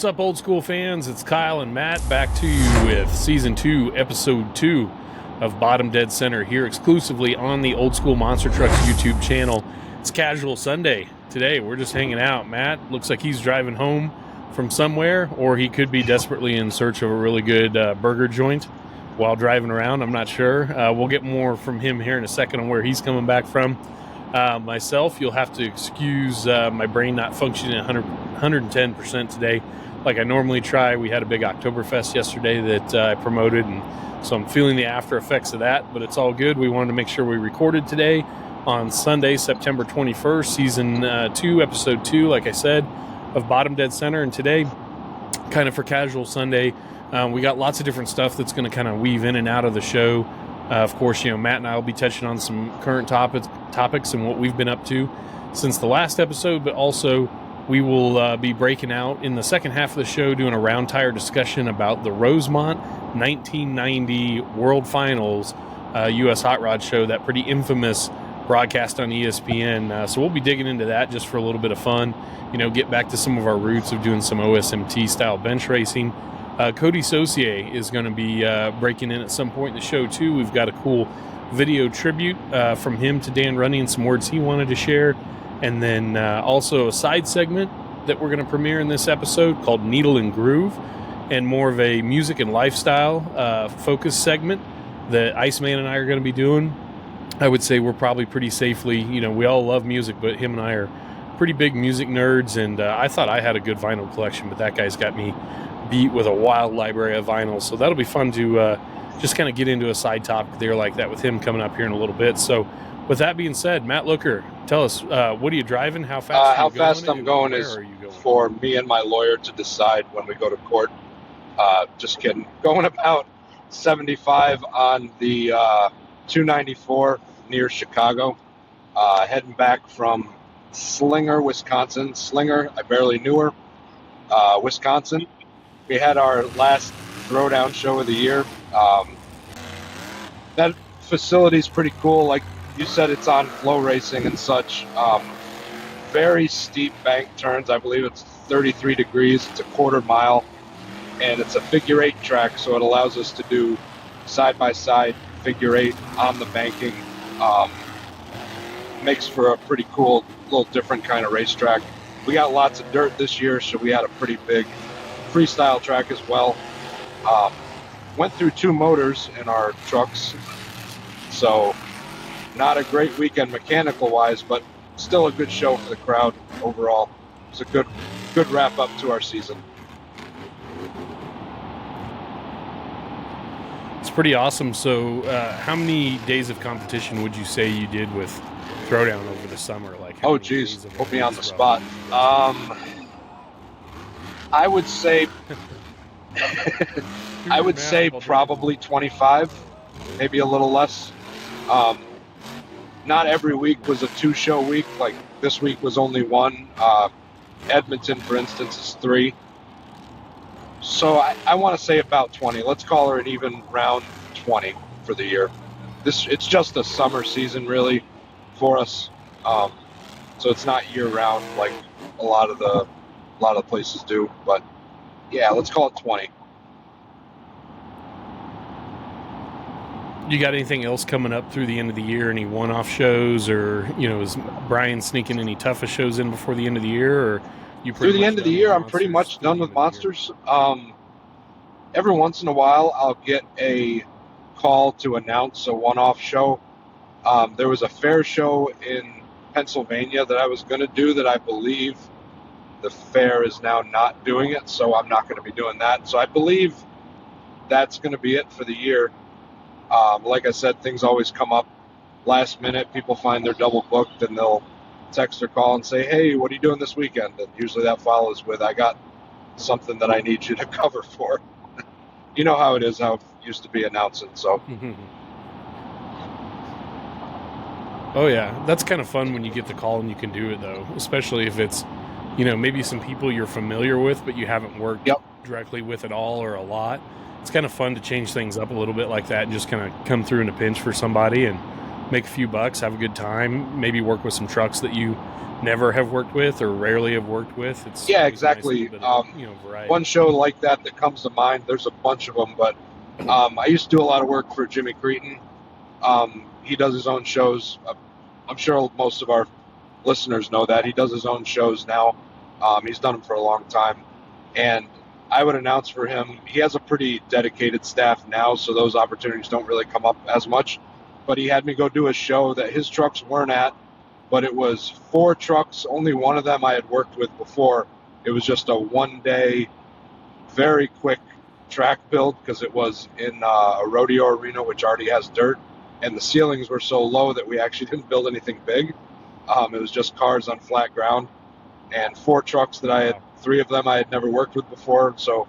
What's up, old school fans? It's Kyle and Matt back to you with Season 2, Episode 2 of Bottom Dead Center here exclusively on the Old School Monster Trucks YouTube channel. It's Casual Sunday. Today, we're just hanging out. Matt looks like he's driving home from somewhere, or he could be desperately in search of a really good burger joint while driving around. I'm not sure. We'll get more from him here in a second on where he's coming back from. Myself, you'll have to excuse my brain not functioning at 110% today like I normally try. We had a big Oktoberfest yesterday that I promoted, and so I'm feeling the after effects of that, but it's all good. We wanted to make sure we recorded today on Sunday, September 21st, Season 2, Episode 2, like I said, of Bottom Dead Center. And today, kind of for Casual Sunday, we got lots of different stuff that's going to kind of weave in and out of the show. Of course, Matt and I will be touching on some current topics and what we've been up to since the last episode, but also we will be breaking out in the second half of the show doing a Roundtire discussion about the Rosemont 1990 World Finals U.S. Hot Rod Show, that pretty infamous broadcast on ESPN. So we'll be digging into that just for a little bit of fun, get back to some of our roots of doing some OSMT style bench racing. Cody Saucier is going to be breaking in at some point in the show too. We've got a cool video tribute from him to Dan Runte and some words he wanted to share. And then also a side segment that we're going to premiere in this episode called Needle and Groove, and more of a music and lifestyle focus segment that Iceman and I are going to be doing. I would say we're probably pretty safely, we all love music, but him and I are pretty big music nerds. And I thought I had a good vinyl collection, but that guy's got me beat with a wild library of vinyl. So that'll be fun to just kind of get into a side topic there like that with him coming up here in a little bit. So with that being said, Matt Looker, tell us, what are you driving? How fast are you how going? fast I'm going is for me and my lawyer to decide when we go to court. Just kidding. Going about 75 on the 294 near Chicago. Heading back from Slinger, Wisconsin. Slinger, I barely knew her. Wisconsin. We had our last throwdown show of the year. That facility's pretty cool. Like you said, it's on flow racing and such. Very steep bank turns. I believe it's 33 degrees. It's a quarter mile, and it's a figure eight track, so it allows us to do side-by-side figure eight on the banking. Makes for a pretty cool, little different kind of racetrack. We got lots of dirt this year, so we had a pretty big freestyle track as well. Went through two motors in our trucks, so not a great weekend mechanical wise, but still a good show for the crowd overall. It's a good wrap up to our season. It's pretty awesome. So how many days of competition would you say you did with Throwdown over the summer? Oh geez, put me on the spot. I would say probably 25, maybe a little less. Not every week was a 2-show week. Like this week was only one. Edmonton, for instance, is 3. So I want to say about 20. Let's call her an even round 20 for the year. It's just a summer season really for us. So it's not year round like a lot of the places do. But yeah, let's call it 20. You got anything else coming up through the end of the year? Any one-off shows, or is Brian sneaking any toughest shows in before the end of the year? Or you through the end of the year, I'm pretty much done with monsters. Every once in a while, I'll get a call to announce a one-off show. There was a fair show in Pennsylvania that I was going to do that I believe the fair is now not doing it, so I'm not going to be doing that. So I believe that's going to be it for the year. Like I said, things always come up last minute. People find they're double booked and they'll text or call and say, hey, what are you doing this weekend? And usually that follows with, I got something that I need you to cover for. You know how it is, how it used to be announcing. So. Oh yeah, that's kind of fun when you get the call and you can do it though, especially if it's, maybe some people you're familiar with, but you haven't worked directly with at all or a lot. It's kind of fun to change things up a little bit like that and just kind of come through in a pinch for somebody and make a few bucks, have a good time, maybe work with some trucks that you never have worked with or rarely have worked with. It's Yeah, always a nice exactly. little bit of, variety. One show like that comes to mind, there's a bunch of them, but I used to do a lot of work for Jimmy Cretin. He does his own shows. I'm sure most of our listeners know that. He does his own shows now. He's done them for a long time. And I would announce for him. He has a pretty dedicated staff now, so those opportunities don't really come up as much. But he had me go do a show that his trucks weren't at, but it was 4 trucks. Only one of them I had worked with before. It was just a one-day, very quick track build because it was in a rodeo arena, which already has dirt. And the ceilings were so low that we actually didn't build anything big. It was just cars on flat ground. And 4 trucks that I had, 3 of them I had never worked with before. So,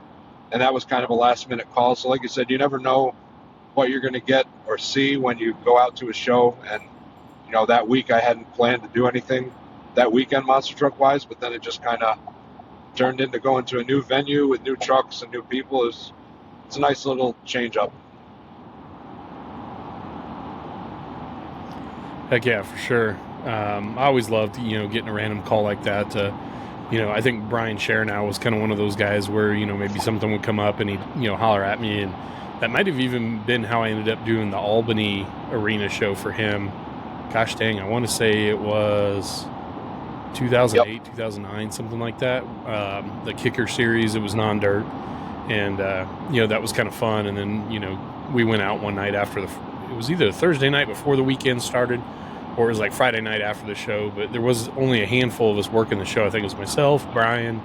and that was kind of a last minute call. So like you said, you never know what you're going to get or see when you go out to a show. And, that week I hadn't planned to do anything that weekend monster truck wise, but then it just kind of turned into going to a new venue with new trucks and new people. It's a nice little change up. Heck yeah, for sure. I always loved, getting a random call like that. I think Brian Shernow was kind of one of those guys where, maybe something would come up and he'd, holler at me. And that might have even been how I ended up doing the Albany arena show for him. Gosh dang, I want to say it was 2008, 2009, something like that. The Kicker series, it was non-dirt. And, that was kind of fun. And then, we went out one night after it was either Thursday night before the weekend started, or it was like Friday night after the show. But there was only a handful of us working the show. I think it was myself, Brian,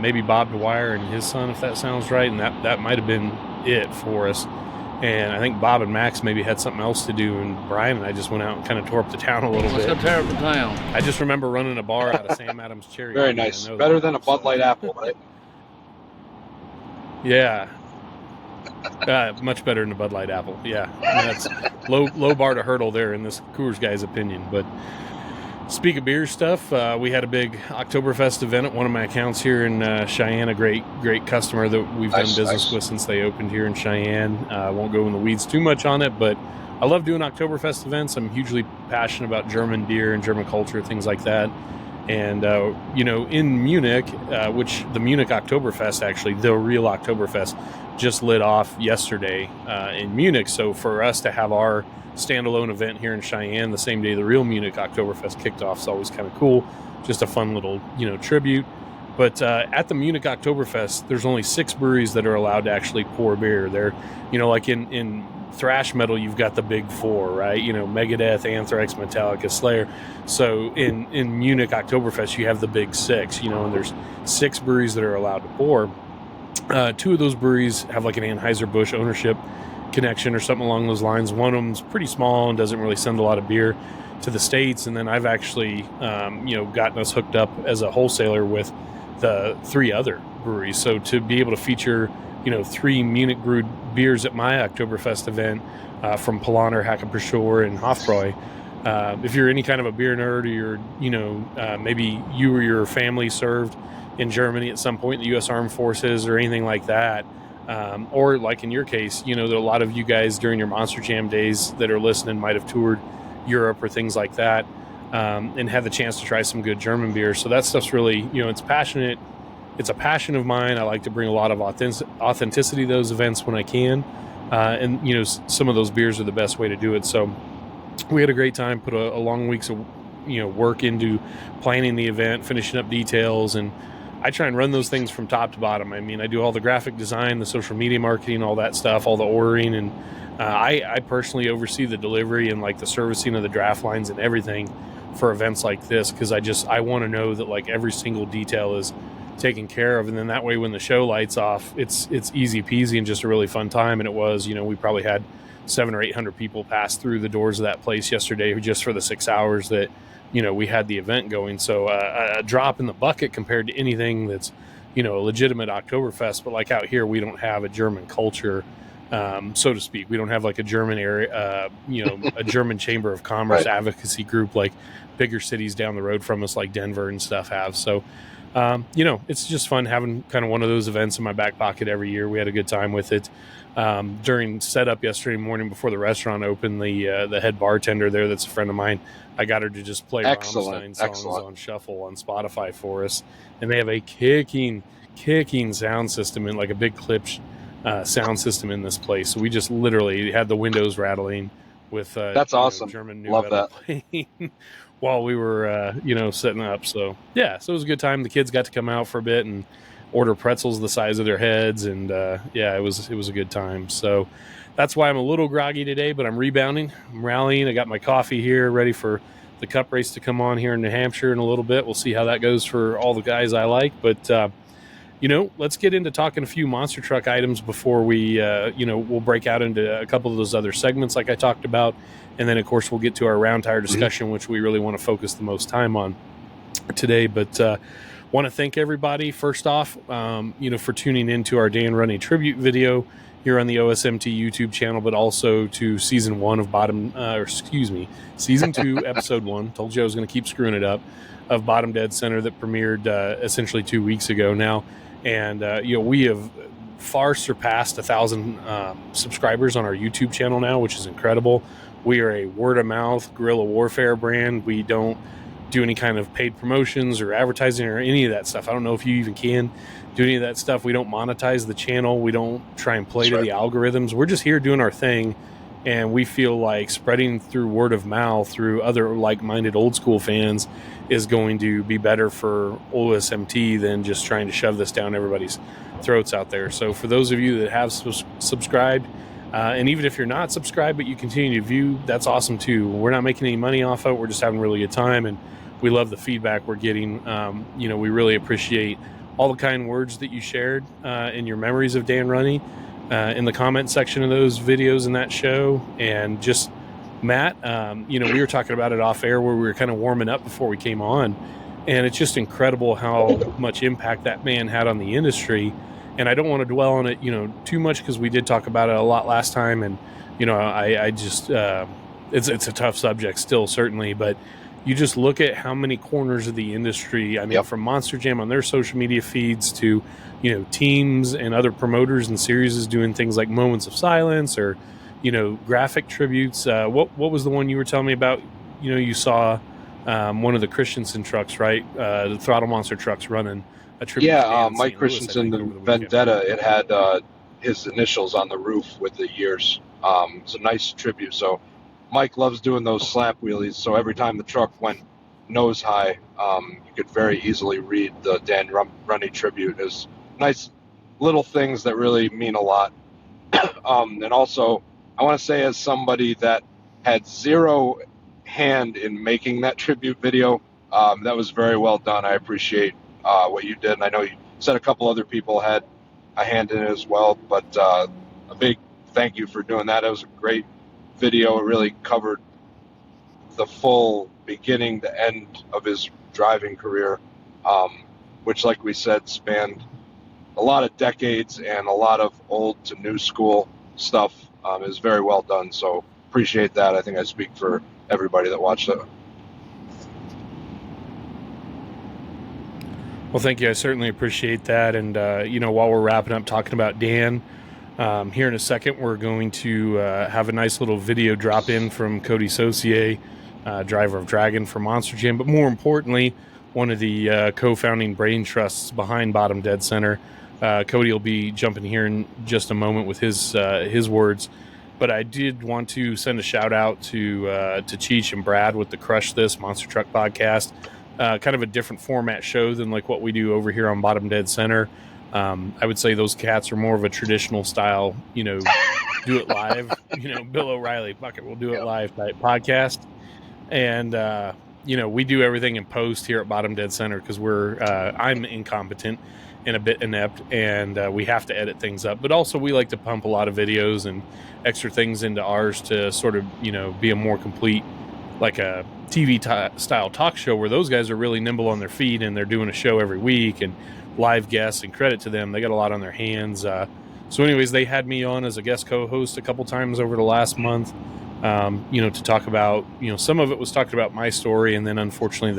maybe Bob Dwyer and his son, if that sounds right. And that might have been it for us. And I think Bob and Max maybe had something else to do. And Brian and I just went out and kind of tore up the town a little bit. Let's go tear up the town. I just remember running a bar out of Sam Adams Cherry. Very nice. Better than a Bud Light Apple, right? Yeah. Much better than a Bud Light Apple. Yeah. That's low bar to hurdle there in this Coors guy's opinion. But speak of beer stuff, we had a big Oktoberfest event at one of my accounts here in Cheyenne, a great customer that we've done business with since they opened here in Cheyenne. I won't go in the weeds too much on it, but I love doing Oktoberfest events. I'm hugely passionate about German beer and German culture, things like that. And, in Munich, which the Munich Oktoberfest, actually, the real Oktoberfest, just lit off yesterday in Munich. So for us to have our standalone event here in Cheyenne the same day the real Munich Oktoberfest kicked off is always kind of cool. Just a fun little, tribute. But at the Munich Oktoberfest, there's only 6 breweries that are allowed to actually pour beer. They're, like in thrash metal, you've got the big 4, right? Megadeth, Anthrax, Metallica, Slayer. So in Munich Oktoberfest, you have the big 6, and there's 6 breweries that are allowed to pour. 2 of those breweries have like an Anheuser-Busch ownership connection or something along those lines. One of them's pretty small and doesn't really send a lot of beer to the States. And then I've actually, gotten us hooked up as a wholesaler with the 3 other breweries. So to be able to feature, 3 Munich brewed beers at my Oktoberfest event from Polaner, Hackenpurshore, and Hofbräu. If you're any kind of a beer nerd, or you're, maybe you or your family served in Germany at some point, the U.S. Armed Forces or anything like that, or like in your case, that a lot of you guys during your Monster Jam days that are listening might have toured Europe or things like that, and had the chance to try some good German beer. So that stuff's really, it's passionate. It's a passion of mine. I like to bring a lot of authenticity to those events when I can. And, some of those beers are the best way to do it. So we had a great time, put a long week's of, work into planning the event, finishing up details. And I try and run those things from top to bottom. I mean, I do all the graphic design, the social media marketing, all that stuff, all the ordering. And I personally oversee the delivery and like the servicing of the draft lines and everything for events like this. Cause I want to know that like every single detail is taken care of. And then that way, when the show lights off, it's easy peasy and just a really fun time. And it was, we probably had 700 or 800 people pass through the doors of that place yesterday just for the 6 hours that, we had the event going. So a drop in the bucket compared to anything that's, a legitimate Oktoberfest. But like out here, we don't have a German culture, so to speak. We don't have like a German area, a German Chamber of Commerce advocacy group like bigger cities down the road from us like Denver and stuff have. So It's just fun having kind of one of those events in my back pocket every year. We had a good time with it. During setup yesterday morning before the restaurant opened, the head bartender there, that's a friend of mine, I got her to just play Rammstein songs on shuffle on Spotify for us. And they have a kicking sound system in, like a big clip sound system in this place. So we just literally had the windows rattling with that's awesome. German new Love metal that. playing while we were setting up. So yeah, so it was a good time. The kids got to come out for a bit and order pretzels the size of their heads, and it was a good time. So that's why I'm a little groggy today, but I'm rebounding, I'm rallying. I got my coffee here ready for the cup race to come on here in New Hampshire in a little bit. We'll see how that goes for all the guys I like, but let's get into talking a few monster truck items before we, we'll break out into a couple of those other segments like I talked about. And then, of course, we'll get to our Roundtire discussion, which we really want to focus the most time on today. But want to thank everybody, first off, for tuning into our Dan Runte tribute video here on the OSMT YouTube channel, but also to season 1 of season 2, episode 1. Told you I was going to keep screwing it up, of Bottom Dead Center that premiered essentially 2 weeks ago now. And, we have far surpassed 1,000 subscribers on our YouTube channel now, which is incredible. We are a word-of-mouth guerrilla warfare brand. We don't do any kind of paid promotions or advertising or any of that stuff. I don't know if you even can do any of that stuff. We don't monetize the channel. We don't try and play to the algorithms. We're just here doing our thing. And we feel like spreading through word of mouth through other like-minded old school fans is going to be better for OSMT than just trying to shove this down everybody's throats out there. So for those of you that have subscribed, and even if you're not subscribed but you continue to view, that's awesome too. We're not making any money off of it. We're just having a really good time, and we love the feedback we're getting. We really appreciate all the kind words that you shared in your memories of Dan Runte in the comment section of those videos in that show. And just Matt, we were talking about it off air where we were kind of warming up before we came on, and it's just incredible how much impact that man had on the industry. And I don't want to dwell on it, too much, because we did talk about it a lot last time. And, I just, it's a tough subject still, certainly, but you just look at how many corners of the industry, from Monster Jam on their social media feeds to, teams and other promoters and series doing things like Moments of Silence or, graphic tributes. What was the one you were telling me about? You saw one of the Christensen trucks, right? The Throttle Monster trucks running a tribute. Yeah, Mike Christensen, the Vendetta, it had his initials on the roof with the years. It's a nice tribute. So Mike loves doing those slap wheelies, so every time the truck went nose high, you could very easily read the Dan Runte tribute. As nice little things that really mean a lot. And also, I want to say, as somebody that had zero hand in making that tribute video, that was very well done. I appreciate what you did, and I know you said a couple other people had a hand in it as well, but a big thank you for doing that. It was a great video. It really covered the full beginning to end of his driving career, which, like we said, spanned a lot of decades and a lot of old to new school stuff. Is very well done, so appreciate that. I think I speak for everybody that watched it. Well, thank you. I certainly appreciate that. And, while we're wrapping up talking about Dan, here in a second, we're going to have a nice little video drop in from Cody Saucier, driver of Dragon for Monster Jam, but more importantly, one of the co-founding brain trusts behind Bottom Dead Center. Cody will be jumping here in just a moment with his words, but I did want to send a shout out to Cheech and Brad with the Crush This Monster Truck podcast. Kind of a different format show than like what we do over here on Bottom Dead Center. I would say those cats are more of a traditional style, do it live, Bill O'Reilly, fuck it, we'll do it live type podcast. And, we do everything in post here at Bottom Dead Center because I'm incompetent and a bit inept, and we have to edit things up. But also we like to pump a lot of videos and extra things into ours to sort of, be a more complete, like a TV style talk show where those guys are really nimble on their feet and they're doing a show every week and live guests, and credit to them. They got a lot on their hands. So anyways, they had me on as a guest co-host a couple times over the last month, to talk about, some of it was talking about my story. And then unfortunately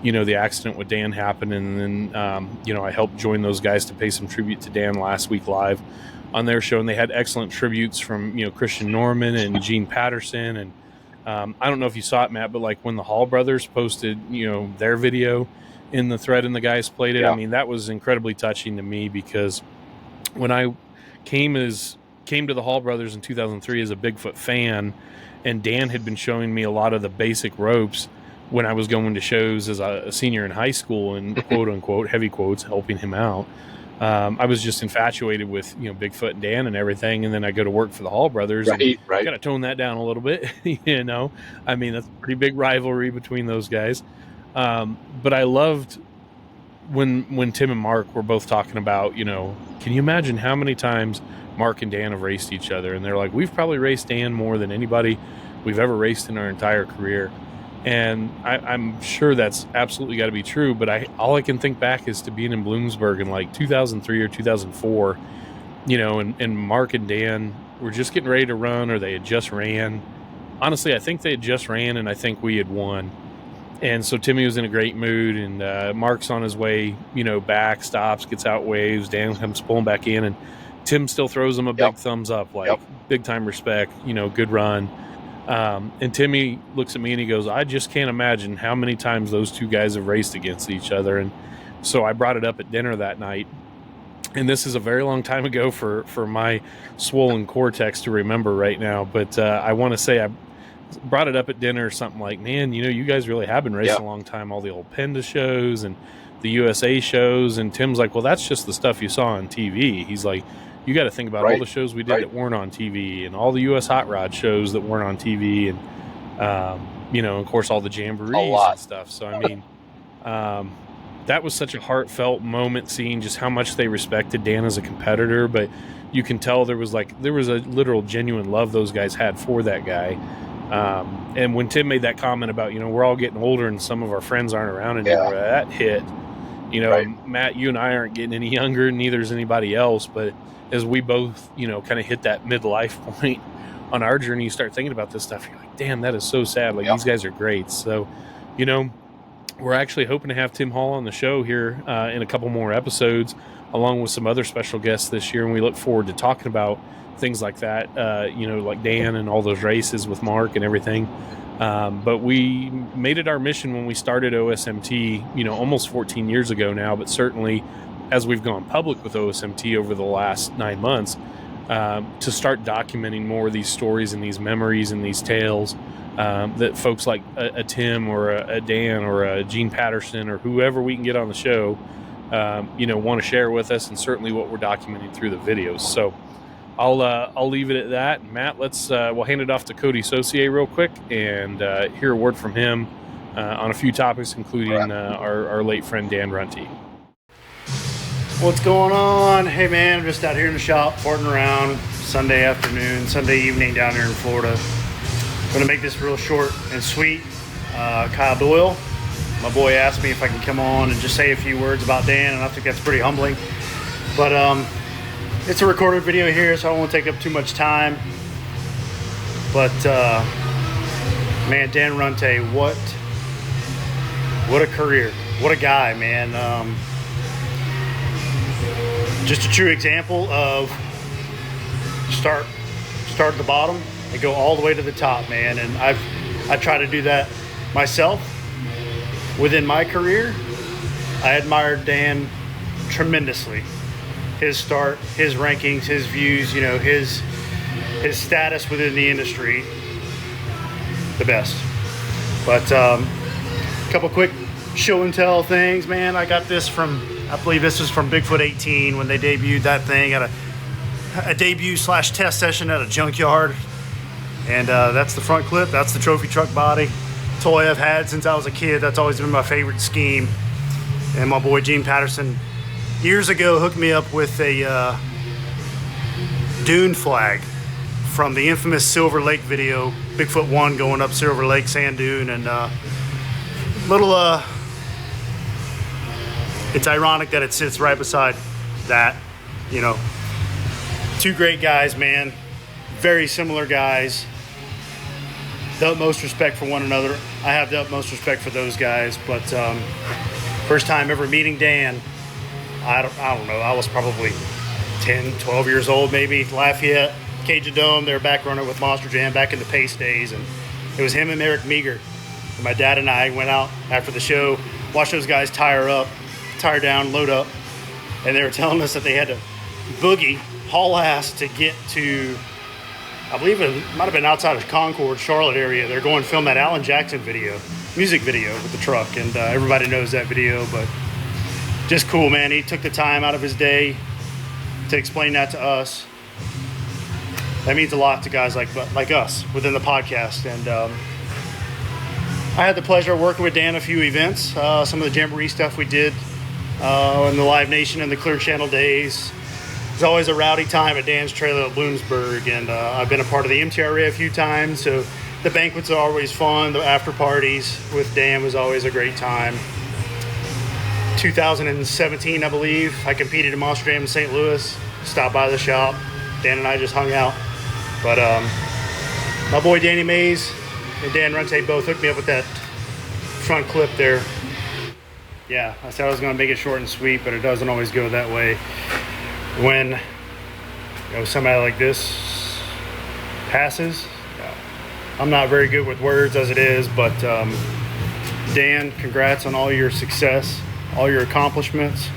the accident with Dan happened. And then, I helped join those guys to pay some tribute to Dan last week live on their show. And they had excellent tributes from, Christian Norman and Gene Patterson. And I don't know if you saw it, Matt, but like when the Hall brothers posted, their video in the thread and the guys played it. Yeah. I mean, that was incredibly touching to me, because when I came to the Hall brothers in 2003 as a Bigfoot fan, and Dan had been showing me a lot of the basic ropes when I was going to shows as a senior in high school, and quote unquote, heavy quotes, helping him out. I was just infatuated with, Bigfoot and Dan and everything. And then I go to work for the Hall brothers, and Right. got to tone that down a little bit. I mean, that's a pretty big rivalry between those guys. But I loved when Tim and Mark were both talking about, can you imagine how many times Mark and Dan have raced each other? And they're like, we've probably raced Dan more than anybody we've ever raced in our entire career. And I'm sure that's absolutely got to be true. But all I can think back is to being in Bloomsburg in like 2003 or 2004, and Mark and Dan were just getting ready to run, or they had just ran. Honestly, I think they had just ran, and I think we had won. And so Timmy was in a great mood, and Mark's on his way, back, stops, gets out, waves. Dan comes pulling back in, and Tim still throws him a big thumbs up, like big time respect, good run. And Timmy looks at me and he goes, I just can't imagine how many times those two guys have raced against each other. And so I brought it up at dinner that night. And this is a very long time ago for my swollen cortex to remember right now. But I want to say I brought it up at dinner or something like, man, you guys really have been racing a long time, all the old Penda shows and the USA shows. And Tim's like, well, that's just the stuff you saw on TV. He's like, you got to think about all the shows we did that weren't on TV, and all the US Hot Rod shows that weren't on TV, and, of course, all the jamborees and stuff. So, I mean, that was such a heartfelt moment, seeing just how much they respected Dan as a competitor. But you can tell there was a literal genuine love those guys had for that guy. And when Tim made that comment about, we're all getting older and some of our friends aren't around anymore, that hit. Matt, you and I aren't getting any younger, neither is anybody else. But as we both, kind of hit that midlife point on our journey, you start thinking about this stuff. You're like, damn, that is so sad. Like, these guys are great. So, we're actually hoping to have Tim Hall on the show here in a couple more episodes, along with some other special guests this year. And we look forward to talking about things like that, like Dan and all those races with Mark and everything. But we made it our mission when we started OSMT, almost 14 years ago now, but certainly as we've gone public with OSMT over the last 9 months, to start documenting more of these stories and these memories and these tales that folks like a Tim or a Dan or a Gene Patterson or whoever we can get on the show, want to share with us, and certainly what we're documenting through the videos. So I'll leave it at that. Matt, we'll hand it off to Cody Saucier real quick and hear a word from him on a few topics, including our late friend Dan Runte. What's going on? Hey man, I'm just out here in the shop farting around Sunday afternoon, Sunday evening down here in Florida. I'm gonna make this real short and sweet. Kyle Doyle, my boy, asked me if I can come on and just say a few words about Dan, and I think that's pretty humbling. But it's a recorded video here, so I don't want to take up too much time. But man, Dan Runte, what a career, what a guy, man. Just a true example of start at the bottom and go all the way to the top, man. And I try to do that myself within my career. I admired Dan tremendously. His start, his rankings, his views, his status within the industry, the best. But a couple quick show and tell things, man. I got this I believe this was from Bigfoot 18 when they debuted that thing at a debut/test session at a junkyard. And that's the front clip. That's the trophy truck body. Toy I've had since I was a kid. That's always been my favorite scheme. And my boy Gene Patterson years ago hooked me up with a dune flag from the infamous Silver Lake video, Bigfoot 1 going up Silver Lake sand dune. And it's ironic that it sits right beside that. Two great guys, man. Very similar guys. the utmost respect for one another. I have the utmost respect for those guys. But first time ever meeting Dan, I don't know. I was probably 10, 12 years old, maybe. Lafayette, Cajun Dome. They were back running with Monster Jam back in the Pace days, and it was him and Eric Meager. And my dad and I went out after the show, watched those guys tire down, load up, and they were telling us that they had to boogie, haul ass to get to, I believe it might have been outside of Concord, Charlotte area. They're going to film that Alan Jackson music video with the truck, and everybody knows that video, but just cool, man. He took the time out of his day to explain that to us. That means a lot to guys like us within the podcast, and I had the pleasure of working with Dan a few events, some of the Jamboree stuff we did in the Live Nation and the Clear Channel days. It's always a rowdy time at Dan's trailer at Bloomsburg, and I've been a part of the MTRA a few times, so the banquets are always fun. The after parties with Dan was always a great time. 2017, I believe, I competed in Monster Jam in St. Louis, stopped by the shop. Dan and I just hung out. But my boy Danny Mays and Dan Runte both hooked me up with that front clip there. Yeah, I said I was going to make it short and sweet, but it doesn't always go that way. When somebody like this passes, I'm not very good with words as it is, but Dan, congrats on all your success, all your accomplishments.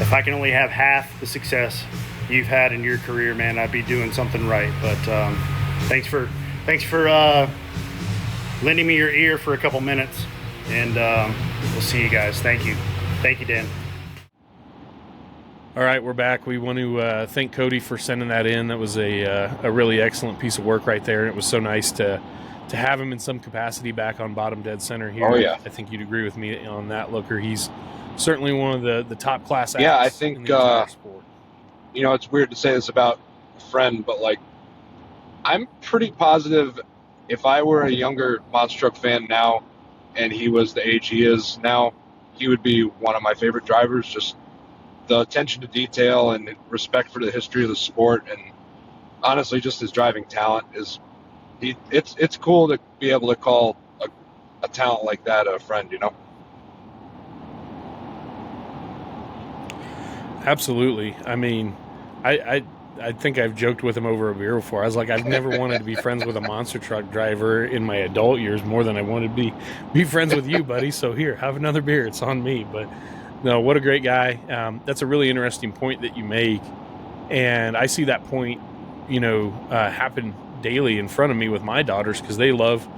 If I can only have half the success you've had in your career, man, I'd be doing something right. But thanks for lending me your ear for a couple minutes, and we'll see you guys. Thank you, Dan. All right, we're back. We want to thank Cody for sending that in. That was a really excellent piece of work right there, and it was so nice to have him in some capacity back on bottom dead center here. Oh, yeah. I think you'd agree with me on that, Looker. He's certainly one of the top class acts. Yeah, I think in the entire sport. It's weird to say this about a friend, but like, I'm pretty positive if I were a younger Monster Truck fan now and he was the age he is now, he would be one of my favorite drivers. Just the attention to detail and respect for the history of the sport, and honestly just his driving talent is it's cool to be able to call a talent like that a friend. Absolutely. I mean, I think I've joked with him over a beer before. I was like, I've never wanted to be friends with a monster truck driver in my adult years more than I wanted to be friends with you, buddy. So here, have another beer. It's on me. But no, what a great guy. That's a really interesting point that you make. And I see that point, happen daily in front of me with my daughters, because they love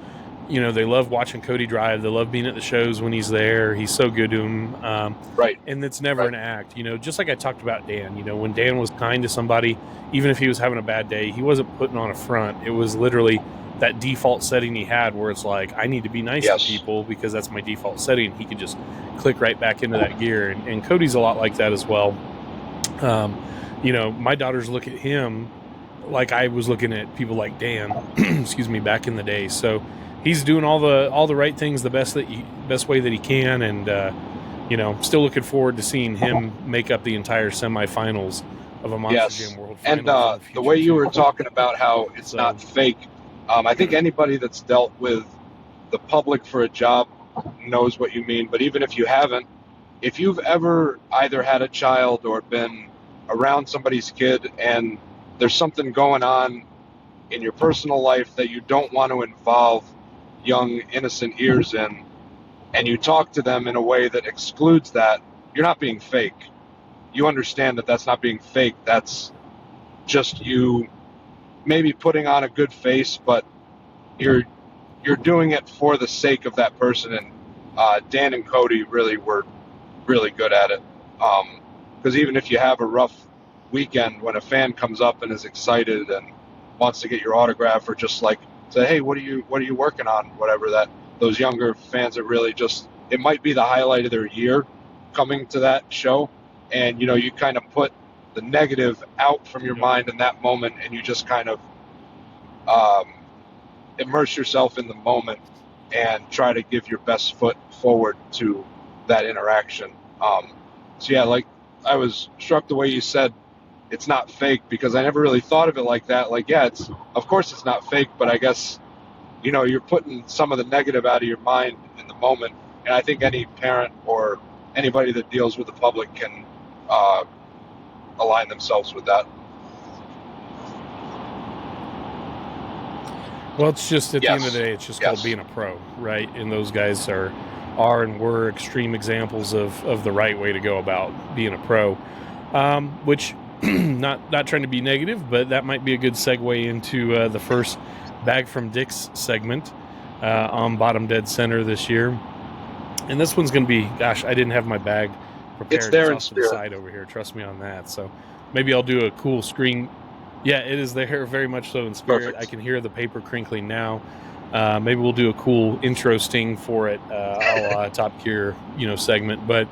watching Cody drive. They love being at the shows when he's there. He's so good to them. Right. And it's never an act, just like I talked about Dan, when Dan was kind to somebody, even if he was having a bad day, he wasn't putting on a front. It was literally that default setting he had where it's like, I need to be nice to people because that's my default setting. He could just click right back into that gear. And Cody's a lot like that as well. My daughters look at him like I was looking at people like Dan, excuse me, back in the day. So he's doing all the right things the best way that he can, and still looking forward to seeing him make up the entire semifinals of a Monster Jam World Finals. And the way you were talking about how it's not fake, I think anybody that's dealt with the public for a job knows what you mean. But even if you haven't, if you've ever either had a child or been around somebody's kid and there's something going on in your personal life that you don't want to involve young innocent ears in, and you talk to them in a way that excludes that, you're not being fake. You understand that that's not being fake. That's just you maybe putting on a good face, but you're doing it for the sake of that person. And Dan and Cody really were really good at it, because even if you have a rough weekend, when a fan comes up and is excited and wants to get your autograph, or just like say, hey, what are you working on? Whatever, that those younger fans are really just, it might be the highlight of their year coming to that show. And, you kind of put the negative out from your mind in that moment, and you just kind of immerse yourself in the moment and try to give your best foot forward to that interaction. So yeah, like, I was struck the way you said it's not fake, because I never really thought of it like that. Like, yeah, of course it's not fake, but I guess, you're putting some of the negative out of your mind in the moment. And I think any parent or anybody that deals with the public can align themselves with that. Well, it's just at the end of the day, it's just called Yes. being a pro, right? And those guys are and were extreme examples of the right way to go about being a pro. Which, not trying to be negative, but that might be a good segue into the first Bag from Dick's segment on Bottom Dead Center this year. And this one's going to be, gosh, I didn't have my bag prepared. It's there in off to the spirit. side over here. Trust me on that. So maybe I'll do a cool screen. Yeah, it is there very much so in spirit. Perfect. I can hear the paper crinkling now. Maybe we'll do a cool intro sting for it, a la Top Gear, segment. But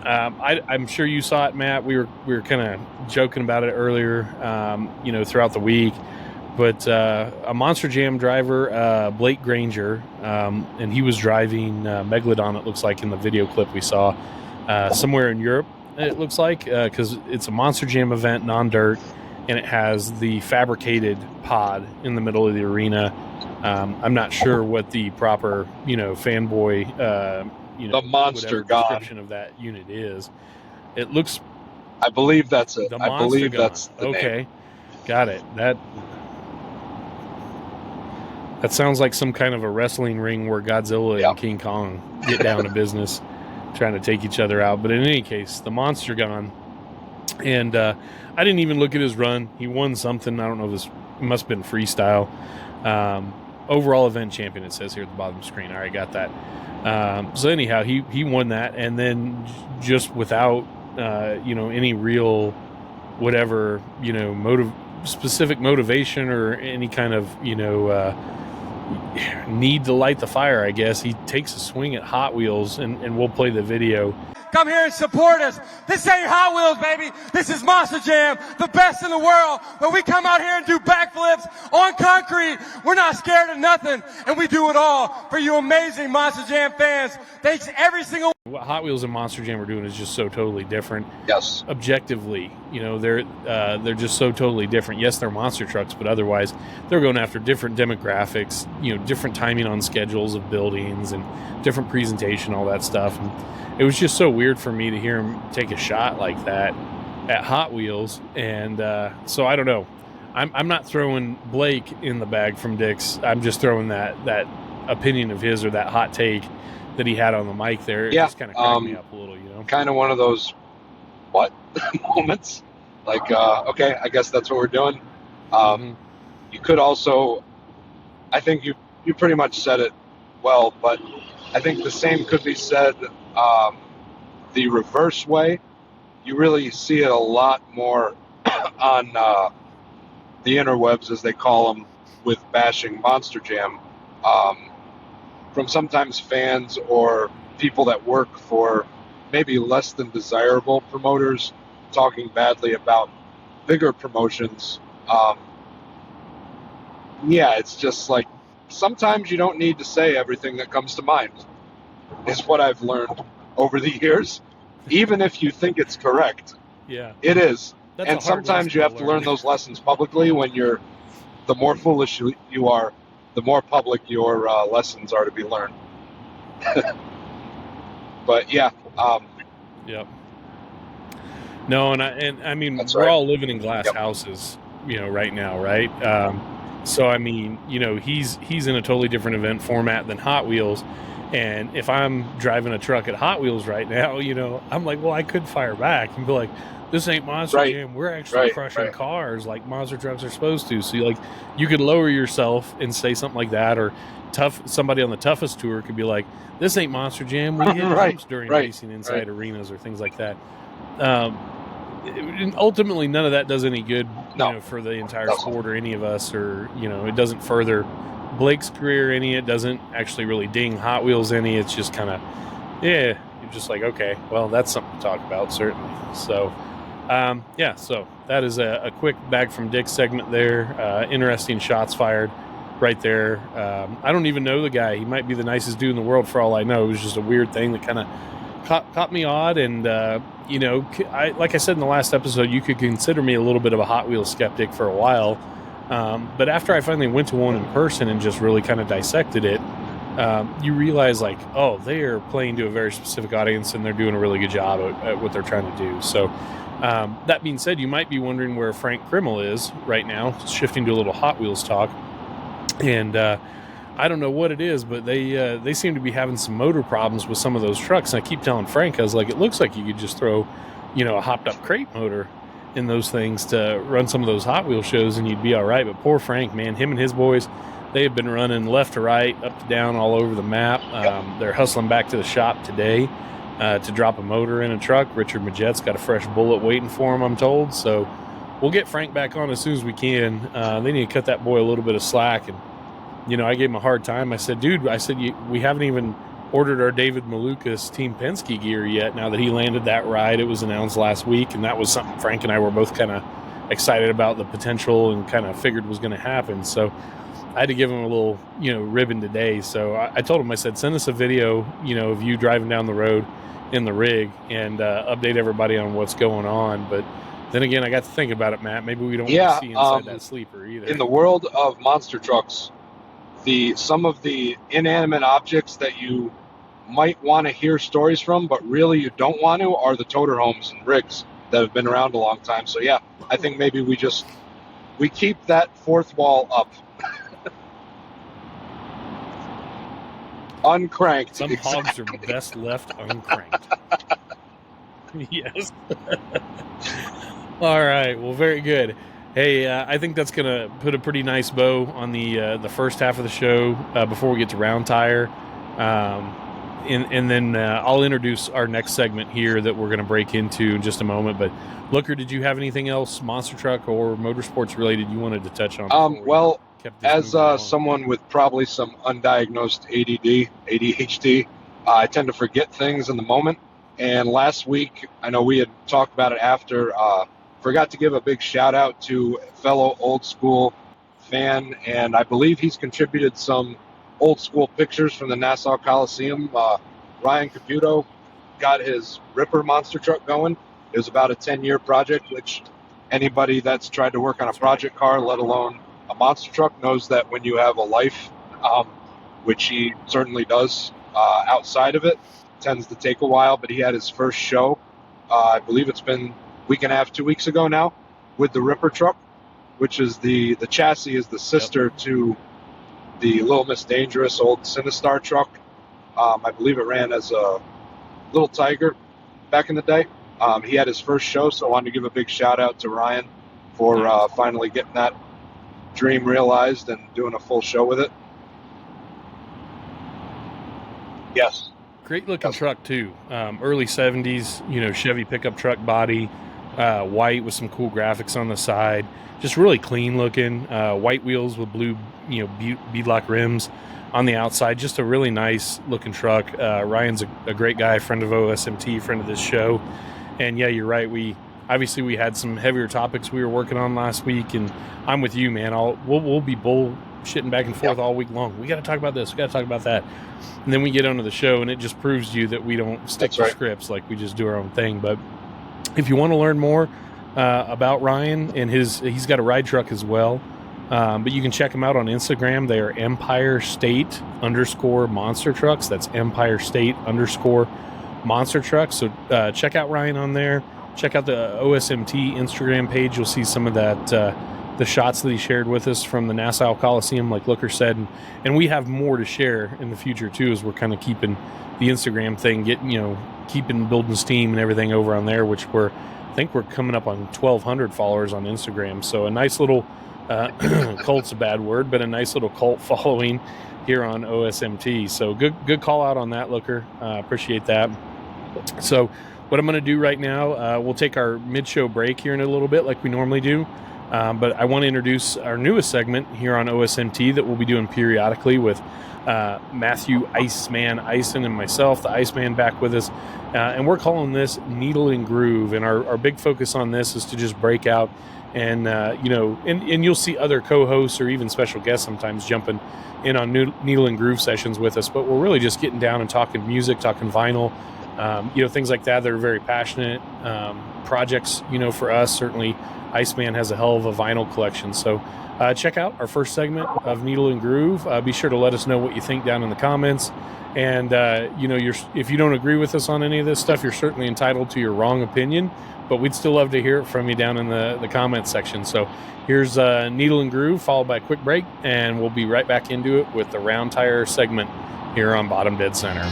I'm sure you saw it, Matt. We were kind of joking about it earlier, throughout the week. But a Monster Jam driver, Blake Granger, and he was driving Megalodon, it looks like in the video clip we saw, somewhere in Europe, it looks like, because it's a Monster Jam event, non-dirt, and it has the fabricated pod in the middle of the arena. I'm not sure what the proper, fanboy, the Monster God description of that unit is. It looks... I believe that's it. The I Monster believe Gun. that's the okay. name. Got it. That sounds like some kind of a wrestling ring where Godzilla and King Kong get down to business, trying to take each other out. But in any case, the Monster Gun. And I didn't even look at his run. He won something. I don't know if this must have been freestyle. Overall event champion, it says here at the bottom of the screen. All right, got that. So anyhow, he won that. And then just without, any real whatever, specific motivation or any kind of, need to light the fire, I guess. He takes a swing at Hot Wheels, and we'll play the video. Come here and support us. This ain't Hot Wheels, baby. This is Monster Jam, the best in the world, where we come out here and do backflips on concrete. We're not scared of nothing, and we do it all for you amazing Monster Jam fans. Thanks every single... What Hot Wheels and Monster Jam are doing is just so totally different. Yes. Objectively, they're just so totally different. Yes, they're monster trucks, but otherwise they're going after different demographics, different timing on schedules of buildings and different presentation, all that stuff. And it was just so weird for me to hear him take a shot like that at Hot Wheels. And so I don't know. I'm not throwing Blake in the bag from Dick's. I'm just throwing that opinion of his, or that hot take that he had on the mic there. It just kind of cracked me up a little, Kind of one of those moments. Like, okay, I guess that's what we're doing. You could also, I think you pretty much said it well, but I think the same could be said the reverse way. You really see it a lot more on the interwebs, as they call them, with bashing Monster Jam, from sometimes fans or people that work for maybe less than desirable promoters talking badly about bigger promotions. It's just like, sometimes you don't need to say everything that comes to mind, is what I've learned over the years. Even if you think it's correct, it is. That's and sometimes you have to learn those lessons publicly. When the more foolish you are, the more public your lessons are to be learned. But Yep. No, and I mean, That's we're right. all living in glass houses, right now, right? So I mean, he's in a totally different event format than Hot Wheels. And if I'm driving a truck at Hot Wheels right now, I'm like, well, I could fire back and be like, this ain't Monster Jam. We're actually crushing cars like monster trucks are supposed to. So you could lower yourself and say something like that, or somebody on the toughest tour could be like, this ain't Monster Jam. We hit jumps during racing inside arenas or things like that. And ultimately, none of that does any good for the entire sport or any of us, or it doesn't further Blake's career any. It doesn't actually really ding Hot Wheels any. It's just kind of you're just like, okay, well, that's something to talk about, certainly. So so that is a quick Bag from Dick segment there. Interesting shots fired right there. I don't even know the guy. He might be the nicest dude in the world for all I know. It was just a weird thing that kind of caught me odd. And like I said in the last episode, you could consider me a little bit of a Hot Wheels skeptic for a while. But after I finally went to one in person and just really kind of dissected it, you realize like, oh, they are playing to a very specific audience and they're doing a really good job at what they're trying to do. So that being said, you might be wondering where Frank Krimmel is right now, shifting to a little Hot Wheels talk. And I don't know what it is, but they seem to be having some motor problems with some of those trucks. And I keep telling Frank, I was like, it looks like you could just throw, a hopped up crate motor in those things to run some of those Hot Wheel shows and you'd be all right. But poor Frank, man, him and his boys, they have been running left to right, up to down, all over the map. They're hustling back to the shop today to drop a motor in a truck. Richard Majet's got a fresh bullet waiting for him, I'm told. So we'll get Frank back on as soon as we can. They need to cut that boy a little bit of slack. And, I gave him a hard time. I said, dude, we haven't even ordered our David Malukas Team Penske gear yet now that he landed that ride. It was announced last week, and that was something Frank and I were both kind of excited about the potential and kind of figured was going to happen. So I had to give him a little, ribbon today. So I told him, I said, send us a video, of you driving down the road in the rig and update everybody on what's going on. But then again, I got to think about it, Matt. Maybe we don't want to see inside that sleeper either. In the world of monster trucks, some of the inanimate objects that you might want to hear stories from, but really you don't want to, are the toter homes and rigs that have been around a long time. So yeah, I think maybe we keep that fourth wall up. Uncranked. Some hogs are best left uncranked. Yes. All right. Well, very good. Hey, I think that's going to put a pretty nice bow on the first half of the show before we get to Roundtire. And then I'll introduce our next segment here that we're going to break into in just a moment. But Looker, did you have anything else, monster truck or motorsports related, you wanted to touch on? Well, as someone with probably some undiagnosed ADHD, I tend to forget things in the moment. And last week, I know we had talked about it after, forgot to give a big shout out to a fellow old school fan. And I believe he's contributed some old school pictures from the Nassau Coliseum. Ryan Caputo got his Ripper monster truck going. It was about a 10-year project, which anybody that's tried to work on a project car, let alone a monster truck, knows that when you have a life, which he certainly does outside of it, tends to take a while. But he had his first show, I believe it's been a week and a half, 2 weeks ago now, with the Ripper truck, which is the chassis is the sister to the Little Miss Dangerous old Sinistar truck. I believe it ran as a Little Tiger back in the day. He had his first show, so I wanted to give a big shout out to Ryan for finally getting that dream realized and doing a full show with it. Yes. Great looking truck too. Early 70s, Chevy pickup truck body, white with some cool graphics on the side. Just really clean looking. White wheels with blue, beadlock rims on the outside. Just a really nice looking truck. Ryan's a great guy, friend of OSMT, friend of this show. And yeah, you're right. We had some heavier topics we were working on last week, and I'm with you, man. We'll be bullshitting back and forth all week long. We got to talk about this. We got to talk about that. And then we get onto the show, and it just proves to you that we don't stick to scripts. Like, we just do our own thing. But if you want to learn more about Ryan and he's got a ride truck as well. But you can check him out on Instagram. They are Empire State _ Monster Trucks. That's Empire State _ Monster Trucks. So check out Ryan on there. Check out the OSMT Instagram page. You'll see some of that, the shots that he shared with us from the Nassau Coliseum, like Looker said. And we have more to share in the future too, as we're kind of keeping the Instagram thing, keeping building steam and everything over on there, which I think we're coming up on 1,200 followers on Instagram. So a nice little cult's a bad word, but a nice little cult following here on OSMT. So good call out on that, Looker. Appreciate that. So what I'm going to do right now, we'll take our mid-show break here in a little bit like we normally do. But I want to introduce our newest segment here on OSMT that we'll be doing periodically with Matthew Iceman Ison and myself, the Iceman, back with us. And we're calling this Needle and Groove. And our big focus on this is to just break out and you'll see other co-hosts or even special guests sometimes jumping in on Needle and Groove sessions with us. But we're really just getting down and talking music, talking vinyl, things like that. They're very passionate projects, for us. Certainly, Iceman has a hell of a vinyl collection. So check out our first segment of Needle and Groove. Be sure to let us know what you think down in the comments. And, if you don't agree with us on any of this stuff, you're certainly entitled to your wrong opinion. But we'd still love to hear it from you down in the comments section. So here's Needle and Groove, followed by a quick break. And we'll be right back into it with the Roundtire segment here on Bottom Dead Center.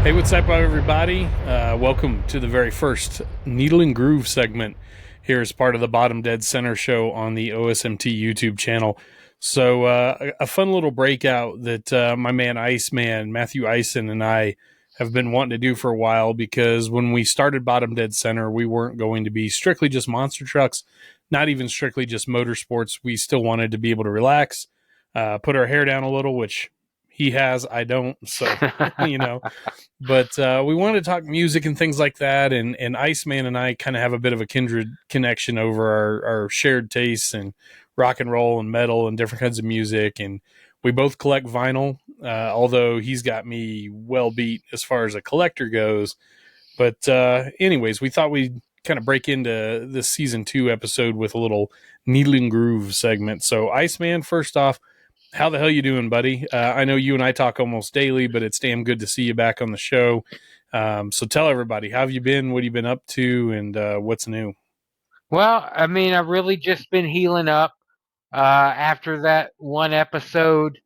Hey, what's up, everybody? Welcome to the very first Needle and Groove segment here as part of the Bottom Dead Center show on the OSMT YouTube channel. So a fun little breakout that my man Iceman, Matthew Ison, and I have been wanting to do for a while, because when we started Bottom Dead Center, we weren't going to be strictly just monster trucks, not even strictly just motorsports. We still wanted to be able to relax, put our hair down a little, which he has, I don't, so, but we wanted to talk music and things like that, and Iceman and I kind of have a bit of a kindred connection over our shared tastes in rock and roll and metal and different kinds of music, and we both collect vinyl, although he's got me well beat as far as a collector goes. But anyways, we thought we'd kind of break into this season 2 episode with a little Needle and Groove segment. So Iceman, first off, how the hell you doing, buddy? I know you and I talk almost daily, but it's damn good to see you back on the show. So tell everybody, how have you been? What have you been up to? And what's new? Well, I mean, I've really just been healing up. After that one episode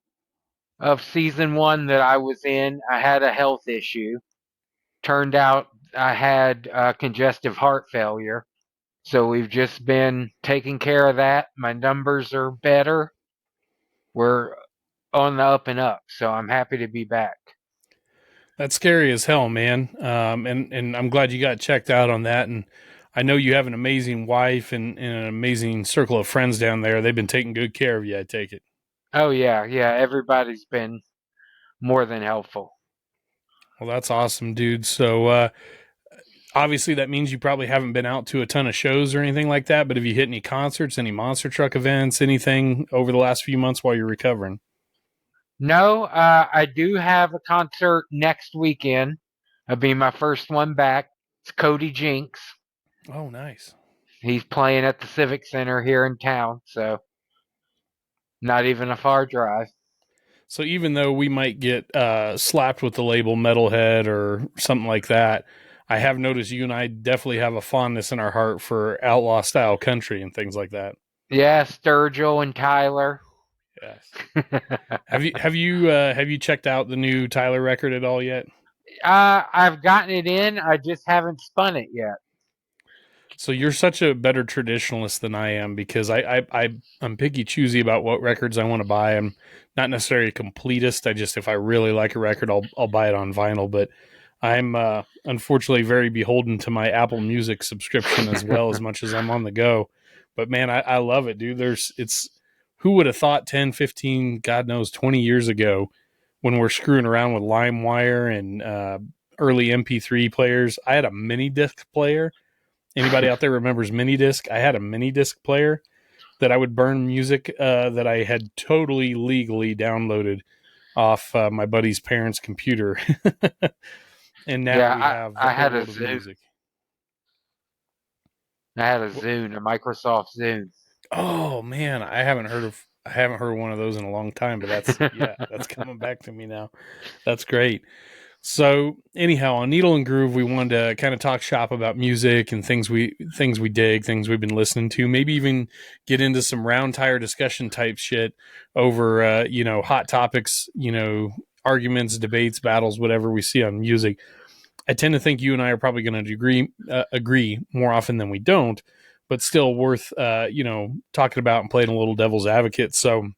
of season 1 that I was in, I had a health issue. Turned out I had congestive heart failure. So we've just been taking care of that. My numbers are better. We're on the up and up, so I'm happy to be back. That's scary as hell, man. And I'm glad you got checked out on that. And I know you have an amazing wife and an amazing circle of friends down there. They've been taking good care of you, I take it. Oh, yeah. Everybody's been more than helpful. Well, that's awesome, dude. So obviously that means you probably haven't been out to a ton of shows or anything like that, but have you hit any concerts, any monster truck events, anything over the last few months while you're recovering? No, I do have a concert next weekend. It'll be my first one back. It's Cody Jinks. Oh, nice. He's playing at the Civic Center here in town, so not even a far drive. So even though we might get slapped with the label metalhead or something like that, I have noticed you and I definitely have a fondness in our heart for outlaw style country and things like that. Yeah, Sturgill and Tyler. Yes. Have you checked out the new Tyler record at all yet? I've gotten it in. I just haven't spun it yet. So you're such a better traditionalist than I am, because I'm picky choosy about what records I want to buy. I'm not necessarily a completist. If I really like a record, I'll buy it on vinyl. But I'm unfortunately very beholden to my Apple Music subscription as well, as much as I'm on the go. But man, I love it, dude. Who would have thought 10, 15, God knows, 20 years ago, when we're screwing around with LimeWire and early MP3 players, I had a mini disc player. Anybody out there remembers mini disc? I had a mini disc player that I would burn music that I had totally legally downloaded off my buddy's parents' computer. And now we have I had a Zune. Music. I had a Zune, a Microsoft Zune. Oh man, I haven't heard one of those in a long time, but that's coming back to me now. That's great. So anyhow, on Needle and Groove, we wanted to kind of talk shop about music and things we dig, things we've been listening to, maybe even get into some Roundtire discussion type shit over, hot topics, arguments, debates, battles, whatever we see on music. I tend to think you and I are probably going to agree more often than we don't, but still worth, talking about and playing a little devil's advocate. So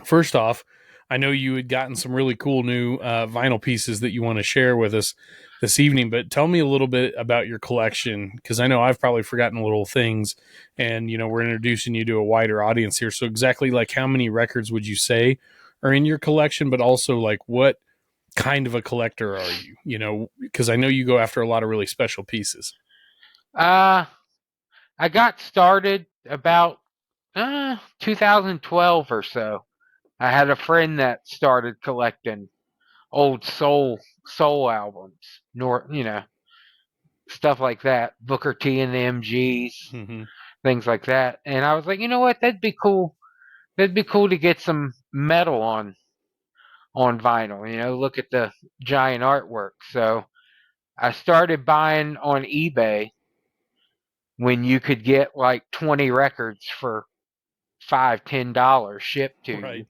first off, I know you had gotten some really cool new vinyl pieces that you want to share with us this evening, but tell me a little bit about your collection, because I know I've probably forgotten little things, and, we're introducing you to a wider audience here. So exactly like how many records would you say are in your collection, but also like what kind of a collector are you, because I know you go after a lot of really special pieces. I got started about 2012 or so. I had a friend that started collecting old soul albums, stuff like that, Booker T and the MGs, Mm-hmm. things like that. And I was like, you know what, that'd be cool. That'd be cool to get some metal on vinyl. Look at the giant artwork. So I started buying on eBay when you could get like 20 records for $5-10 shipped to Right. you.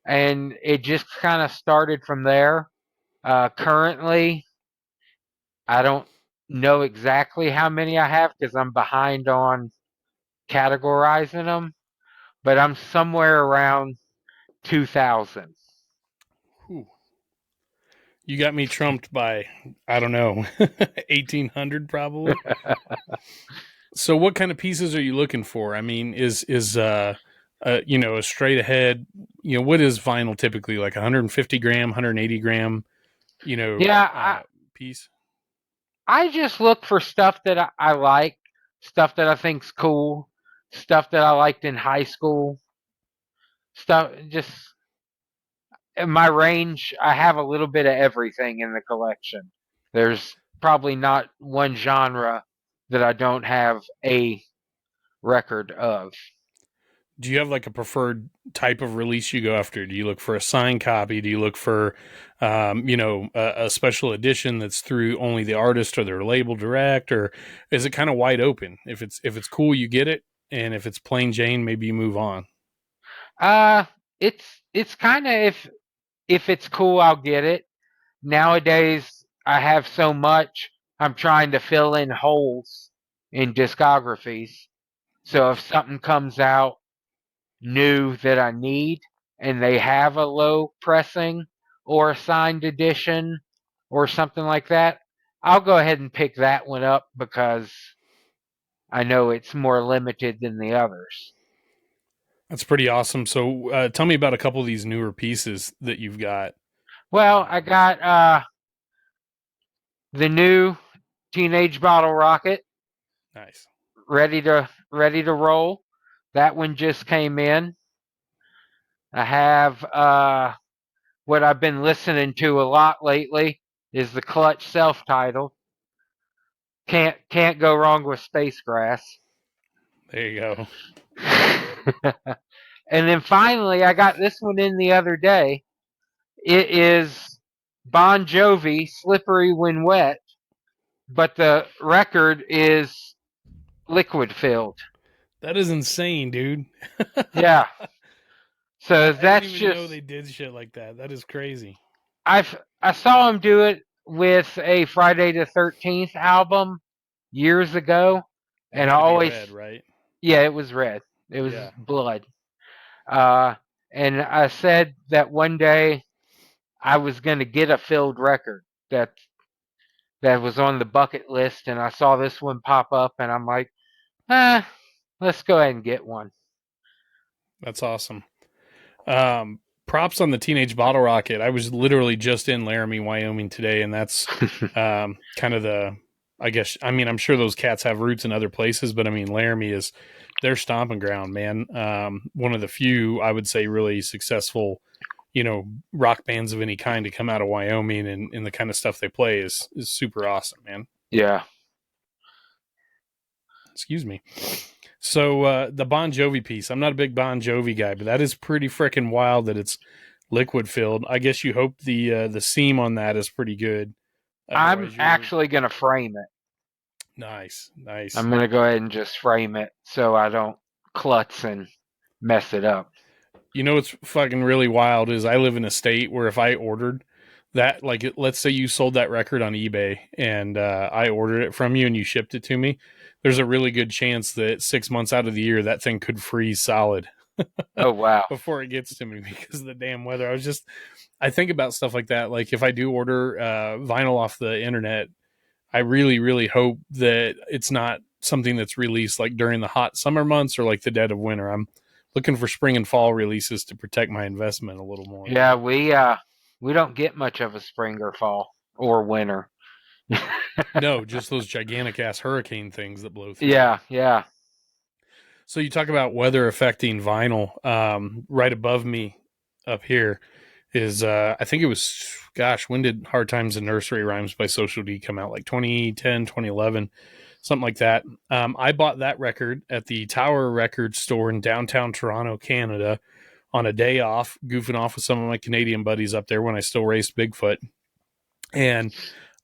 And it just kind of started from there. Currently, I don't know exactly how many I have because I'm behind on categorizing them, but I'm somewhere around 2,000. Whew. You got me trumped by, I don't know, 1,800 probably. So what kind of pieces are you looking for? I mean, is a straight ahead, what is vinyl typically, like 150 gram, 180 gram, Yeah, piece? I just look for stuff that I like, stuff that I think's cool, stuff that I liked in high school, stuff just in my range. I have a little bit of everything in the collection. There's probably not one genre that I don't have a record of. Do you have like a preferred type of release you go after? Do you look for a signed copy? Do you look for, a special edition that's through only the artist or their label direct, or is it kind of wide open? If it's cool, you get it, and if it's plain Jane, maybe you move on. It's kind of if it's cool, I'll get it. Nowadays, I have so much. I'm trying to fill in holes in discographies. So if something comes out new that I need and they have a low pressing or a signed edition or something like that, I'll go ahead and pick that one up because I know it's more limited than the others. That's pretty awesome. So tell me about a couple of these newer pieces that you've got. Well, I got the new Teenage Bottle Rocket Nice. ready to roll. That one just came in. I have what I've been listening to a lot lately is the Clutch self-titled. Can't go wrong with Space Grass. There you go. And then finally, I got this one in the other day. It is Bon Jovi, Slippery When Wet, but the record is liquid filled. That is insane, dude. Yeah. So I that's didn't even know just they did shit like that. That is crazy. I saw him do it with a Friday the 13th album years ago, It and had I to be always red, right? yeah, it was red. It was Yeah. blood. And I said that one day I was going to get a filled record that was on the bucket list, and I saw this one pop up, and I'm like, let's go ahead and get one. That's awesome. Props on the Teenage Bottle Rocket. I was literally just in Laramie, Wyoming today, and that's kind of I'm sure those cats have roots in other places, but I mean, Laramie is their stomping ground, man. One of the few, I would say, really successful, rock bands of any kind to come out of Wyoming, and the kind of stuff they play is super awesome, man. Yeah. Excuse me. So the Bon Jovi piece, I'm not a big Bon Jovi guy, but that is pretty freaking wild that it's liquid filled. I guess you hope the seam on that is pretty good. I'm actually going to frame it. Nice. I'm going to go ahead and just frame it so I don't klutz and mess it up. You know what's fucking really wild is I live in a state where if I ordered that, like, let's say you sold that record on eBay and I ordered it from you and you shipped it to me, there's a really good chance that 6 months out of the year that thing could freeze solid. Oh, wow. Before it gets to me because of the damn weather. I think about stuff like that. Like if I do order vinyl off the internet, I really, really hope that it's not something that's released like during the hot summer months or like the dead of winter. I'm looking for spring and fall releases to protect my investment a little more. Yeah, we don't get much of a spring or fall or winter. No, just those gigantic ass hurricane things that blow through. Yeah. So you talk about weather affecting vinyl. Right above me up here is I think it was, gosh, when did Hard Times and Nursery Rhymes by Social D come out? Like 2010, 2011, something like that. I bought that record at the Tower Record store in downtown Toronto, Canada, on a day off, goofing off with some of my Canadian buddies up there when I still raced Bigfoot. And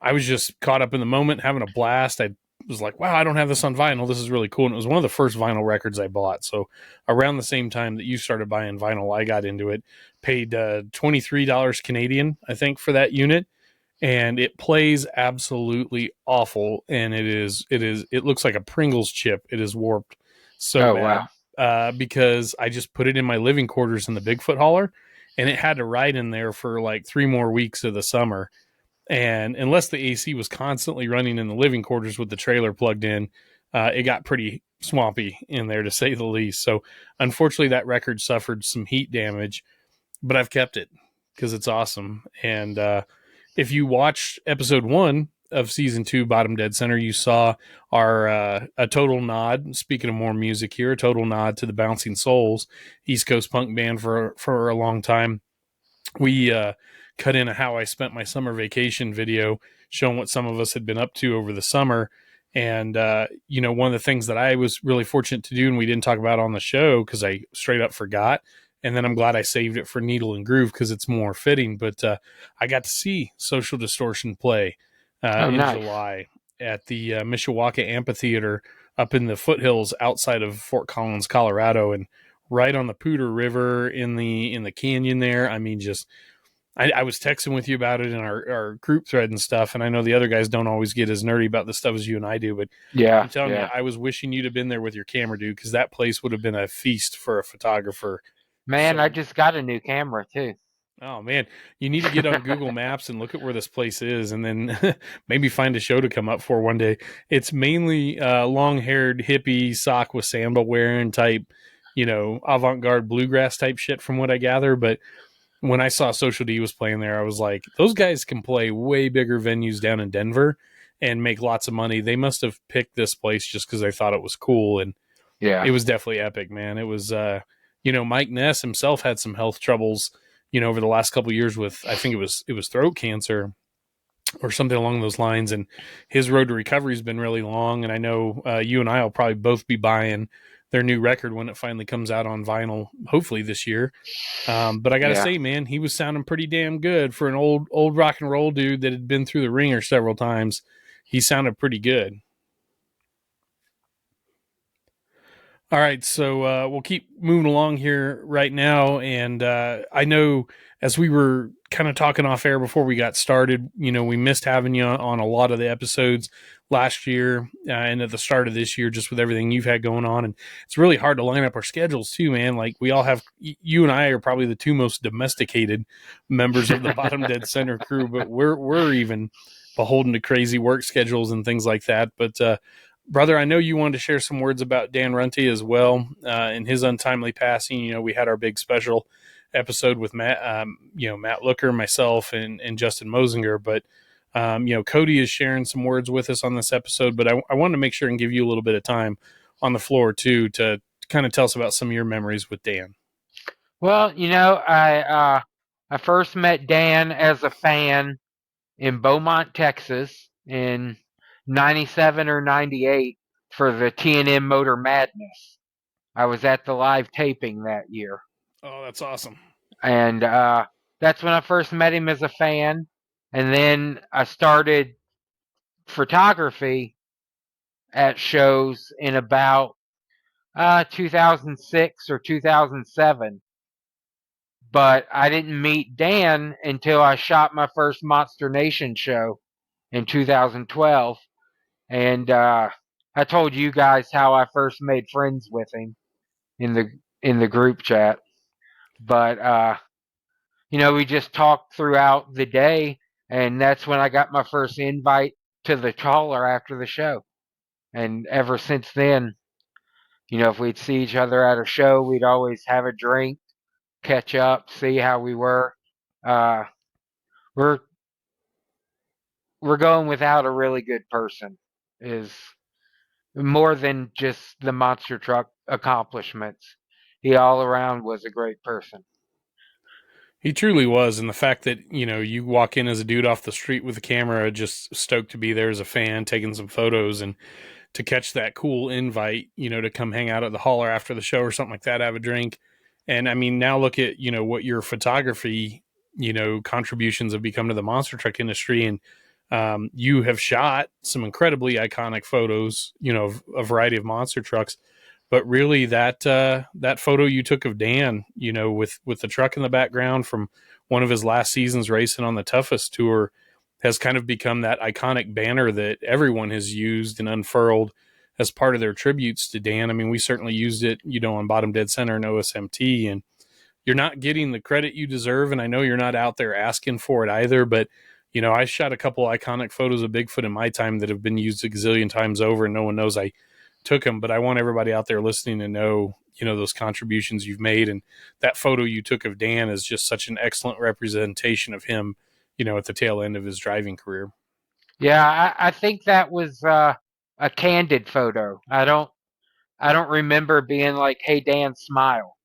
I was just caught up in the moment, having a blast. I was like, wow, I don't have this on vinyl. This is really cool. And it was one of the first vinyl records I bought. So around the same time that you started buying vinyl, I got into it, paid $23 Canadian, I think, for that unit. And it plays absolutely awful. And it looks like a Pringles chip. It is warped so bad. Wow. Because I just put it in my living quarters in the Bigfoot hauler, and it had to ride in there for like 3 more weeks of the summer. And unless the AC was constantly running in the living quarters with the trailer plugged in, it got pretty swampy in there, to say the least. So unfortunately, that record suffered some heat damage, but I've kept it because it's awesome. And if you watch episode 1 of season 2, Bottom Dead Center, you saw our a total nod. Speaking of more music here, a total nod to the Bouncing Souls, East Coast punk band for a long time. We cut in a how I spent my summer vacation video showing what some of us had been up to over the summer. And, one of the things that I was really fortunate to do and we didn't talk about on the show because I straight up forgot. And then I'm glad I saved it for Needle and Groove because it's more fitting. But I got to see Social Distortion play in Nice. July at the Mishawaka Amphitheater up in the foothills outside of Fort Collins, Colorado, and right on the Poudre River in the canyon there. I mean, just I was texting with you about it in our group thread and stuff, and I know the other guys don't always get as nerdy about this stuff as you and I do, but I'm telling you, I was wishing you'd have been there with your camera, dude, because that place would have been a feast for a photographer. Man, I just got a new camera too. Oh man, you need to get on Google Maps and look at where this place is, and then maybe find a show to come up for one day. It's mainly long-haired hippie sock with sandal wearing type, avant-garde bluegrass type shit, from what I gather, but when I saw Social D was playing there, I was like, those guys can play way bigger venues down in Denver and make lots of money. They must have picked this place just because they thought it was cool. And it was definitely epic, man. It was, Mike Ness himself had some health troubles, over the last couple of years with, I think it was throat cancer or something along those lines. And his road to recovery has been really long. And I know you and I will probably both be buying their new record when it finally comes out on vinyl, hopefully this year. But I got to say, man, he was sounding pretty damn good for an old rock and roll dude that had been through the ringer several times. He sounded pretty good. All right, so we'll keep moving along here right now. And I know as we were kind of talking off air before we got started, we missed having you on a lot of the episodes last year and at the start of this year, just with everything you've had going on. And it's really hard to line up our schedules too, man. Like we all have, you and I are probably the two most domesticated members of the Bottom Dead Center crew, but we're even beholden to crazy work schedules and things like that. But brother, I know you wanted to share some words about Dan Runte as well and his untimely passing. We had our big special episode with Matt, Matt Looker, myself, and Justin Mosinger. But, Cody is sharing some words with us on this episode. But I wanted to make sure and give you a little bit of time on the floor, too, to kind of tell us about some of your memories with Dan. Well, I first met Dan as a fan in Beaumont, Texas in 97 or 98 for the T&M Motor Madness. I was at the live taping that year. Oh, that's awesome. And that's when I first met him as a fan. And then I started photography at shows in about 2006 or 2007. But I didn't meet Dan until I shot my first Monster Nation show in 2012. And I told you guys how I first made friends with him in the group chat. But we just talked throughout the day, and that's when I got my first invite to the trawler after the show. And ever since then, if we'd see each other at a show, we'd always have a drink, catch up, see how we were. We we're going without a really good person is more than just the monster truck accomplishments. He all around was a great person. He truly was, and the fact that, you know, you walk in as a dude off the street with a camera, just stoked to be there as a fan, taking some photos, and to catch that cool invite, you know, to come hang out at the hauler after the show or something like that, have a drink. And I mean, now look at, you know, what your photography, you know, contributions have become to the monster truck industry. And you have shot some incredibly iconic photos, you know, of a variety of monster trucks. But really, that photo you took of Dan, you know, with the truck in the background from one of his last seasons racing on the Toughest Tour, has kind of become that iconic banner that everyone has used and unfurled as part of their tributes to Dan. I mean, we certainly used it, you know, on Bottom Dead Center and OSMT, and you're not getting the credit you deserve. And I know you're not out there asking for it either, but, you know, I shot a couple iconic photos of Bigfoot in my time that have been used a gazillion times over, and no one knows I took them. But I want everybody out there listening to know, you know, those contributions you've made. And that photo you took of Dan is just such an excellent representation of him, you know, at the tail end of his driving career. Yeah, I think that was a candid photo. I don't remember being like, "Hey Dan, smile."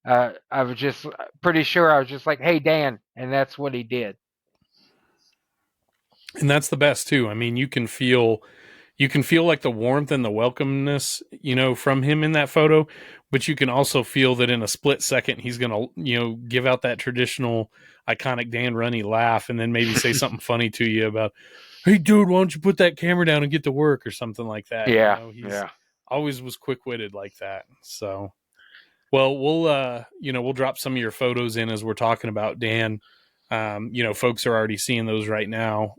I was just pretty sure I was just like, "Hey Dan," and that's what he did. And that's the best too. I mean, you can feel like the warmth and the welcomeness, you know, from him in that photo, but you can also feel that in a split second he's going to, you know, give out that traditional iconic Dan Runte laugh and then maybe say something funny to you about, "Hey dude, why don't you put that camera down and get to work," or something like that. Yeah, You know, he's yeah. always was quick-witted like that. So, well, we'll you know, we'll drop some of your photos in as we're talking about Dan. You know, folks are already seeing those right now,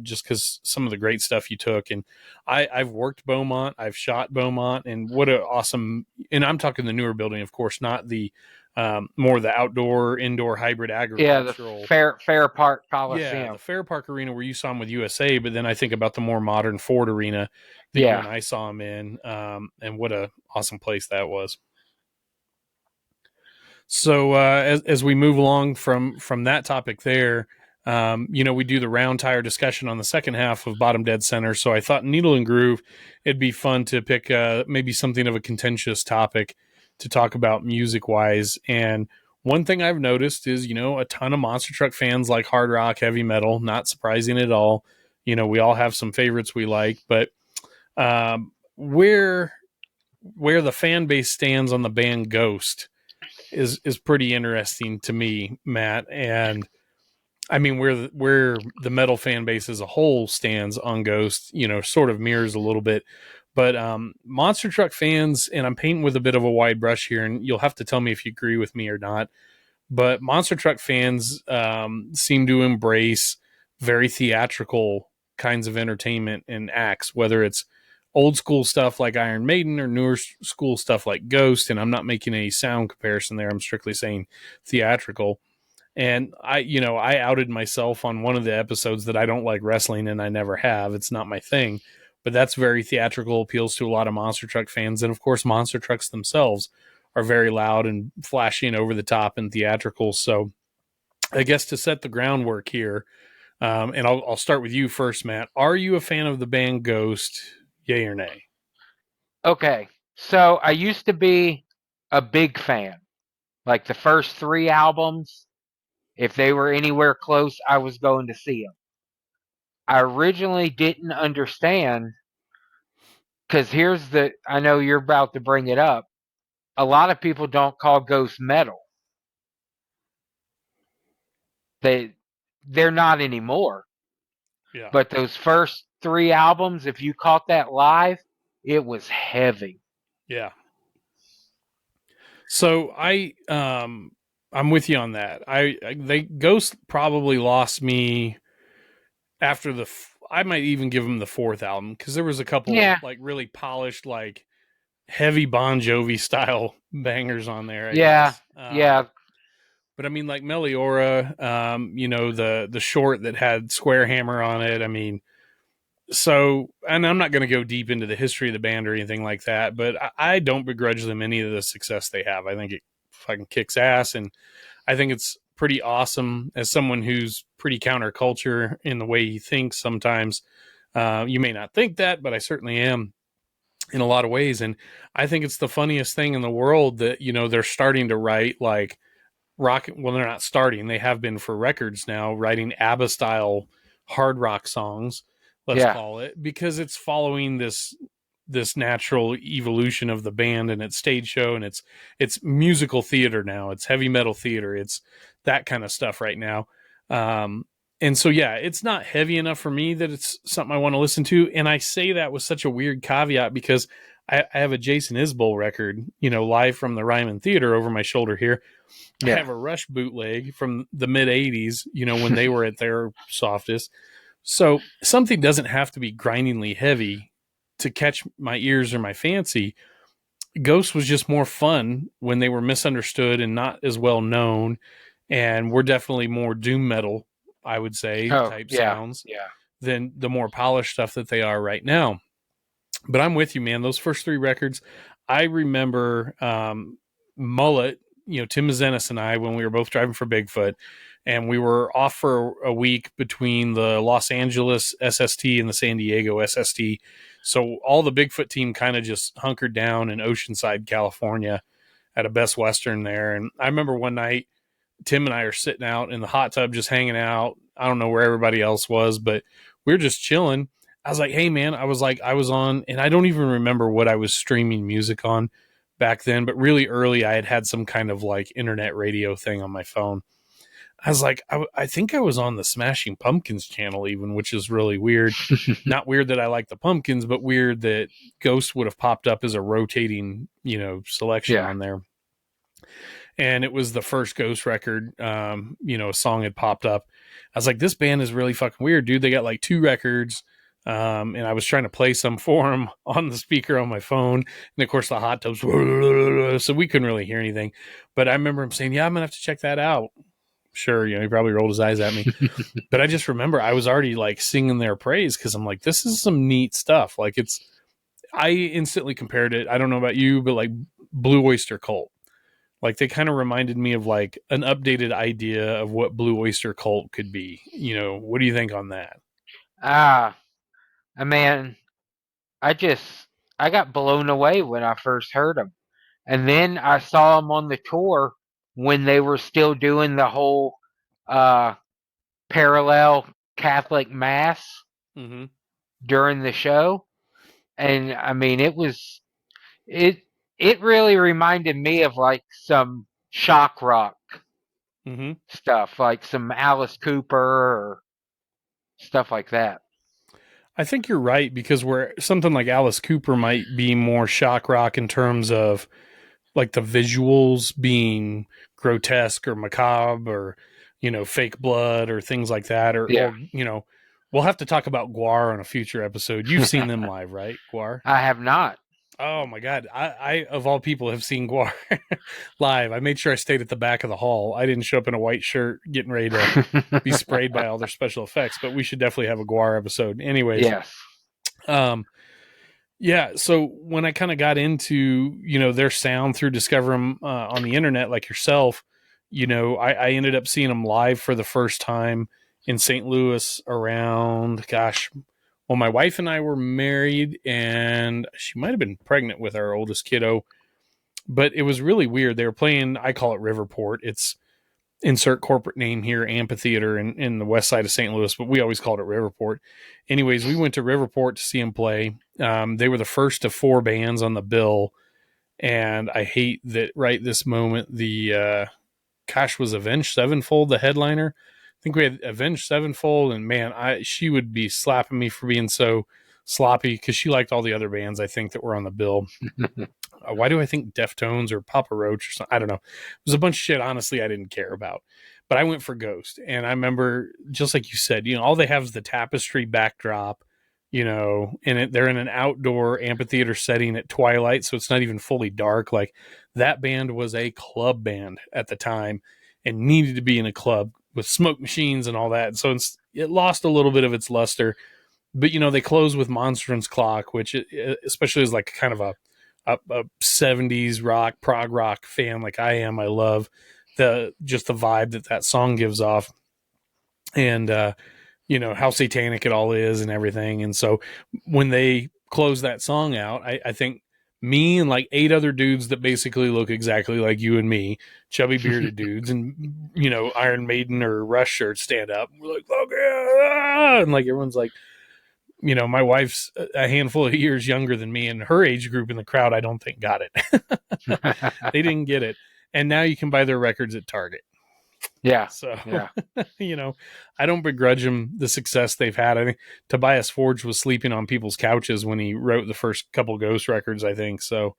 just because some of the great stuff you took. And I've worked Beaumont, I've shot Beaumont, and what an awesome, and I'm talking the newer building, of course, not the more the outdoor, indoor hybrid agricultural. Yeah, the Fair Park Yeah, the Coliseum. Fair Park Arena where you saw him with USA, but then I think about the more modern Ford Arena that you Yeah. and I saw him in, and what a awesome place that was. So as we move along from that topic there, you know, we do the Roundtire discussion on the second half of Bottom Dead Center. So I thought Needle and Groove, it'd be fun to pick maybe something of a contentious topic to talk about music wise. And one thing I've noticed is, you know, a ton of monster truck fans like hard rock, heavy metal, not surprising at all. You know, we all have some favorites we like, but where the fan base stands on the band Ghost is pretty interesting to me, Matt. And I mean, where the metal fan base as a whole stands on Ghost, you know, sort of mirrors a little bit. But monster truck fans, and I'm painting with a bit of a wide brush here, and you'll have to tell me if you agree with me or not. But monster truck fans seem to embrace very theatrical kinds of entertainment and acts, whether it's old school stuff like Iron Maiden or newer school stuff like Ghost. And I'm not making any sound comparison there. I'm strictly saying theatrical. And I outed myself on one of the episodes that I don't like wrestling, and I never have. It's not my thing. But that's very theatrical, appeals to a lot of monster truck fans. And of course, monster trucks themselves are very loud and flashy and over the top and theatrical. So I guess to set the groundwork here, and I'll start with you first, Matt. Are you a fan of the band Ghost? Yay or nay? Okay, so I used to be a big fan. Like the first 3 albums, if they were anywhere close, I was going to see them. I originally didn't understand because I know you're about to bring it up. A lot of people don't call Ghost metal. They're not anymore. Yeah. But those first 3 albums, if you caught that live, it was heavy. Yeah. So I'm with you on that. They Ghost probably lost me after I might even give them the 4th album, because there was a couple like really polished, like heavy Bon Jovi style bangers on there. I guess. Yeah. But I mean, like Meliora, you know, the short that had Square Hammer on it. I mean, so, and I'm not going to go deep into the history of the band or anything like that, but I don't begrudge them any of the success they have. I think it fucking kicks ass, and I think it's pretty awesome as someone who's pretty counterculture in the way he thinks sometimes. You may not think that, but I certainly am in a lot of ways. And I think it's the funniest thing in the world that, they're starting to write like rock. Well, they're not starting. They have been for records now, writing ABBA style hard rock songs, let's call it, because it's following this natural evolution of the band and its stage show, and it's musical theater now. It's heavy metal theater. It's that kind of stuff right now. And so, it's not heavy enough for me that it's something I want to listen to. And I say that with such a weird caveat because I have a Jason Isbell record, live from the Ryman Theater over my shoulder here. I have a Rush bootleg from the mid 80s, when they were at their softest. So something doesn't have to be grindingly heavy to catch my ears or my fancy. Ghost was just more fun when they were misunderstood and not as well known. And we're definitely more doom metal, I would say, type sounds than the more polished stuff that they are right now. But I'm with you, man. Those first 3 records, I remember Mullet, Tim Mazenis and I, when we were both driving for Bigfoot, and we were off for a week between the Los Angeles SST and the San Diego SST. So all the Bigfoot team kind of just hunkered down in Oceanside, California at a Best Western there. And I remember one night, Tim and I are sitting out in the hot tub just hanging out. I don't know where everybody else was, but we were just chilling. I was like, hey, man, I was on, and I don't even remember what I was streaming music on back then, but really early I had some kind of like internet radio thing on my phone. I was like, I think I was on the Smashing Pumpkins channel even, which is really weird. Not weird that I like the Pumpkins, but weird that Ghost would have popped up as a rotating, selection on there. And it was the first Ghost record, a song had popped up. I was like, this band is really fucking weird, dude. They got like 2 records. And I was trying to play some for them on the speaker on my phone. And of course the hot tubs, so we couldn't really hear anything. But I remember him saying, I'm going to have to check that out. Sure. He probably rolled his eyes at me, but I just remember I was already like singing their praise. Cause I'm like, this is some neat stuff. Like I instantly compared it. I don't know about you, but like Blue Oyster Cult, like they kind of reminded me of like an updated idea of what Blue Oyster Cult could be. What do you think on that? Man, I got blown away when I first heard them. And then I saw them on the tour when they were still doing the whole parallel Catholic Mass during the show. And I mean, it really reminded me of like some shock rock stuff, like some Alice Cooper or stuff like that. I think you're right, because where something like Alice Cooper might be more shock rock in terms of like the visuals being grotesque or macabre or, fake blood or things like that. Or, we'll have to talk about Guar on a future episode. You've seen them live, right? Guar? I have not. Oh my God. I of all people have seen Guar live. I made sure I stayed at the back of the hall. I didn't show up in a white shirt getting ready to be sprayed by all their special effects, but we should definitely have a Guar episode. Anyways. Yes. So when I kind of got into, their sound through discovering them on the internet, like yourself, I ended up seeing them live for the first time in St. Louis around, well, my wife and I were married, and she might have been pregnant with our oldest kiddo, but it was really weird. They were playing, I call it Riverport. It's insert corporate name here, amphitheater in the west side of St. Louis, but we always called it Riverport. Anyways, we went to Riverport to see them play. They were the first of 4 bands on the bill, and I hate that right this moment, was Avenged Sevenfold the headliner? I think we had Avenged Sevenfold, and man, she would be slapping me for being so sloppy because she liked all the other bands I think that were on the bill. Why do I think Deftones or Papa Roach or something? I don't know. It was a bunch of shit, honestly, I didn't care about. But I went for Ghost. And I remember, just like you said, all they have is the tapestry backdrop, and they're in an outdoor amphitheater setting at twilight, so it's not even fully dark. Like, that band was a club band at the time and needed to be in a club with smoke machines and all that. And so it lost a little bit of its luster. But, they close with Monstrance Clock, which especially is like kind of a 70s rock, prog rock fan like I am. I love just the vibe that song gives off, and how satanic it all is and everything. And so when they close that song out, I think me and like 8 other dudes that basically look exactly like you and me, chubby bearded dudes, and Iron Maiden or Rush shirts stand up. We're like, fuck yeah! And like everyone's like, my wife's a handful of years younger than me, and her age group in the crowd, I don't think got it. They didn't get it. And now you can buy their records at Target. Yeah. So, Yeah. I don't begrudge them the success they've had. I think Tobias Forge was sleeping on people's couches when he wrote the first couple Ghost records, I think. So,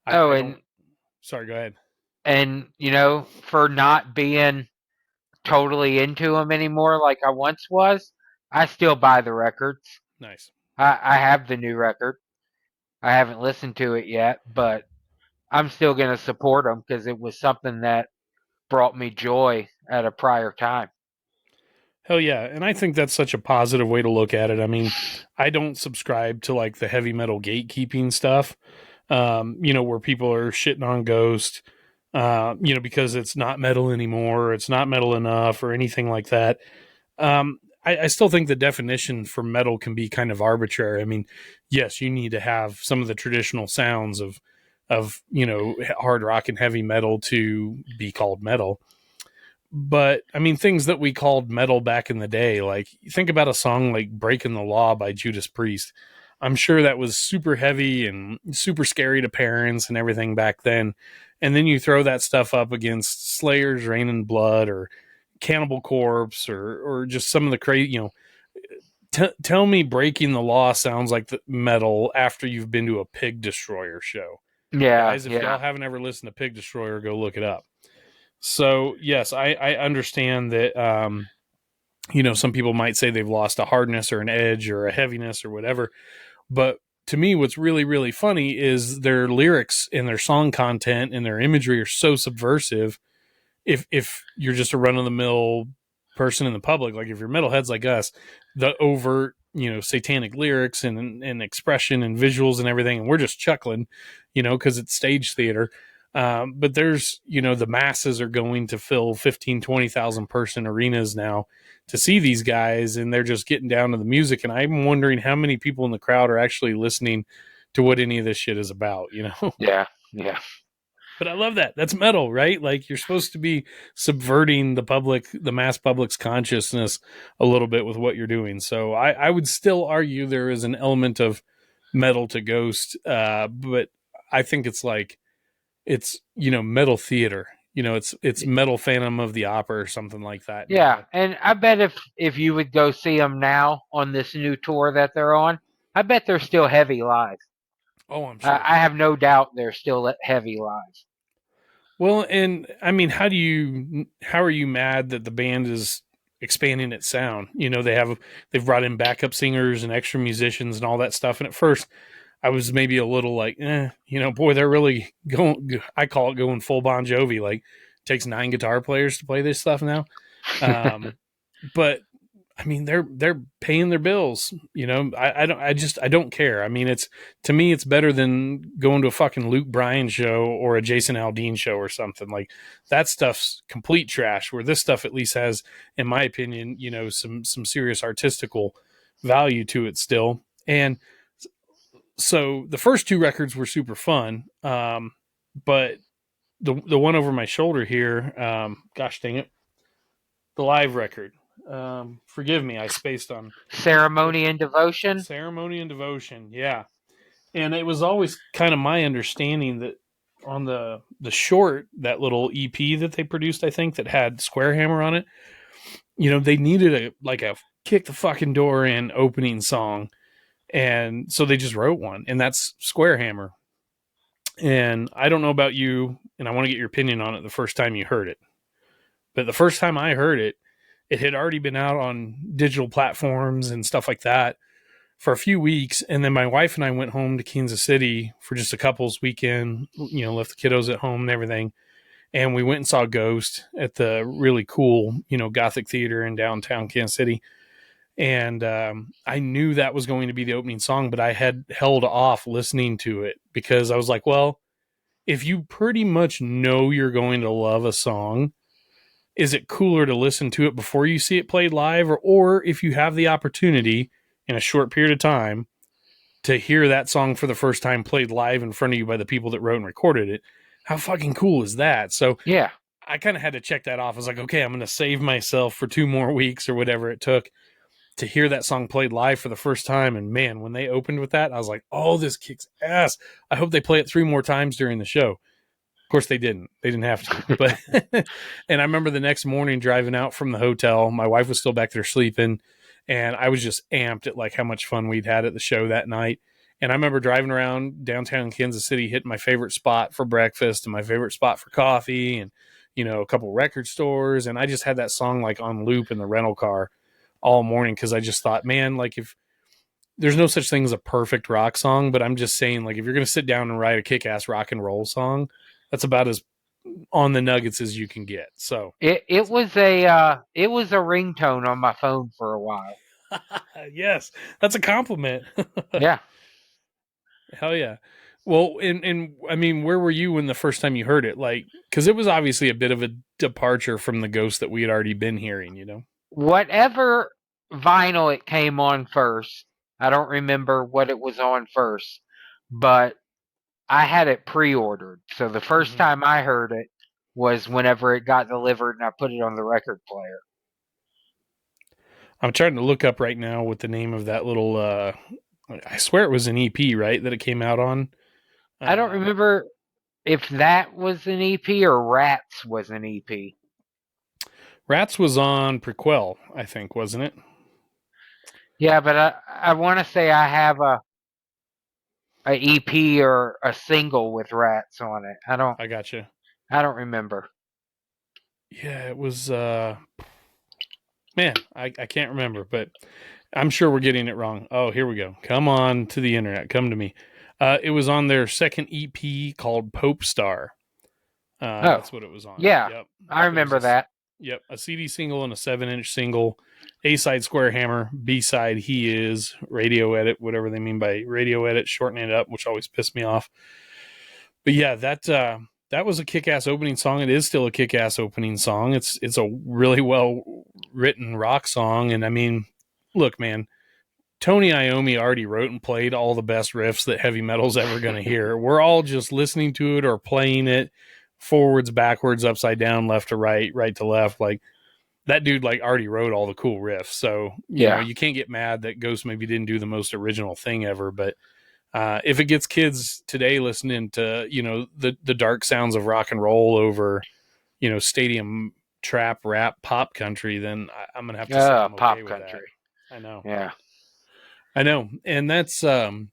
sorry, go ahead. And, for not being totally into them anymore like I once was, I still buy the records. Nice. I have the new record. I haven't listened to it yet, but I'm still going to support them because it was something that brought me joy at a prior time. Hell yeah. And I think that's such a positive way to look at it. I mean, I don't subscribe to like the heavy metal gatekeeping stuff, where people are shitting on Ghost, because it's not metal anymore, or it's not metal enough, or anything like that. I still think the definition for metal can be kind of arbitrary. I mean, yes, you need to have some of the traditional sounds of hard rock and heavy metal to be called metal. But I mean, things that we called metal back in the day, like think about a song like Breaking the Law by Judas Priest. I'm sure that was super heavy and super scary to parents and everything back then. And then you throw that stuff up against Slayer's Rain and Blood or Cannibal Corpse or just some of the crazy, tell me Breaking the Law sounds like the metal after you've been to a Pig Destroyer show. Yeah. Guys, if y'all haven't ever listened to Pig Destroyer, go look it up. So, yes, I understand that, some people might say they've lost a hardness or an edge or a heaviness or whatever. But to me, what's really, really funny is their lyrics and their song content and their imagery are so subversive. If you're just a run-of-the-mill person in the public, like if you're metalheads like us, the overt, satanic lyrics and expression and visuals and everything, and we're just chuckling, because it's stage theater. But there's, the masses are going to fill 15, 20,000 person arenas now to see these guys, and they're just getting down to the music. And I'm wondering how many people in the crowd are actually listening to what any of this shit is about, Yeah. Yeah. But I love that. That's metal, right? Like you're supposed to be subverting the mass public's consciousness a little bit with what you're doing. So I would still argue there is an element of metal to Ghost, but I think it's like, it's metal theater, it's metal Phantom of the Opera or something like that. Yeah, and I bet if you would go see them now on this new tour that they're on, I bet they're still heavy live. Oh, I'm sure. I have no doubt they're still heavy live. Well, and I mean, how are you mad that the band is expanding its sound? They've brought in backup singers and extra musicians and all that stuff. And at first I was maybe a little like, boy, they're really going, I call it going full Bon Jovi. Like, it takes 9 guitar players to play this stuff now. But I mean, they're paying their bills. I don't care. I mean, to me, it's better than going to a fucking Luke Bryan show or a Jason Aldean show or something. Like, that stuff's complete trash, where this stuff at least has, in my opinion, some serious artistical value to it still. And so the first 2 records were super fun. But the one over my shoulder here, gosh dang it, the live record. Forgive me, I spaced on Ceremony and Devotion. Ceremony and Devotion, yeah. And it was always kind of my understanding that on the short, that little EP that they produced, I think, that had Square Hammer on it, they needed a kick the fucking door in opening song. And so they just wrote one, and that's Square Hammer. And I don't know about you, and I want to get your opinion on it the first time you heard it. But the first time I heard it, it had already been out on digital platforms and stuff like that for a few weeks. And then my wife and I went home to Kansas City for just a couple's weekend, left the kiddos at home and everything. And we went and saw Ghost at the really cool, Gothic theater in downtown Kansas City. And I knew that was going to be the opening song, but I had held off listening to it because I was like, well, if you pretty much know you're going to love a song, is it cooler to listen to it before you see it played live, or if you have the opportunity in a short period of time to hear that song for the first time played live in front of you by the people that wrote and recorded it? How fucking cool is that? So Yeah. I kind of had to check that off. I was like, okay, I'm going to save myself for 2 more weeks or whatever it took to hear that song played live for the first time. And man, when they opened with that, I was like, oh, this kicks ass. I hope they play it 3 more times during the show. Of course they didn't. They didn't have to. But and I remember the next morning driving out from the hotel, my wife was still back there sleeping, and I was just amped at like how much fun we'd had at the show that night. And I remember driving around downtown Kansas City, hitting my favorite spot for breakfast and my favorite spot for coffee, and a couple record stores. And I just had that song like on loop in the rental car all morning, because I just thought, man, like, if there's no such thing as a perfect rock song, but I'm just saying, like, if you're going to sit down and write a kick-ass rock and roll song, that's about as on the nuggets as you can get. So It was a ringtone on my phone for a while. yes, that's a compliment. Yeah. Hell yeah. Well, and I mean, where were you when the first time you heard it? Like, because it was obviously a bit of a departure from the Ghost that we had already been hearing, Whatever vinyl it came on first, I don't remember what it was on first, but I had it pre-ordered. So the first time I heard it was whenever it got delivered and I put it on the record player. I'm trying to look up right now what the name of that little, I swear it was an EP, right? That it came out on. I don't remember if that was an EP or Rats was an EP. Rats was on Prequel, I think, wasn't it? Yeah, but I want to say I have a EP or a single with Rats on it. I gotcha. I don't remember. Yeah, it was, man, I can't remember, but I'm sure we're getting it wrong. Oh, here we go. Come on to the internet. Come to me. It was on their second EP called Pope Star. That's what it was on. Yeah, yep. I remember that. Yep, a CD single and a 7-inch single. A-side Square Hammer, B-side He Is, radio edit, whatever they mean by radio edit, shortening it up, which always pissed me off. But yeah, that was a kick-ass opening song. It is still a kick-ass opening song. It's a really well-written rock song. And I mean, look, man, Tony Iommi already wrote and played all the best riffs that heavy metal's ever going to hear. We're all just listening to it or playing it forwards, backwards, upside down, left to right, right to left. Like, that dude like already wrote all the cool riffs. So, you know, you can't get mad that Ghost maybe didn't do the most original thing ever. But if it gets kids today listening to, the dark sounds of rock and roll over, stadium trap, rap, pop country, then I'm going to have to say I'm okay pop with country. that. I know. Yeah. I know. And that's, one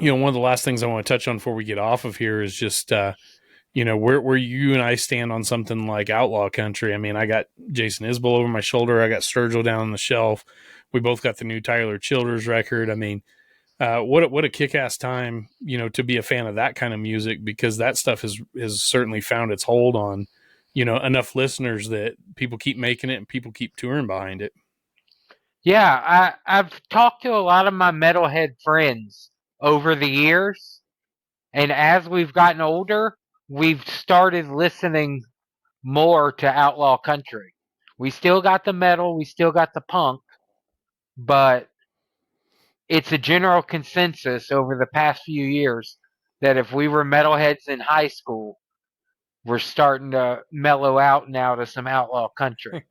of the last things I want to touch on before we get off of here is just, where you and I stand on something like outlaw country. I mean, I got Jason Isbell over my shoulder. I got Sturgill down on the shelf. We both got the new Tyler Childers record. I mean, what a kick-ass time, to be a fan of that kind of music, because that stuff has certainly found its hold on, enough listeners that people keep making it and people keep touring behind it. Yeah, I've talked to a lot of my metalhead friends over the years, and as we've gotten older, we've started listening more to outlaw country. We still got the metal, we still got the punk, but it's a general consensus over the past few years that if we were metalheads in high school, we're starting to mellow out now to some outlaw country.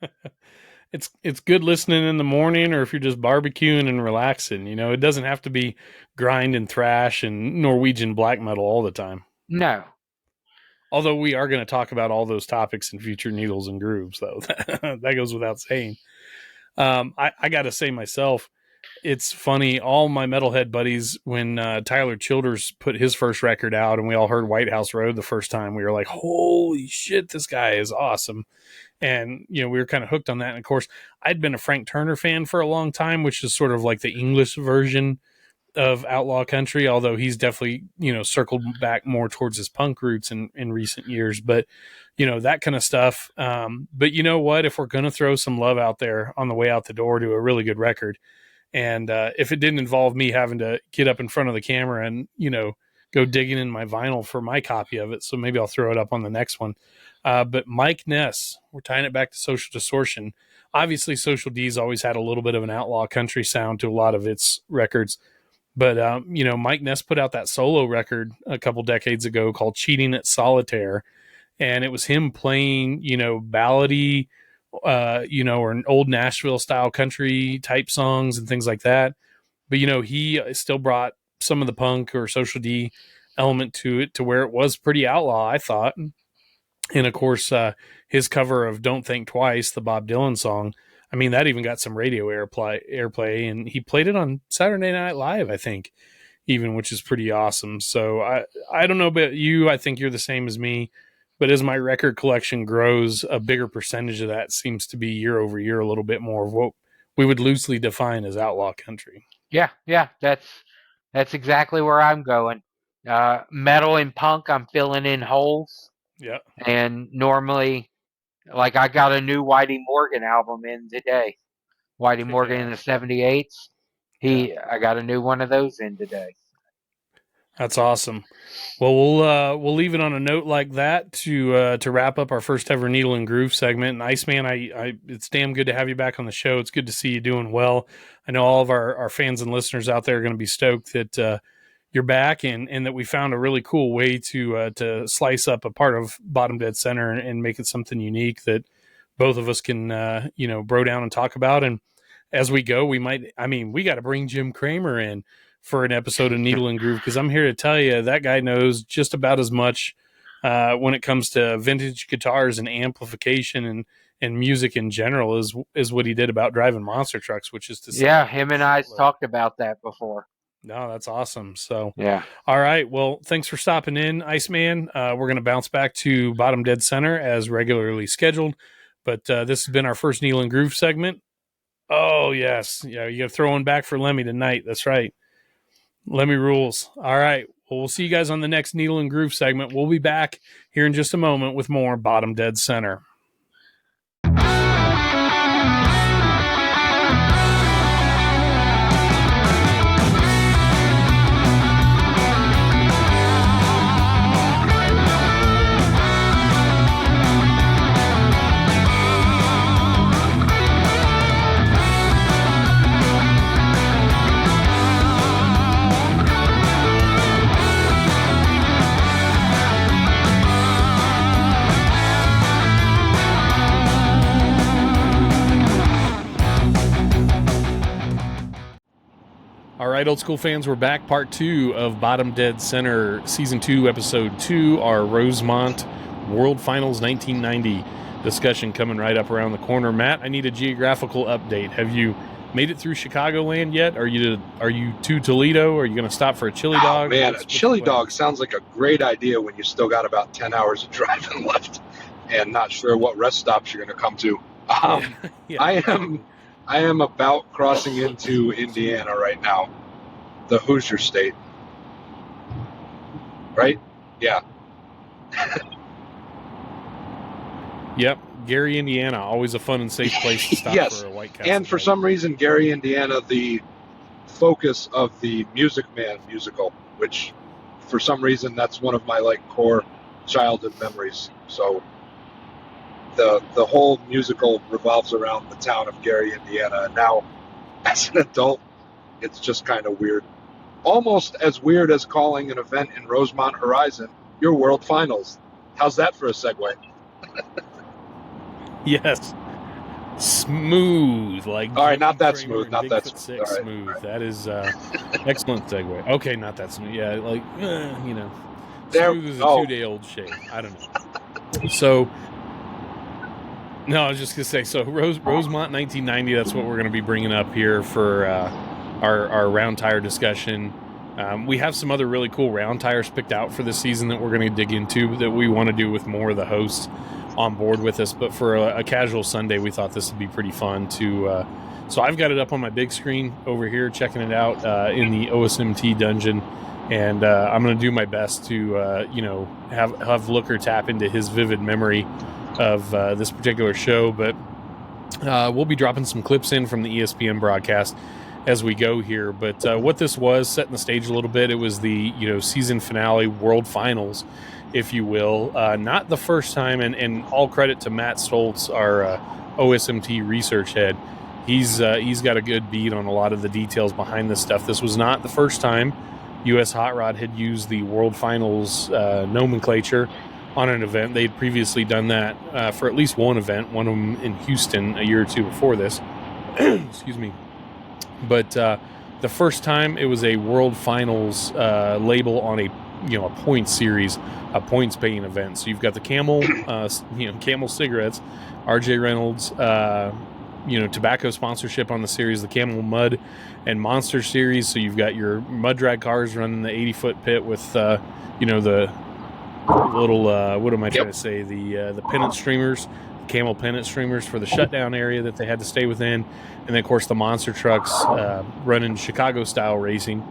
It's good listening in the morning, or if you're just barbecuing and relaxing. It doesn't have to be grind and thrash and Norwegian black metal all the time. No. Although we are going to talk about all those topics in future Needles and Grooves, though. That goes without saying. I got to say myself, it's funny. All my metalhead buddies, when Tyler Childers put his first record out and we all heard White House Road the first time, we were like, holy shit, this guy is awesome. And, we were kind of hooked on that. And of course, I'd been a Frank Turner fan for a long time, which is sort of like the English version of outlaw country, although he's definitely, circled back more towards his punk roots in recent years. But, that kind of stuff. But you know what? If we're going to throw some love out there on the way out the door to a really good record, and if it didn't involve me having to get up in front of the camera and, go digging in my vinyl for my copy of it. So maybe I'll throw it up on the next one. But Mike Ness, we're tying it back to Social Distortion. Obviously, Social D's always had a little bit of an outlaw country sound to a lot of its records. But, Mike Ness put out that solo record a couple decades ago called Cheating at Solitaire. And it was him playing, ballady, or an old Nashville style country type songs and things like that. But, he still brought some of the punk or Social D element to it to where it was pretty outlaw, I thought. And of course, his cover of Don't Think Twice, the Bob Dylan song, I mean, that even got some radio airplay, and he played it on Saturday Night Live, I think, even, which is pretty awesome. So I don't know about you. I think you're the same as me. But as my record collection grows, a bigger percentage of that seems to be year over year a little bit more of what we would loosely define as outlaw country. Yeah, that's exactly where I'm going. Metal and punk, I'm filling in holes. Yeah. And normally, like, I got a new Whitey Morgan album in today. Whitey Morgan in the 78s. I got a new one of those in today. That's awesome. Well, we'll leave it on a note like that to wrap up our first ever Needle and Groove segment. And Iceman, it's damn good to have you back on the show. It's good to see you doing well. I know all of our fans and listeners out there are going to be stoked that you're back and that we found a really cool way to slice up a part of Bottom Dead Center and make it something unique that both of us can bro down and talk about. And as we go, we got to bring Jim Kramer in for an episode of Needle and Groove, because I'm here to tell you that guy knows just about as much when it comes to vintage guitars and amplification and music in general is what he did about driving monster trucks, which is to say. Yeah, him and I talked about that before. No, that's awesome. So, yeah. All right. Well, thanks for stopping in, Iceman. We're going to bounce back to Bottom Dead Center as regularly scheduled, but this has been our first Needle and Groove segment. Oh, yes. Yeah, you got to throw one back for Lemmy tonight. That's right. Lemmy rules. All right. Well, we'll see you guys on the next Needle and Groove segment. We'll be back here in just a moment with more Bottom Dead Center. All right, old school fans, we're back. Part 2 of Bottom Dead Center, Season 2, Episode 2, our Rosemont World Finals 1990 discussion coming right up around the corner. Matt, I need a geographical update. Have you made it through Chicagoland yet? Are you to Toledo? Are you going to stop for a chili dog? Oh, man, a chili dog sounds like a great idea when you still got about 10 hours of driving left and not sure what rest stops you're going to come to. Yeah. I am about crossing into Indiana right now, the Hoosier state. Right? Yeah. Yep. Gary, Indiana, always a fun and safe place to stop yes. for a White Castle. And for some reason, Gary, Indiana, the focus of the Music Man musical, which for some reason that's one of my core childhood memories. So the whole musical revolves around the town of Gary, Indiana. And now, as an adult, it's just kind of weird. Almost as weird as calling an event in Rosemont Horizon your World Finals. How's that for a segue? Yes. Smooth. Like all right, not that Kramer smooth. Not that smooth. Right, smooth. Right. That is excellent segue. Okay, not that smooth. Yeah, smooth is a 2-day-old shave. I don't know. So, no, I was just going to say, so Rosemont 1990, that's what we're going to be bringing up here for our round tire discussion. We have some other really cool round tires picked out for this season that we're going to dig into that we want to do with more of the hosts on board with us. But for a casual Sunday, we thought this would be pretty fun to. So I've got it up on my big screen over here, checking it out in the OSMT dungeon. And I'm going to do my best to, have Looker tap into his vivid memory of this particular show. But we'll be dropping some clips in from the ESPN broadcast. as we go here. But what this was, setting the stage a little bit, it was the season finale, world finals, if you will. Not the first time, and all credit to Matt Stoltz, our OSMT research head. He's got a good beat on a lot of the details behind this stuff. This was not the first time US Hot Rod had used the world finals nomenclature on an event. They'd previously done that for at least one event, one of them in Houston a year or two before this. Excuse me. But the first time it was a world finals label on a points series, a points paying event. So you've got the Camel, Camel cigarettes, RJ Reynolds, tobacco sponsorship on the series, the Camel Mud and Monster series. So you've got your mud drag cars running the 80-foot pit with the little what am I trying to say? The pennant streamers, Camel pennant streamers for the shutdown area that they had to stay within, and then of course the monster trucks running Chicago style racing.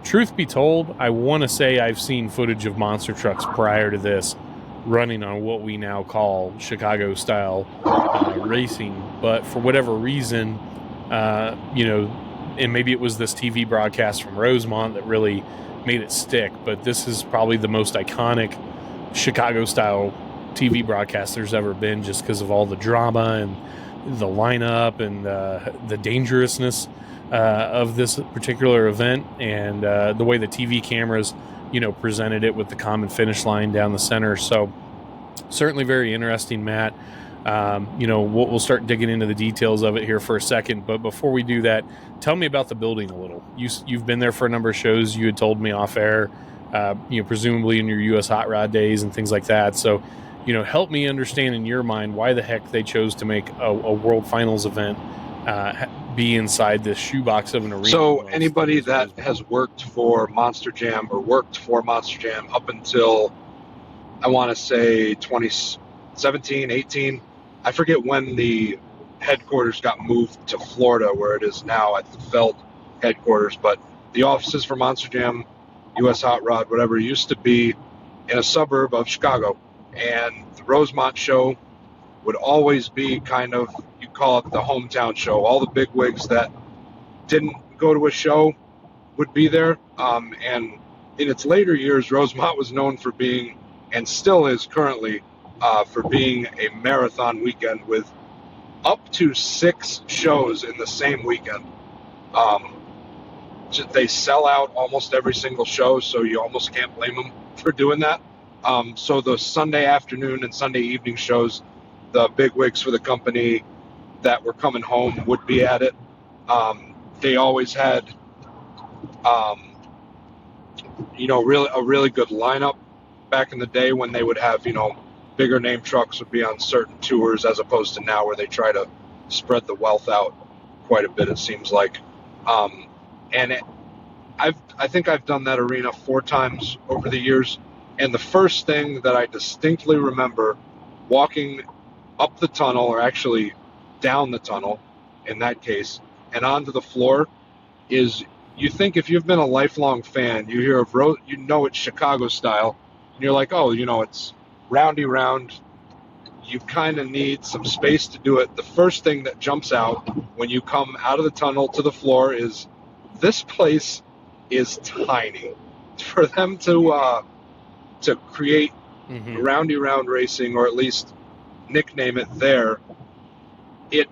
Truth be told, I want to say I've seen footage of monster trucks prior to this running on what we now call Chicago style racing, but for whatever reason, and maybe it was this TV broadcast from Rosemont that really made it stick, but this is probably the most iconic Chicago style TV broadcast there's ever been, just because of all the drama and the lineup and the dangerousness of this particular event, and the way the TV cameras presented it with the common finish line down the center. So certainly very interesting, Matt. We'll start digging into the details of it here for a second, but before we do that, tell me about the building a little. You've been there for a number of shows. You had told me off air, presumably in your US Hot Rod days and things like that. So help me understand in your mind why the heck they chose to make a World Finals event be inside this shoebox of an arena. So anybody that has worked for Monster Jam up until, I want to say 2017, 18, I forget when the headquarters got moved to Florida, where it is now at the Feld headquarters, but the offices for Monster Jam, US Hot Rod, whatever, used to be in a suburb of Chicago. And the Rosemont show would always be kind of, you call it the hometown show. All the big wigs that didn't go to a show would be there. And in its later years, Rosemont was known for being, and still is currently, for being a marathon weekend with up to 6 shows in the same weekend. They sell out almost every single show, so you almost can't blame them for doing that. So the Sunday afternoon and Sunday evening shows, the big wigs for the company that were coming home would be at it. They always had, a really good lineup back in the day when they would have, bigger name trucks would be on certain tours, as opposed to now where they try to spread the wealth out quite a bit, it seems like. I think I've done that arena 4 times over the years. And the first thing that I distinctly remember walking up the tunnel, or actually down the tunnel in that case, and onto the floor, is, you think if you've been a lifelong fan, you hear of it's Chicago style, and you're like, oh, it's roundy round. You kind of need some space to do it. The first thing that jumps out when you come out of the tunnel to the floor is, this place is tiny. For them to create roundy round racing, or at least nickname it there,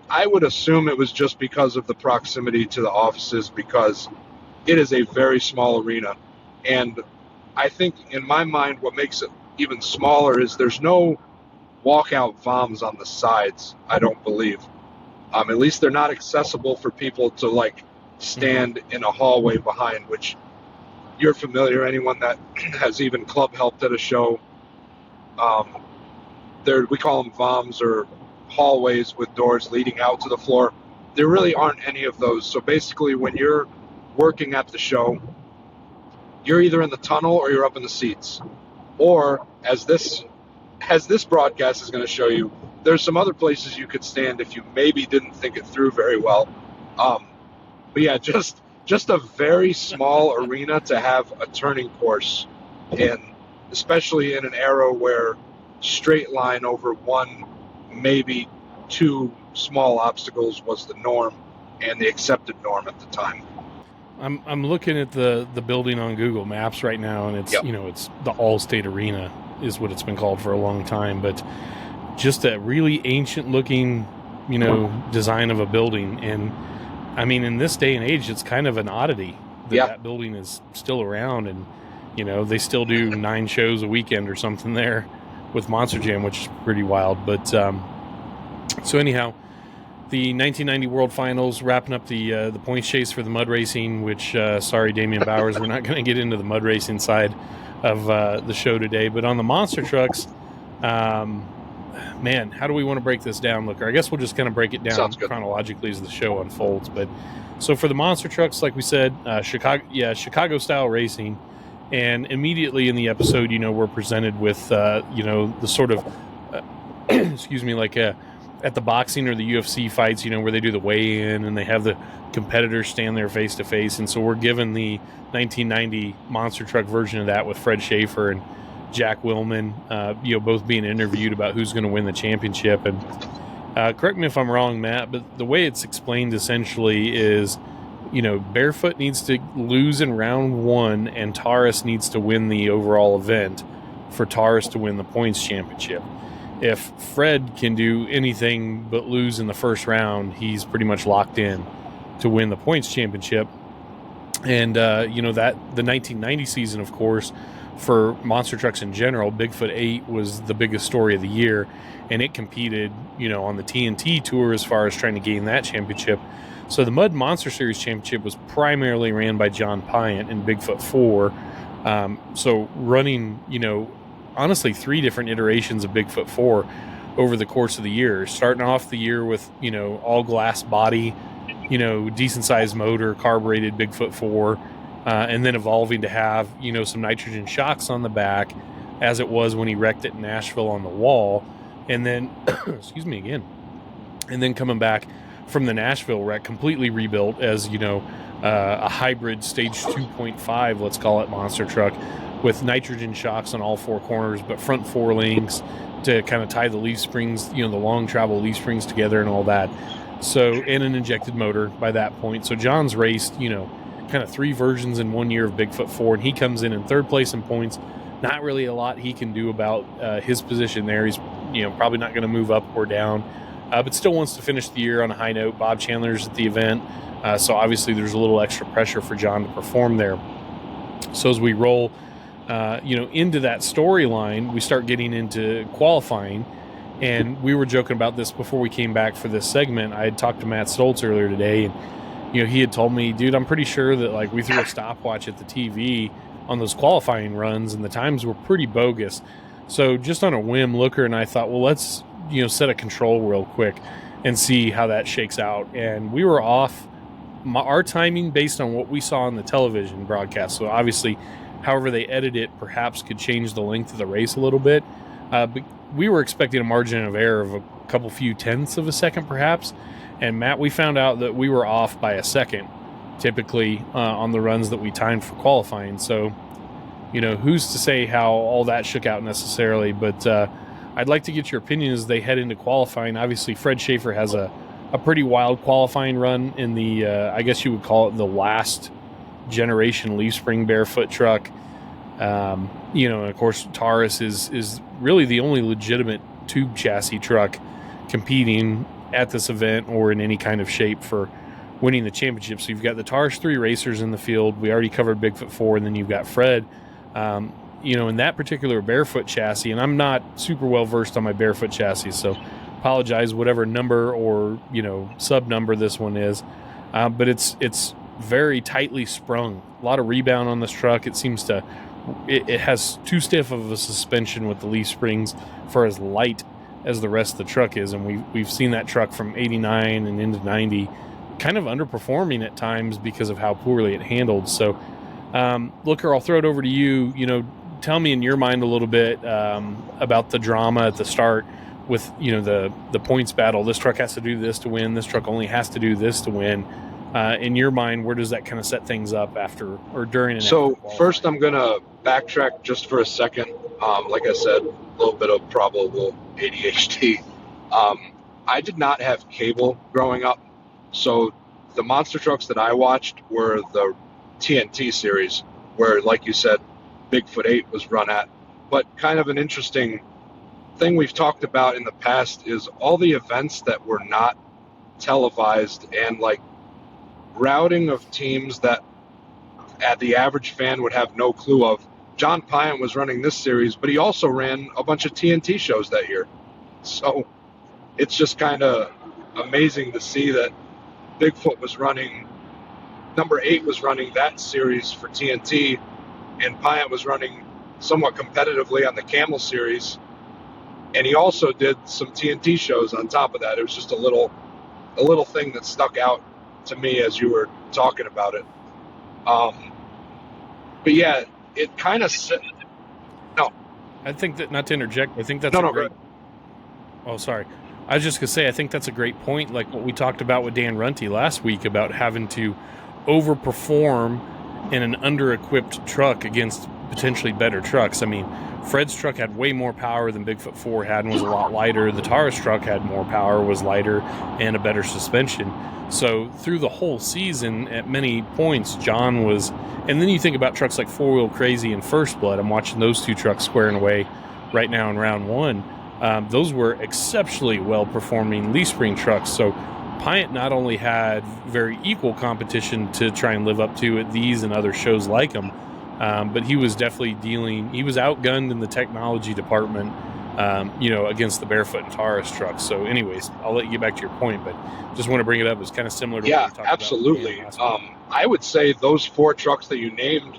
I would assume it was just because of the proximity to the offices, because it is a very small arena. And I think in my mind what makes it even smaller is there's no walkout VOMs on the sides, I don't believe. At least they're not accessible for people to stand in a hallway behind, which you're familiar, anyone that has even club helped at a show. We call them VOMs, or hallways with doors leading out to the floor. There really aren't any of those. So basically when you're working at the show, you're either in the tunnel or you're up in the seats. Or, as this broadcast is going to show you, there's some other places you could stand if you maybe didn't think it through very well. But yeah, just a very small arena to have a turning course in, especially in an era where straight line over 1, maybe 2 small obstacles was the norm. and the accepted norm at the time. I'm looking at the building on Google Maps right now, and it's Yep. it's the All-State Arena is what it's been called for a long time, but just a really ancient looking design of a building. And I mean, in this day and age, it's kind of an oddity that that building is still around, and they still do 9 shows a weekend or something there with Monster Jam, which is pretty wild. But so anyhow, the 1990 World Finals wrapping up the points chase for the mud racing, which sorry Damian Bowers, we're not going to get into the mud racing side of the show today. But on the monster trucks, man, how do we want to break this down, Looker? I guess we'll just kind of break it down chronologically as the show unfolds. But so for the monster trucks, like we said, Chicago style racing. And immediately in the episode, we're presented with, the sort of, excuse me, like at the boxing or the UFC fights, where they do the weigh-in and they have the competitors stand there face to face. And so we're given the 1990 monster truck version of that with Fred Schaefer and Jack Willman, both being interviewed about who's going to win the championship. And correct me if I'm wrong, Matt, but the way it's explained essentially is, Barefoot needs to lose in round 1 and Taurus needs to win the overall event for Taurus to win the points championship. If Fred can do anything but lose in the first round, he's pretty much locked in to win the points championship. And, that the 1990 season, of course, for monster trucks in general, Bigfoot 8 was the biggest story of the year, and it competed, on the TNT tour as far as trying to gain that championship. So the Mud Monster Series championship was primarily ran by John Pyant in Bigfoot 4. So running, honestly 3 different iterations of Bigfoot 4 over the course of the year, starting off the year with, all glass body, decent sized motor, carbureted Bigfoot 4, and then evolving to have, some nitrogen shocks on the back as it was when he wrecked it in Nashville on the wall. And then, excuse me again, and then coming back from the Nashville wreck, completely rebuilt as, a hybrid stage 2.5, let's call it, monster truck with nitrogen shocks on all 4 corners, but front 4 links to kind of tie the leaf springs, the long travel leaf springs together and all that. So, and an injected motor by that point. So John's raced, kind of 3 versions in 1 year of Bigfoot 4, and he comes in 3rd place in points. Not really a lot he can do about his position there. He's, probably not going to move up or down, but still wants to finish the year on a high note. Bob Chandler's at the event, so obviously there's a little extra pressure for John to perform there. So as we roll, into that storyline, we start getting into qualifying. And we were joking about this before we came back for this segment. I had talked to Matt Stoltz earlier today, and he had told me, dude, I'm pretty sure that like we threw a stopwatch at the TV on those qualifying runs, and the times were pretty bogus. So just on a whim, Looker and I thought, well, let's set a control real quick and see how that shakes out. And we were off our timing based on what we saw on the television broadcast. So obviously, however they edit it, perhaps could change the length of the race a little bit. But we were expecting a margin of error of a couple few tenths of a second, perhaps. And Matt, we found out that we were off by a second, typically on the runs that we timed for qualifying. So, who's to say how all that shook out necessarily? But I'd like to get your opinion as they head into qualifying. Obviously, Fred Schaefer has a pretty wild qualifying run in the, I guess you would call it the last generation leaf spring barefoot truck. And of course, Taurus is really the only legitimate tube chassis truck competing at this event or in any kind of shape for winning the championship. So you've got the Taurus 3 racers in the field. We already covered Bigfoot 4, and then you've got Fred, in that particular barefoot chassis. And I'm not super well versed on my barefoot chassis, so apologize whatever number or, sub number this one is. But it's very tightly sprung. A lot of rebound on this truck. It seems to, it has too stiff of a suspension with the leaf springs for as light as the rest of the truck is. And we've seen that truck from 89 and into 90 kind of underperforming at times because of how poorly it handled. So, Looker, I'll throw it over to you. Tell me in your mind a little bit about the drama at the start with, the points battle. This truck has to do this to win. This truck only has to do this to win. In your mind, where does that kind of set things up after or during and so after? First, I'm going to backtrack just for a second. Like I said, a little bit of probable ADHD. I did not have cable growing up, so the monster trucks that I watched were the TNT series, where, like you said, Bigfoot 8 was run at. But kind of an interesting thing we've talked about in the past is all the events that were not televised and like routing of teams that the average fan would have no clue of. John Pyatt was running this series, but he also ran a bunch of TNT shows that year. So it's just kind of amazing to see that Bigfoot was running, number 8 was running that series for TNT, and Pyatt was running somewhat competitively on the Camel series. And he also did some TNT shows on top of that. It was just a little thing that stuck out to me as you were talking about it. But yeah, it kind of no. I think that, not to interject, I think that's No, great. Oh, sorry. I was just gonna say, I think that's a great point. Like what we talked about with Dan Runte last week about having to overperform in an under-equipped truck against potentially better trucks. I mean, Fred's truck had way more power than Bigfoot 4 had and was a lot lighter. The Taurus truck had more power, was lighter, and a better suspension. So through the whole season, at many points, John was... And then you think about trucks like Four Wheel Crazy and First Blood. I'm watching those two trucks squaring away right now in round one. Those were exceptionally well-performing leaf spring trucks. So Pyatt not only had very equal competition to try and live up to at these and other shows like them, but he was definitely he was outgunned in the technology department, against the Barefoot and Taurus trucks. So anyways, I'll let you get back to your point, but just want to bring it up. It's kind of similar to what we talked absolutely. about. I would say those 4 trucks that you named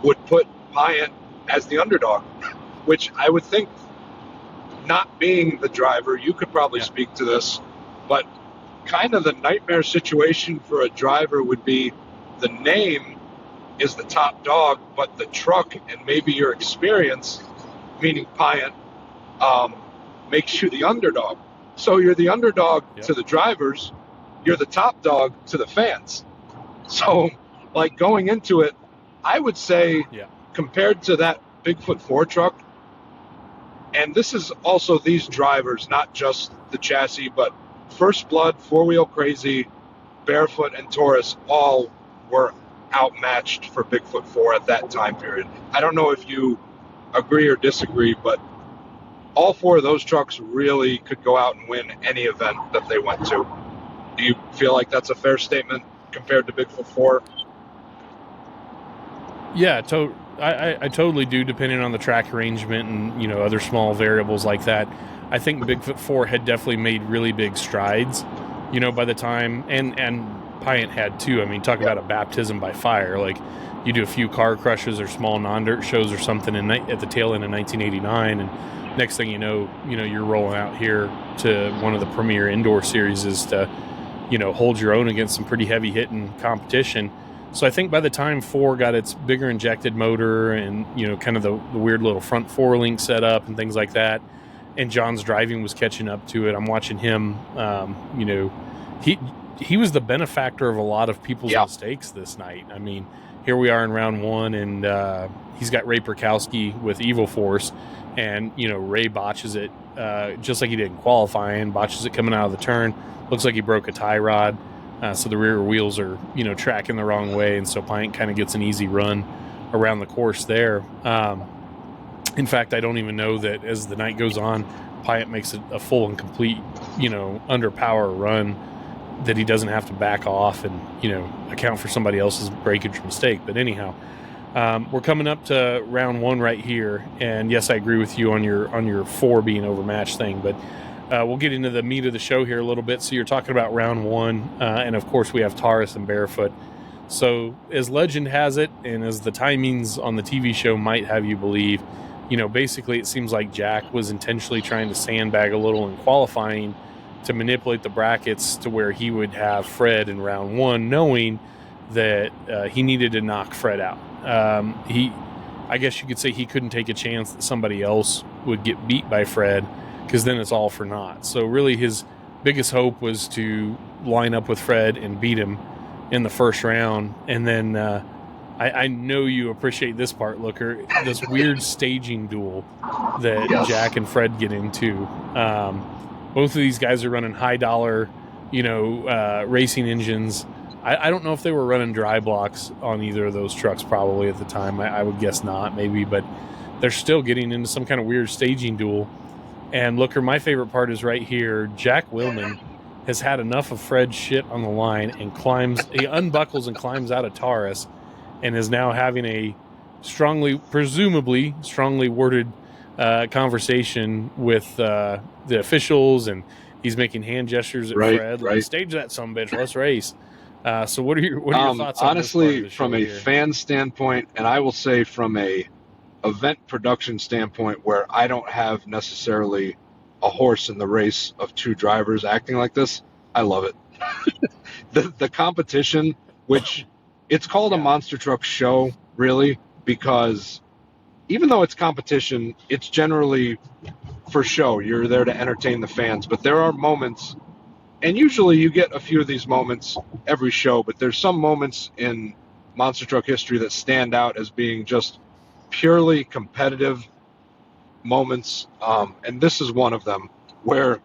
would put Pyatt as the underdog, which I would think, not being the driver, you could probably speak to this, but kind of the nightmare situation for a driver would be the name is the top dog, but the truck and maybe your experience, meaning Pyatt, makes you the underdog. So you're the underdog to the drivers, you're the top dog to the fans. So, like, going into it, I would say compared to that Bigfoot 4 truck, and this is also these drivers, not just the chassis, but First Blood, Four Wheel Crazy, Barefoot, and Taurus all were outmatched for Bigfoot 4 at that time period. I don't know if you agree or disagree, but all 4 of those trucks really could go out and win any event that they went to. Do you feel like that's a fair statement compared to Bigfoot 4? Yeah, I totally do, depending on the track arrangement and, other small variables like that. I think Bigfoot 4 had definitely made really big strides, by the time, and Pyatt had too. I mean, talk about a baptism by fire. Like, you do a few car crushes or small non-dirt shows or something at the tail end of 1989, and next thing you know, you're rolling out here to one of the premier indoor series is to, hold your own against some pretty heavy hitting competition. So I think by the time 4 got its bigger injected motor and, kind of the weird little front 4-link setup and things like that, and John's driving was catching up to it, I'm watching him, he was the benefactor of a lot of people's mistakes this night. I mean, here we are in round 1, and he's got Ray Perkowski with Evil Force, and, Ray botches it just like he did in qualifying, botches it coming out of the turn. Looks like he broke a tie rod. So the rear wheels are, tracking the wrong way, and so Pyatt kind of gets an easy run around the course there. In fact, I don't even know that as the night goes on, Pyatt makes a full and complete, under power run that he doesn't have to back off and, account for somebody else's breakage mistake. But anyhow, we're coming up to round 1 right here, and yes, I agree with you on your 4 being overmatched thing, but we'll get into the meat of the show here a little bit. So you're talking about round 1, and of course we have Taurus and Barefoot. So as legend has it, and as the timings on the TV show might have you believe, basically it seems like Jack was intentionally trying to sandbag a little in qualifying to manipulate the brackets to where he would have Fred in round 1, knowing that he needed to knock Fred out. I guess you could say he couldn't take a chance that somebody else would get beat by Fred, because then it's all for naught. So really his biggest hope was to line up with Fred and beat him in the first round. And then I know you appreciate this part, Looker, this weird staging duel that Jack and Fred get into. Both of these guys are running high dollar racing engines. I don't know if they were running dry blocks on either of those trucks probably at the time. I would guess not, maybe, but they're still getting into some kind of weird staging duel. And Looker, my favorite part is right here. Jack Willman has had enough of Fred's shit on the line and he unbuckles and climbs out of Taurus and is now having a presumably strongly worded conversation with the officials, and he's making hand gestures at Fred. Like, stage that sumbitch, let's race. So what are your thoughts on honestly, this from a fan standpoint, and I will say from a event production standpoint, where I don't have necessarily a horse in the race of two drivers acting like this, I love it. the competition, which it's called a monster truck show, really, because even though it's competition, it's generally for show. You're there to entertain the fans, but there are moments, and usually you get a few of these moments every show, but there's some moments in monster truck history that stand out as being just purely competitive moments, and this is one of them, where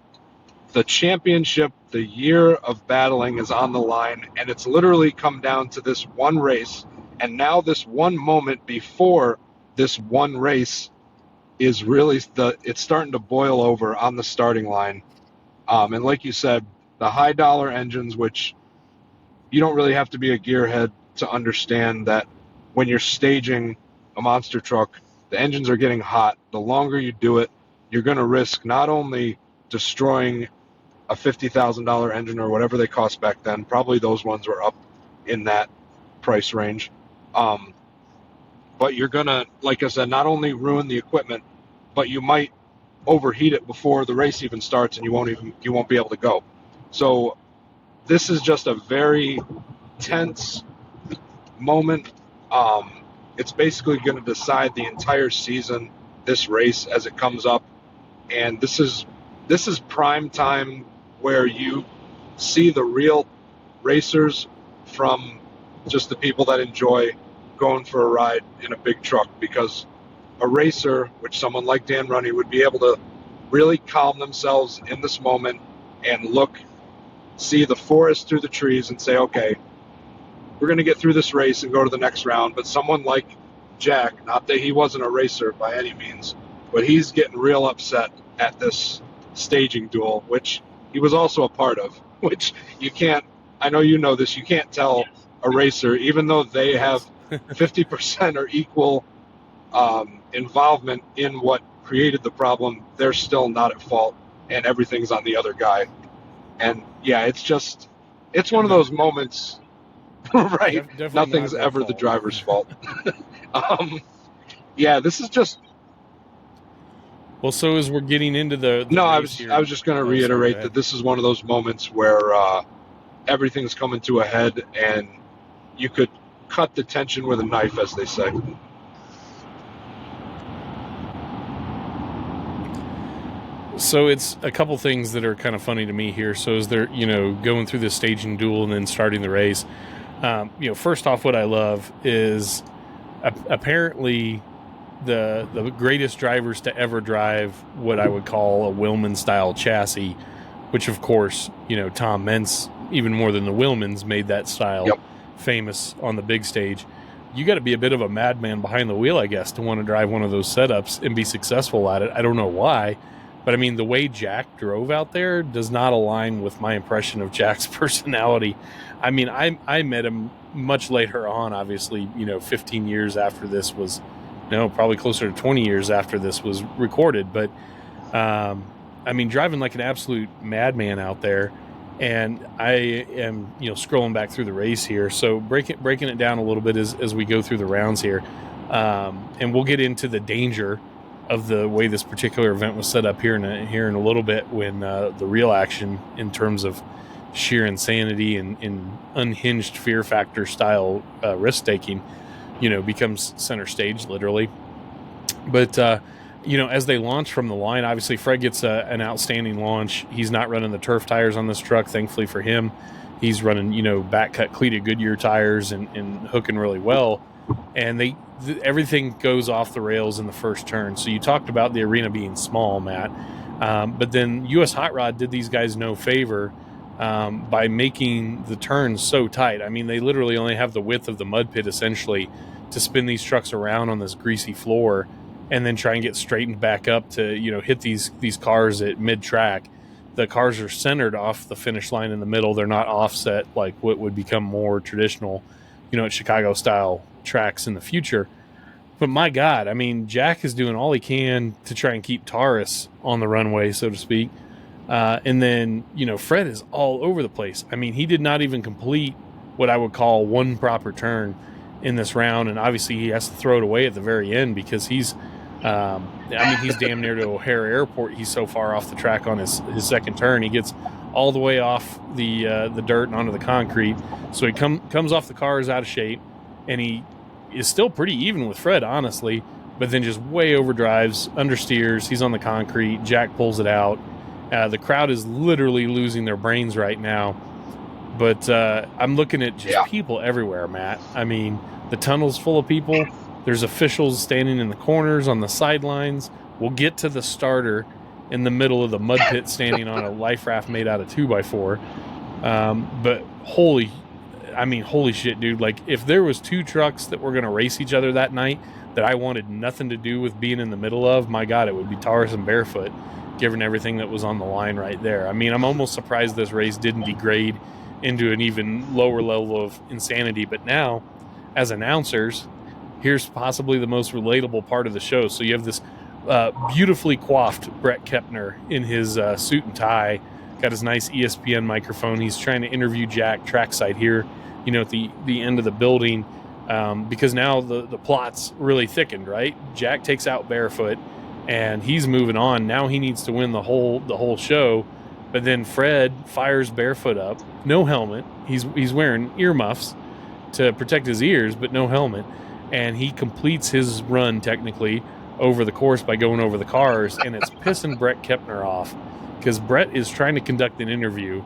the championship, the year of battling, is on the line, and it's literally come down to this one race, and now this one moment before this one race is really it's starting to boil over on the starting line. And like you said, the high dollar engines, which you don't really have to be a gearhead to understand that when you're staging a monster truck, the engines are getting hot. The longer you do it, you're going to risk not only destroying a $50,000 engine or whatever they cost back then. Probably those ones were up in that price range. But you're going to, like I said, not only ruin the equipment, but you might overheat it before the race even starts, and you won't be able to go. So this is just a very tense moment. It's basically going to decide the entire season, this race as it comes up, and this is prime time where you see the real racers from just the people that enjoy going for a ride in a big truck, because a racer, which someone like Dan Runte would be able to really calm themselves in this moment and see the forest through the trees and say, okay, we're going to get through this race and go to the next round. But someone like Jack, not that he wasn't a racer by any means, but he's getting real upset at this staging duel, which he was also a part of, which you can't, I know you know this, you can't tell a racer, even though they have 50% or equal involvement in what created the problem, they're still not at fault, and everything's on the other guy. And yeah, it's one of those moments, right? Nothing's ever the driver's fault. Yeah, this is just. Well, so as we're getting into the no, I was just going to reiterate that this is one of those moments where everything's coming to a head, and you could cut the tension with a knife, as they say. So it's a couple things that are kind of funny to me here. So as they're, going through this staging duel and then starting the race, first off, what I love is apparently the greatest drivers to ever drive what I would call a Willman style chassis, which of course, Tom Mentz, even more than the Willmans, made that style famous on the big stage. You got to be a bit of a madman behind the wheel, I guess, to want to drive one of those setups and be successful at it. I don't know why. But I mean, the way Jack drove out there does not align with my impression of Jack's personality. I mean, I met him much later on, obviously, 15 years after this was, probably closer to 20 years after this was recorded. But, I mean, driving like an absolute madman out there. And I am, scrolling back through the race here. So breaking it down a little bit as we go through the rounds here. And we'll get into the danger of the way this particular event was set up here in a little bit, when the real action in terms of sheer insanity and unhinged fear factor style risk taking, becomes center stage literally. But as they launch from the line, obviously Fred gets an outstanding launch. He's not running the turf tires on this truck, thankfully for him. He's running back cut cleated Goodyear tires and hooking really well, and everything goes off the rails in the first turn. So you talked about the arena being small, Matt, but then US Hot Rod did these guys no favor by making the turns so tight. I mean, they literally only have the width of the mud pit essentially to spin these trucks around on this greasy floor and then try and get straightened back up to, hit these cars at mid-track. The cars are centered off the finish line in the middle. They're not offset like what would become more traditional, at Chicago-style tracks in the future. But my God, I mean, Jack is doing all he can to try and keep Taurus on the runway, so to speak. And then, Fred is all over the place. I mean, he did not even complete what I would call one proper turn in this round. And obviously he has to throw it away at the very end because he's damn near to O'Hare Airport. He's so far off the track on his second turn. He gets all the way off the dirt and onto the concrete. So he comes off the car, is out of shape, and he is still pretty even with Fred, honestly, but then just way overdrives, understeers. He's on the concrete. Jack pulls it out. The crowd is literally losing their brains right now. But I'm looking at just people everywhere, Matt. I mean, the tunnel's full of people. There's officials standing in the corners on the sidelines. We'll get to the starter in the middle of the mud pit standing on a life raft made out of 2x4. But holy shit, dude. Like, if there was two trucks that were going to race each other that night that I wanted nothing to do with being in the middle of, my God, it would be Taurus and Barefoot, given everything that was on the line right there. I mean, I'm almost surprised this race didn't degrade into an even lower level of insanity. But now, as announcers, here's possibly the most relatable part of the show. So you have this beautifully coiffed Bret Kepner in his suit and tie, got his nice ESPN microphone. He's trying to interview Jack trackside here, at the end of the building, because now the plot's really thickened, right? Jack takes out Barefoot, and he's moving on. Now he needs to win the whole show. But then Fred fires Barefoot up, no helmet. He's wearing earmuffs to protect his ears, but no helmet. And he completes his run technically over the course by going over the cars, and it's pissing Bret Kepner off because Bret is trying to conduct an interview,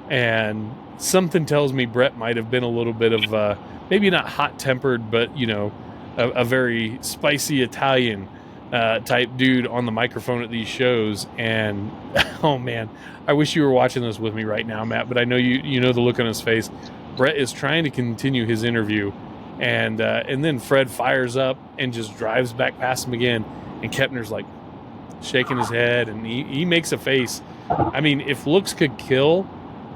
and something tells me Bret might have been a little bit of maybe not hot-tempered, but a very spicy Italian type dude on the microphone at these shows. And oh man, I wish you were watching this with me right now, Matt, but I know you know the look on his face. Bret is trying to continue his interview, and then Fred fires up and just drives back past him again, and Kepner's like shaking his head, and he makes a face. I mean, if looks could kill,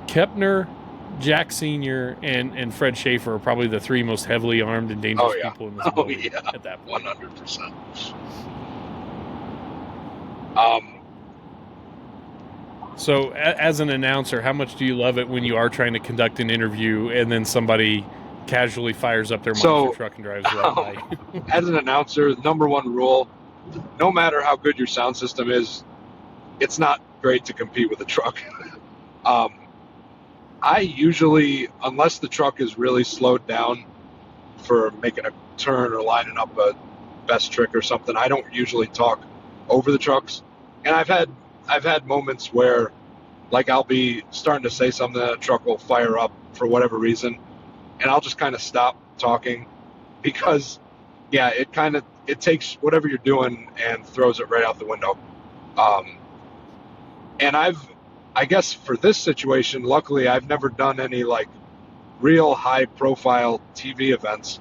Kepner, Jack Sr., and Fred Schaefer are probably the three most heavily armed and dangerous people in this world at that point. 100%. So as an announcer, how much do you love it when you are trying to conduct an interview and then somebody casually fires up their monster truck and drives right by? As an announcer, the number one rule, no matter how good your sound system is, it's not great to compete with a truck. I usually, unless the truck is really slowed down for making a turn or lining up a best trick or something, I don't usually talk over the trucks. And I've had moments where, like, I'll be starting to say something that a truck will fire up for whatever reason, and I'll just kind of stop talking because, it takes whatever you're doing and throws it right out the window. And I guess for this situation, luckily, I've never done any like real high profile TV events,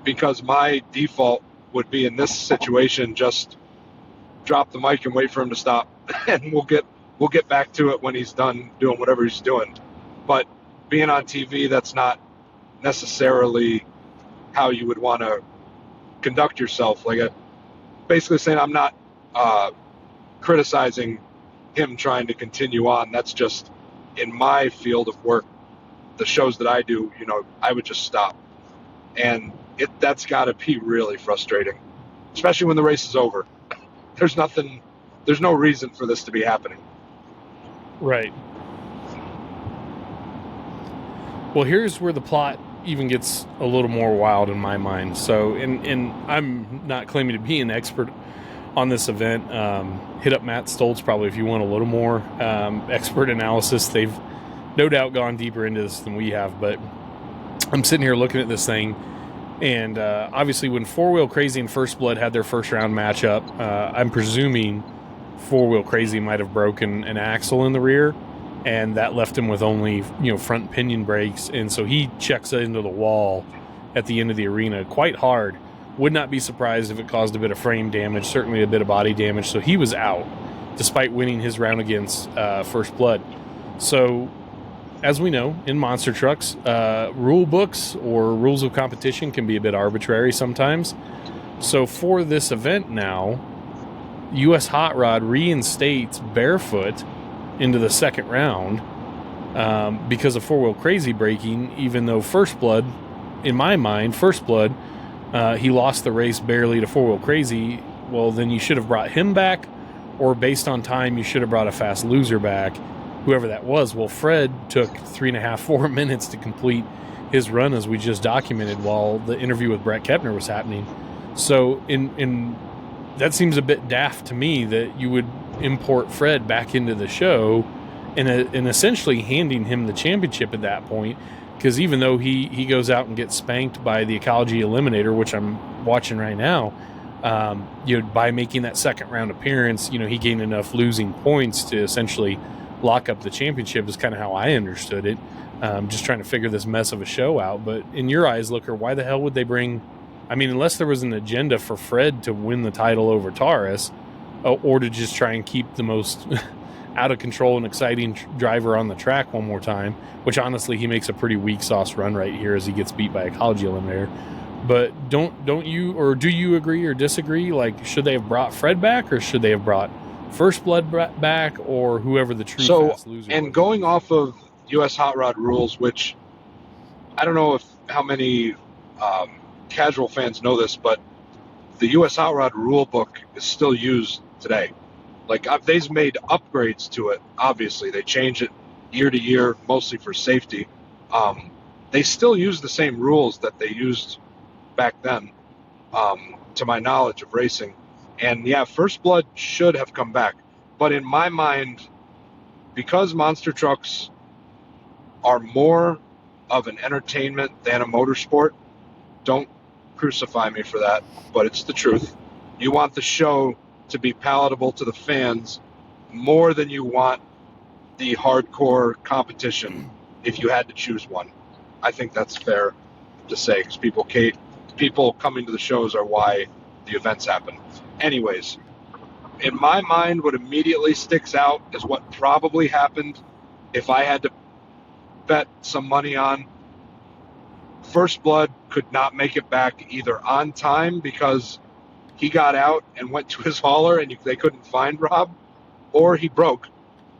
because my default would be in this situation, just drop the mic and wait for him to stop, and we'll get back to it when he's done doing whatever he's doing. But being on TV, that's not necessarily how you would want to conduct yourself. Like, basically saying I'm not criticizing him trying to continue on. That's just in my field of work, the shows that I do, I would just stop. And that's got to be really frustrating, especially when the race is over. There's no reason for this to be happening. Right. Well, here's where the plot even gets a little more wild in my mind. So, and I'm not claiming to be an expert on this event. Hit up Matt Stoltz probably if you want a little more expert analysis. They've no doubt gone deeper into this than we have, but I'm sitting here looking at this thing, and obviously when Four Wheel Crazy and First Blood had their first round matchup, I'm presuming Four Wheel Crazy might have broken an axle in the rear, and that left him with only front pinion brakes, and so he checks into the wall at the end of the arena quite hard. Would not be surprised if it caused a bit of frame damage, certainly a bit of body damage. So he was out, despite winning his round against First Blood. So, as we know, in monster trucks, rule books or rules of competition can be a bit arbitrary sometimes. So for this event now, US Hot Rod reinstates Barefoot into the second round because of four-wheel crazy braking, even though First Blood, in my mind, First Blood, he lost the race barely to four-wheel crazy. Well, then you should have brought him back, or based on time, you should have brought a fast loser back, whoever that was. Well, Fred took 3.5, 4 minutes to complete his run, as we just documented, while the interview with Bret Kepner was happening. So in that seems a bit daft to me that you would import Fred back into the show and essentially handing him the championship at that point, because even though he goes out and gets spanked by the Ecology Eliminator, which I'm watching right now, by making that second round appearance, he gained enough losing points to essentially lock up the championship, is kind of how I understood it. Just trying to figure this mess of a show out. But in your eyes, Looker, why the hell would they bring... I mean, unless there was an agenda for Fred to win the title over Taurus, or to just try and keep the most out of control and exciting driver on the track one more time, which honestly, he makes a pretty weak sauce run right here as he gets beat by Ecology Eliminator. But don't you, or do you agree or disagree? Like, should they have brought Fred back, or should they have brought First Blood back, or whoever the true fast loser and was? Going off of US Hot Rod rules, which I don't know how many casual fans know this, but the US Hot Rod rule book is still used today. Like, they've made upgrades to it. Obviously, they change it year to year, mostly for safety. They still use the same rules that they used back then, to my knowledge of racing. And yeah, First Blood should have come back. But in my mind, because monster trucks are more of an entertainment than a motorsport, don't crucify me for that, but it's the truth. You want the show to be palatable to the fans more than you want the hardcore competition, if you had to choose one. I think that's fair to say, because people coming to the shows are why the events happen. Anyways, in my mind, what immediately sticks out is what probably happened if I had to bet some money on. First Blood could not make it back either on time because he got out and went to his hauler and they couldn't find Rob, or he broke.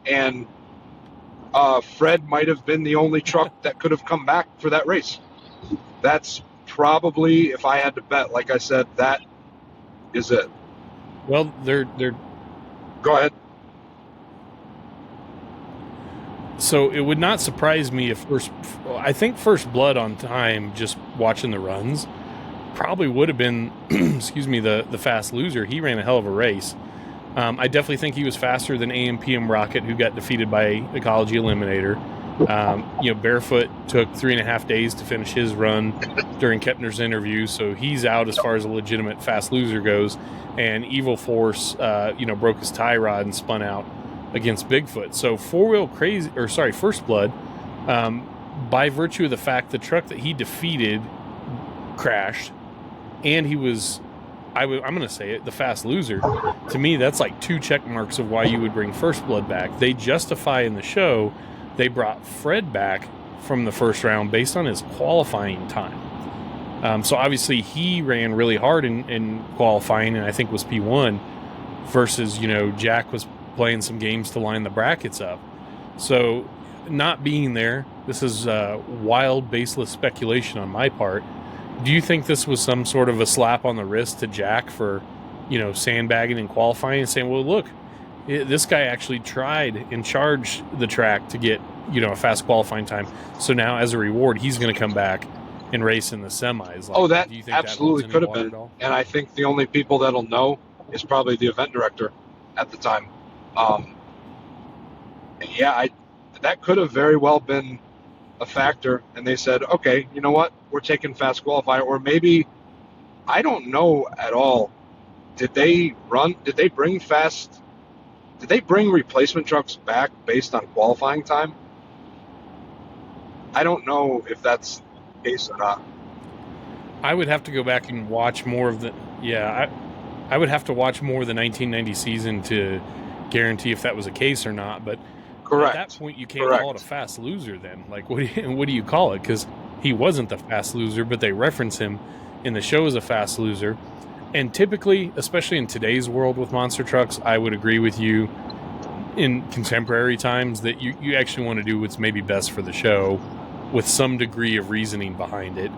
And Fred might have been the only truck that could have come back for that race. That's probably, if I had to bet, like I said, that is it. Well, they're Go ahead. So it would not surprise me if I think First Blood on time, just watching the runs, probably would have been, excuse me, the fast loser. He ran a hell of a race. I definitely think he was faster than AMPM Rocket, who got defeated by Ecology Eliminator. Barefoot took 3.5 days to finish his run during Kepner's interview, so he's out as far as a legitimate fast loser goes. And Evil Force, broke his tie rod and spun out against Bigfoot. So First Blood, by virtue of the fact the truck that he defeated crashed, and he was, I'm going to say it, the fast loser. To me, that's like 2 check marks of why you would bring First Blood back. They justify in the show they brought Fred back from the first round based on his qualifying time. So obviously he ran really hard in qualifying, and I think was P1, versus, Jack was playing some games to line the brackets up. So not being there, this is wild, baseless speculation on my part. Do you think this was some sort of a slap on the wrist to Jack for, sandbagging and qualifying and saying, well, look, this guy actually tried and charged the track to get, a fast qualifying time. So now as a reward, he's going to come back and race in the semis. That do you think absolutely could have been. And I think the only people that'll know is probably the event director at the time. That could have very well been a factor. And they said, okay, you know what? We're taking fast qualifier. Or maybe, I don't know at all. Did they bring fast did they bring replacement trucks back based on qualifying time? I don't know if that's the case or not. I would have to go back and watch more of the. Yeah, I would have to watch more of the 1990 season to guarantee if that was a case or not. But Correct. at that point, you can't call it a fast loser. Then, like, what do you call it? Because he wasn't the fast loser, but they reference him in the show as a fast loser. And typically, especially in today's world with monster trucks, I would agree with you. In contemporary times, that you actually want to do what's maybe best for the show, with some degree of reasoning behind it.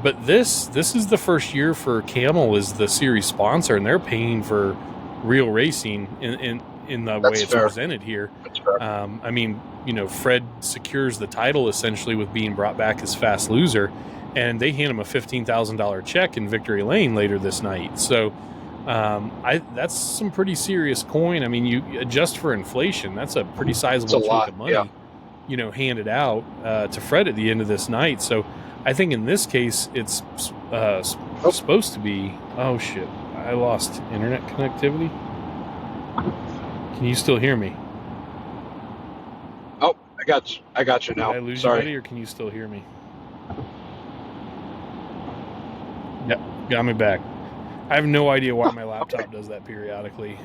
But this is the first year for Camel as the series sponsor, and they're paying for real racing in the way it's presented here. That's fair. I mean, Fred secures the title essentially with being brought back as fast loser, and they hand him a $15,000 check in Victory Lane later this night. So that's some pretty serious coin. I mean, you adjust for inflation, that's a pretty sizable chunk of money, yeah. Handed out to Fred at the end of this night. So I think in this case, it's supposed to be. Oh shit! I lost internet connectivity. Can you still hear me? Oh, I got you now. Did I lose Sorry. you, buddy, or can you still hear me? Yep, got me back. I have no idea why my laptop does that periodically.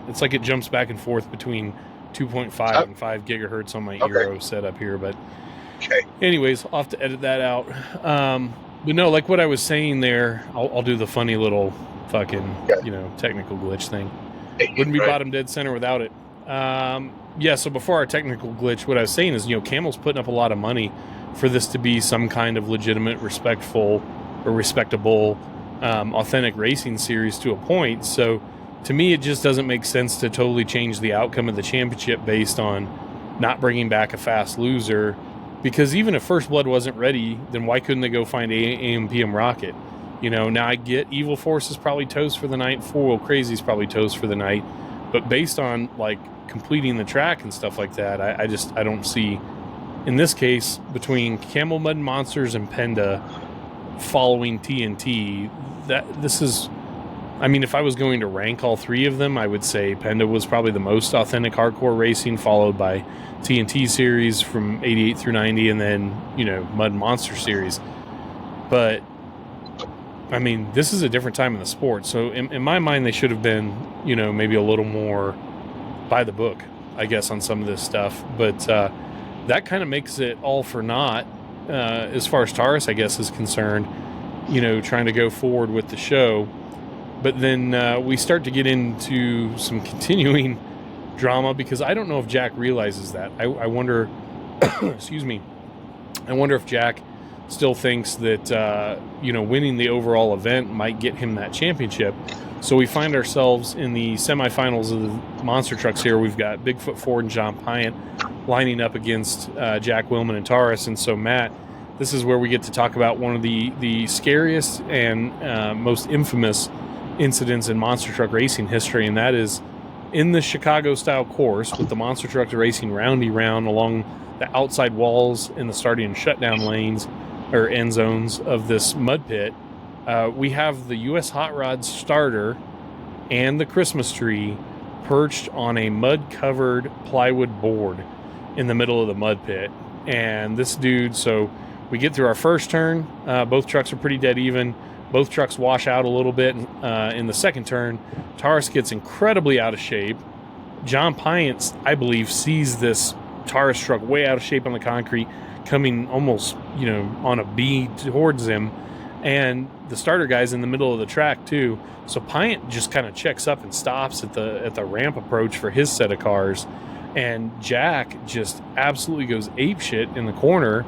It's like it jumps back and forth between 2.5 and 5 gigahertz on my Eero setup here, but. Okay. Anyways, I'll have to edit that out. But no, like what I was saying there, I'll do the funny little fucking, technical glitch thing. Wouldn't be bottom dead center without it. So before our technical glitch, what I was saying is, Camel's putting up a lot of money for this to be some kind of legitimate, respectful, or respectable, authentic racing series to a point. So to me, it just doesn't make sense to totally change the outcome of the championship based on not bringing back a fast loser. Because even if First Blood wasn't ready, then why couldn't they go find AM/PM Rocket? Now I get Evil Force is probably toast for the night, Four Wheel Crazy is probably toast for the night, but based on like completing the track and stuff like that, I don't see, in this case, between Camel Mud Monsters and Penda following TNT, that this is, I mean, if I was going to rank all three of them, I would say Penda was probably the most authentic hardcore racing, followed by TNT series from 88 through 90, and then, Mud Monster series. But, I mean, this is a different time in the sport. So, in my mind, they should have been, maybe a little more by the book, I guess, on some of this stuff. But that kind of makes it all for naught, as far as Taurus, I guess, is concerned, trying to go forward with the show. But then we start to get into some continuing drama, because I don't know if Jack realizes that. I wonder, excuse me, I wonder if Jack still thinks that, winning the overall event might get him that championship. So we find ourselves in the semifinals of the monster trucks here. We've got Bigfoot Ford and John Pyant lining up against Jack Willman and Taurus. And so, Matt, this is where we get to talk about one of the scariest and most infamous incidents in monster truck racing history, and that is in the Chicago style course with the monster trucks racing roundy round along the outside walls in the starting and shutdown lanes or end zones of this mud pit. We have the US Hot Rods starter and the Christmas tree perched on a mud covered plywood board in the middle of the mud pit. And this dude, so we get through our first turn, both trucks are pretty dead even. Both trucks wash out a little bit in the second turn. Taurus gets incredibly out of shape. John Pyant, I believe, sees this Taurus truck way out of shape on the concrete, coming almost, on a B towards him. And the starter guy's in the middle of the track too. So Pyant just kind of checks up and stops at the ramp approach for his set of cars. And Jack just absolutely goes apeshit in the corner.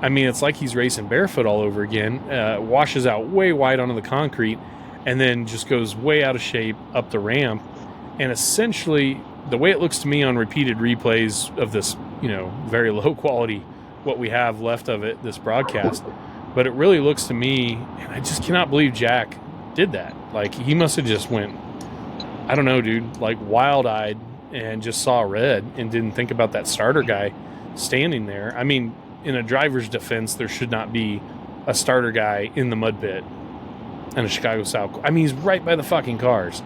I mean, it's like he's racing barefoot all over again, washes out way wide onto the concrete, and then just goes way out of shape up the ramp. And essentially, the way it looks to me on repeated replays of this, very low quality, what we have left of it, this broadcast, but it really looks to me, and I just cannot believe Jack did that. Like, he must have just went, I don't know, dude, like wild-eyed and just saw red and didn't think about that starter guy standing there. I mean, in a driver's defense, there should not be a starter guy in the mud pit and a Chicago South. I mean, he's right by the fucking cars.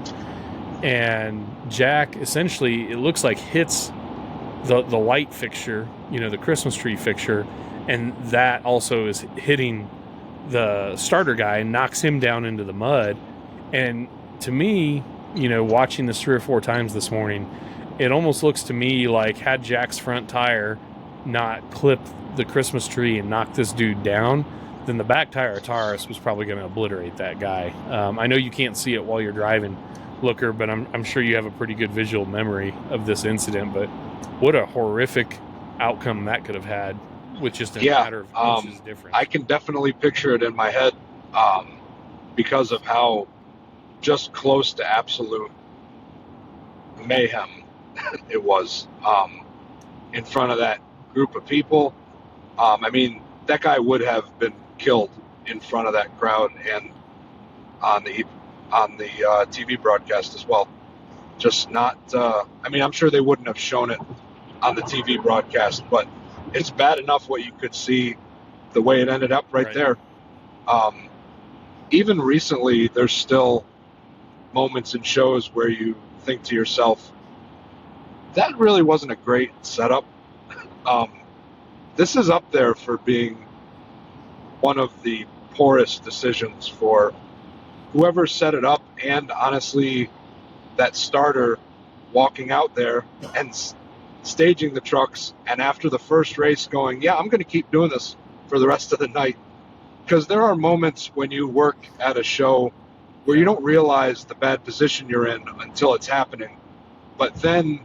and Jack essentially, it looks like, hits the light fixture, the Christmas tree fixture, and that also is hitting the starter guy and knocks him down into the mud. And to me, watching this 3 or 4 times this morning, it almost looks to me like, had Jack's front tire not clipped the Christmas tree and knocked this dude down, then the back tire of Taurus was probably going to obliterate that guy. I know you can't see it while you're driving, Looker, but I'm sure you have a pretty good visual memory of this incident. But what a horrific outcome that could have had with just a matter of inches difference. I can definitely picture it in my head because of how just close to absolute mayhem it was in front of that group of people. I mean, that guy would have been killed in front of that crowd and on the TV broadcast as well. Just not. I mean, I'm sure they wouldn't have shown it on the TV broadcast, but it's bad enough what you could see, the way it ended up right there. Even recently, there's still moments in shows where you think to yourself, that really wasn't a great setup. This is up there for being one of the poorest decisions for whoever set it up, and honestly, that starter walking out there and staging the trucks, and after the first race going, yeah, I'm going to keep doing this for the rest of the night. Because there are moments when you work at a show where you don't realize the bad position you're in until it's happening. But then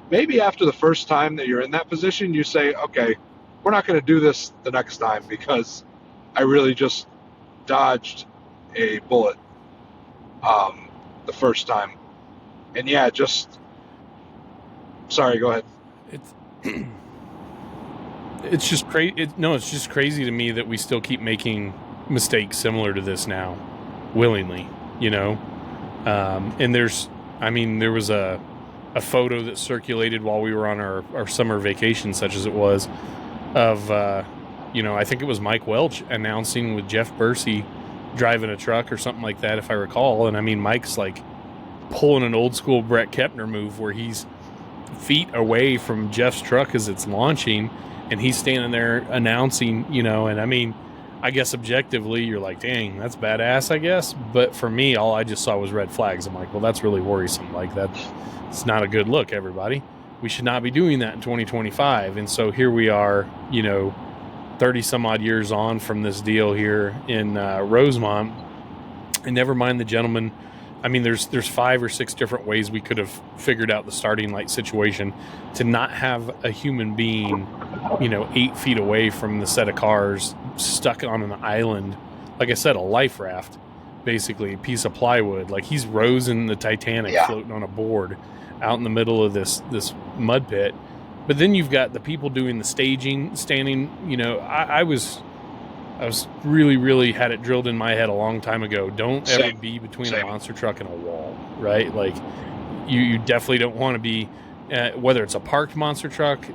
maybe after the first time that you're in that position, you say, okay, we're not going to do this the next time because I really just dodged a bullet the first time. And yeah, sorry, go ahead. It's just crazy. It's just crazy to me that we still keep making mistakes similar to this now, willingly, and there was a photo that circulated while we were on our summer vacation, such as it was, of, I think it was Mike Welch announcing with Jeff Bursey driving a truck or something like that, if I recall. And I mean, Mike's like pulling an old school Bret Kepner move where he's feet away from Jeff's truck as it's launching, and he's standing there announcing, and I mean, I guess objectively you're like, dang, that's badass, I guess. But for me, all I just saw was red flags. I'm like, well, that's really worrisome. Like, it's not a good look, everybody. We should not be doing that in 2025. And so here we are, 30 some odd years on from this deal here in Rosemont. And never mind the gentleman. I mean, there's 5 or 6 different ways we could have figured out the starting light situation to not have a human being, 8 feet away from the set of cars stuck on an island. Like I said, a life raft, basically, a piece of plywood. Like he's Rose in the Titanic floating on a board out in the middle of this mud pit. But then you've got the people doing the staging, standing, I was really, really had it drilled in my head a long time ago. Don't ever be between a monster truck and a wall, right? Like you definitely don't want to be, whether it's a parked monster truck,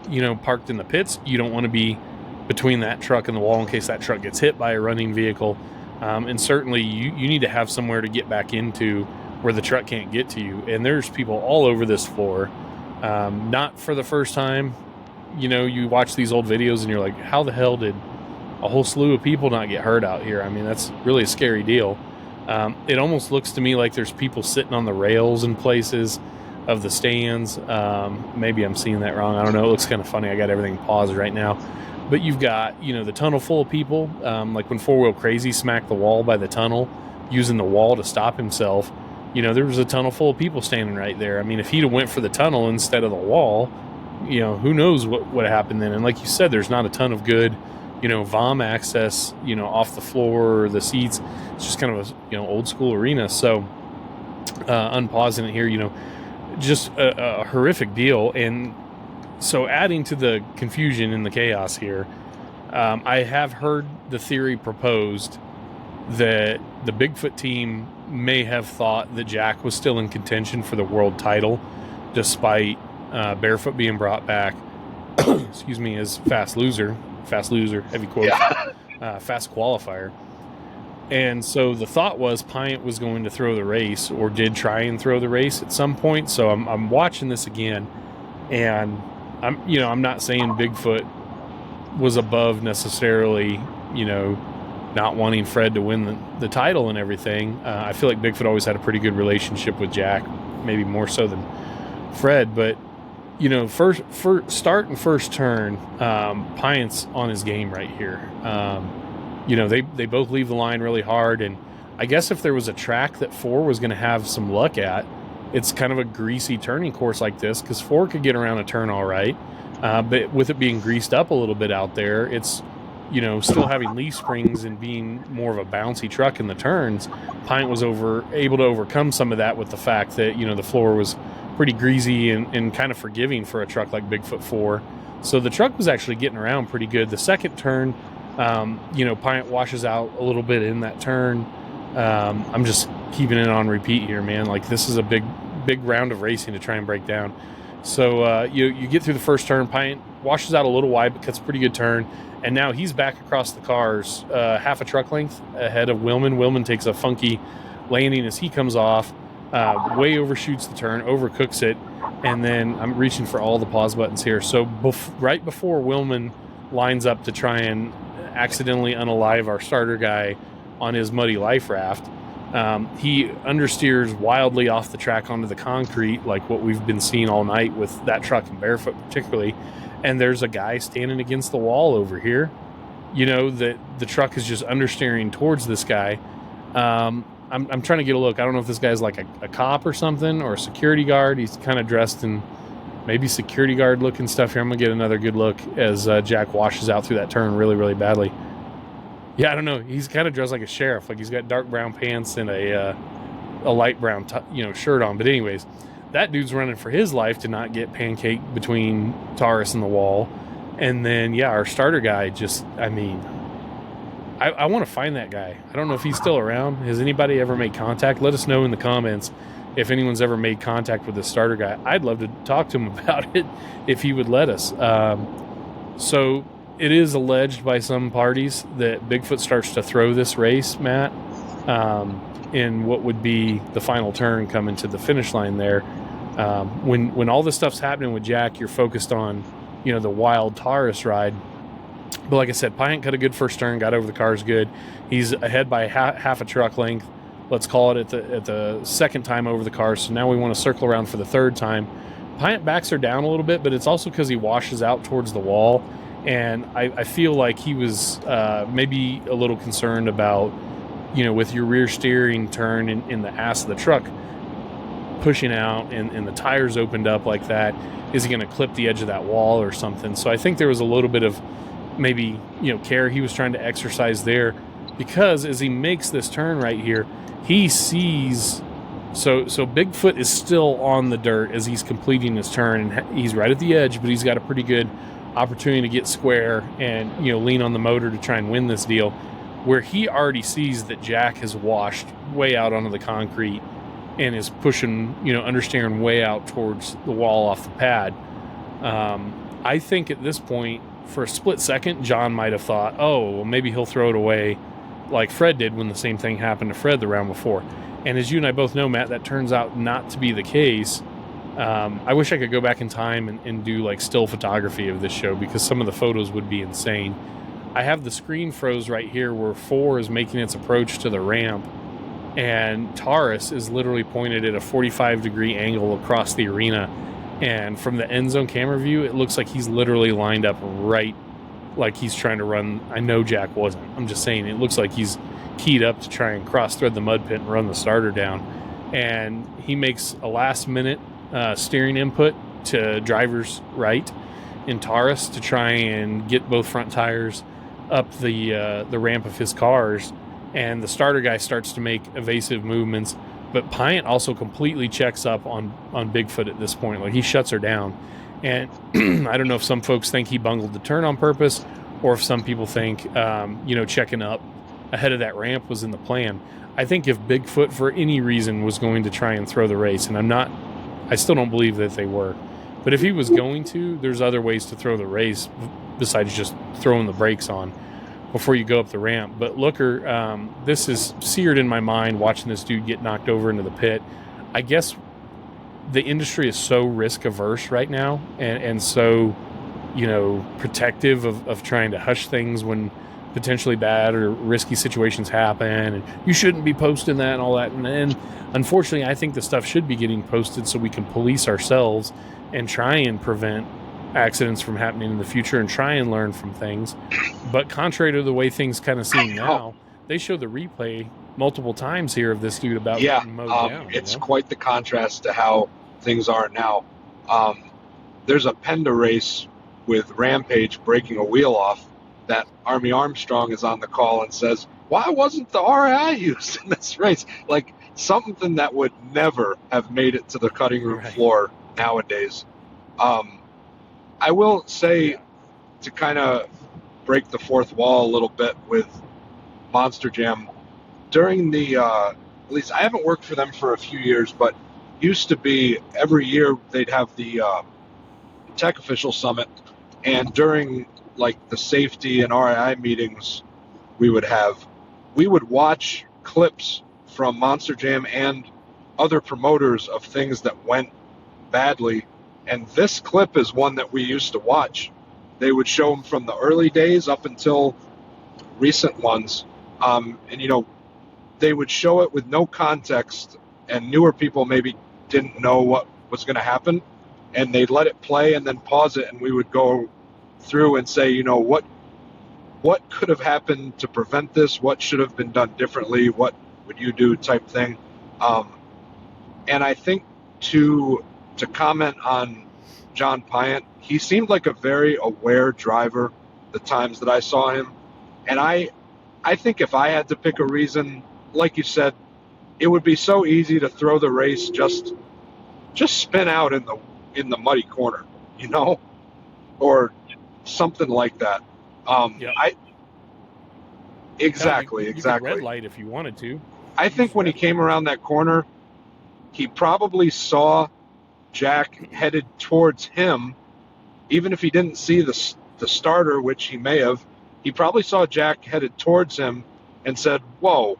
parked in the pits, you don't want to be between that truck and the wall in case that truck gets hit by a running vehicle. And certainly you need to have somewhere to get back into where the truck can't get to you. And there's people all over this floor. Not for the first time. You watch these old videos and you're like, how the hell did a whole slew of people not get hurt out here? I mean, that's really a scary deal. It almost looks to me like there's people sitting on the rails in places of the stands. Maybe I'm seeing that wrong. I don't know. It looks kind of funny. I got everything paused right now. But you've got, the tunnel full of people. Like when 4 Wheel Crazy smacked the wall by the tunnel, using the wall to stop himself. There was a tunnel full of people standing right there. I mean, if he'd have went for the tunnel instead of the wall, who knows what would have happened then. And like you said, there's not a ton of good, vom access, off the floor or the seats. It's just kind of a, old school arena. So, unpausing it here, just a horrific deal. And so adding to the confusion and the chaos here, I have heard the theory proposed that the Bigfoot team may have thought that Jack was still in contention for the world title, despite Barefoot being brought back, excuse me, as fast loser, heavy quote, fast qualifier. And so the thought was Pyatt was going to throw the race, or did try and throw the race at some point. So I'm watching this again, and I'm not saying Bigfoot was above necessarily, not wanting Fred to win the title and everything. I feel like Bigfoot always had a pretty good relationship with Jack, maybe more so than Fred. But first start and first turn, Pyatt's on his game right here. They both leave the line really hard, and I guess if there was a track that 4 was going to have some luck at, it's kind of a greasy turning course like this, because 4 could get around a turn all right, but with it being greased up a little bit out there, it's still having leaf springs and being more of a bouncy truck in the turns. Pyatt was able to overcome some of that with the fact that the floor was pretty greasy and kind of forgiving for a truck like Bigfoot 4. So the truck was actually getting around pretty good. The second turn, Pyatt washes out a little bit in that turn. I'm just keeping it on repeat here, man. Like, this is a big round of racing to try and break down. So you get through the first turn. Pyatt washes out a little wide, but cuts a pretty good turn. And now he's back across the cars, half a truck length ahead of Willman. Willman takes a funky landing as he comes off, way overshoots the turn, overcooks it, and then I'm reaching for all the pause buttons here. So right before Willman lines up to try and accidentally unalive our starter guy on his muddy life raft, he understeers wildly off the track onto the concrete, like what we've been seeing all night with that truck and Barefoot particularly. And there's a guy standing against the wall over here. That the truck is just understeering towards this guy. I'm trying to get a look. I don't know if this guy's like a cop or something, or a security guard. He's kind of dressed in maybe security guard looking stuff here. I'm gonna get another good look as Jack washes out through that turn really, really badly. Yeah, I don't know. He's kind of dressed like a sheriff. Like, he's got dark brown pants and a light brown shirt on. But anyways, that dude's running for his life to not get pancaked between Taurus and the wall. And then, our starter guy I want to find that guy. I don't know if he's still around. Has anybody ever made contact? Let us know in the comments if anyone's ever made contact with the starter guy. I'd love to talk to him about it if he would let us. So it is alleged by some parties that Bigfoot starts to throw this race, Matt, in what would be the final turn coming to the finish line there. When all this stuff's happening with Jack, you're focused on, the wild Taurus ride. But like I said, Pyatt cut a good first turn, got over the cars good. He's ahead by half a truck length. Let's call it at the second time over the cars. So now we want to circle around for the third time. Pyatt backs her down a little bit, but it's also because he washes out towards the wall. And I feel like he was maybe a little concerned about, with your rear steering turn in the ass of the truck pushing out and the tires opened up like that, is he going to clip the edge of that wall or something? So I think there was a little bit of maybe, care he was trying to exercise there, because as he makes this turn right here, he sees, so Bigfoot is still on the dirt as he's completing his turn, and he's right at the edge, but he's got a pretty good opportunity to get square and, lean on the motor to try and win this deal, where he already sees that Jack has washed way out onto the concrete and is pushing, understeering way out towards the wall off the pad. I think at this point, for a split second, John might have thought, oh, well, maybe he'll throw it away like Fred did when the same thing happened to Fred the round before. And as you and I both know, Matt, that turns out not to be the case. I wish I could go back in time and do like still photography of this show, because some of the photos would be insane. I have the screen froze right here where 4 is making its approach to the ramp, and Taurus is literally pointed at a 45-degree angle across the arena. And from the end zone camera view, it looks like he's literally lined up right like he's trying to run. I know Jack wasn't. I'm just saying it looks like he's keyed up to try and cross-thread the mud pit and run the starter down. And he makes a last-minute steering input to driver's right in Taurus to try and get both front tires up the ramp of his cars. And the starter guy starts to make evasive movements. But Pyatt also completely checks up on Bigfoot at this point. Like, he shuts her down. And I don't know if some folks think he bungled the turn on purpose, or if some people think, checking up ahead of that ramp was in the plan. I think if Bigfoot, for any reason, was going to try and throw the race, and I still don't believe that they were, but if he was going to, there's other ways to throw the race besides just throwing the brakes on. before you go up the ramp. But Looker, this is seared in my mind watching this dude get knocked over into the pit. I guess the industry is so risk averse right now, and so, protective of trying to hush things when potentially bad or risky situations happen, and you shouldn't be posting that and all that. And unfortunately, I think the stuff should be getting posted so we can police ourselves and try and prevent accidents from happening in the future and try and learn from things. But contrary to the way things kind of seem now, they show the replay multiple times here of this dude about getting mowed down. It's quite the contrast to how things are now. There's a Penda race with Rampage breaking a wheel off that Army Armstrong is on the call and says, why wasn't the RI used in this race? Like something that would never have made it to the cutting room floor nowadays. I will say, to kind of break the fourth wall a little bit with Monster Jam, during the, at least I haven't worked for them for a few years, but used to be every year they'd have the Tech Official Summit, and during like the safety and RII meetings we would watch clips from Monster Jam and other promoters of things that went badly. And this clip is one that we used to watch. They would show them from the early days up until recent ones. And, they would show it with no context, and newer people maybe didn't know what was going to happen. And they'd let it play and then pause it, and we would go through and say, what could have happened to prevent this? What should have been done differently? What would you do type thing? And I think to comment on John Pyant, he seemed like a very aware driver the times that I saw him. And I think if I had to pick a reason, like you said, it would be so easy to throw the race, just spin out in the muddy corner, or something like that. Exactly. You could red light if you wanted to. I think when he came around that corner, he probably saw Jack headed towards him. Even if he didn't see the starter, which he may have, he probably saw Jack headed towards him and said, whoa,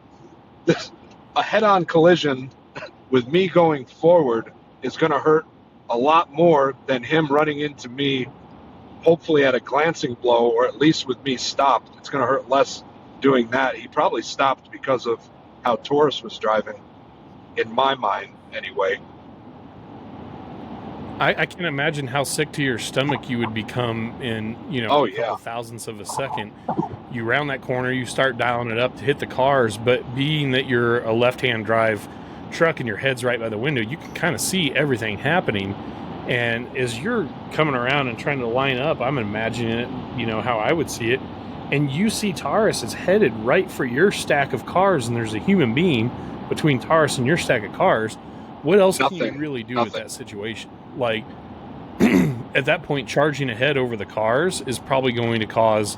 a head-on collision with me going forward is going to hurt a lot more than him running into me, hopefully at a glancing blow, or at least with me stopped. It's going to hurt less doing that. He probably stopped because of how Taurus was driving, in my mind anyway. I can imagine how sick to your stomach you would become in, a couple thousandths of a second. You round that corner, you start dialing it up to hit the cars, but being that you're a left-hand drive truck and your head's right by the window, you can kind of see everything happening. And as you're coming around and trying to line up, I'm imagining it, how I would see it. And you see Taurus is headed right for your stack of cars, and there's a human being between Taurus and your stack of cars. What else can you really do with that situation? Like, at that point, charging ahead over the cars is probably going to cause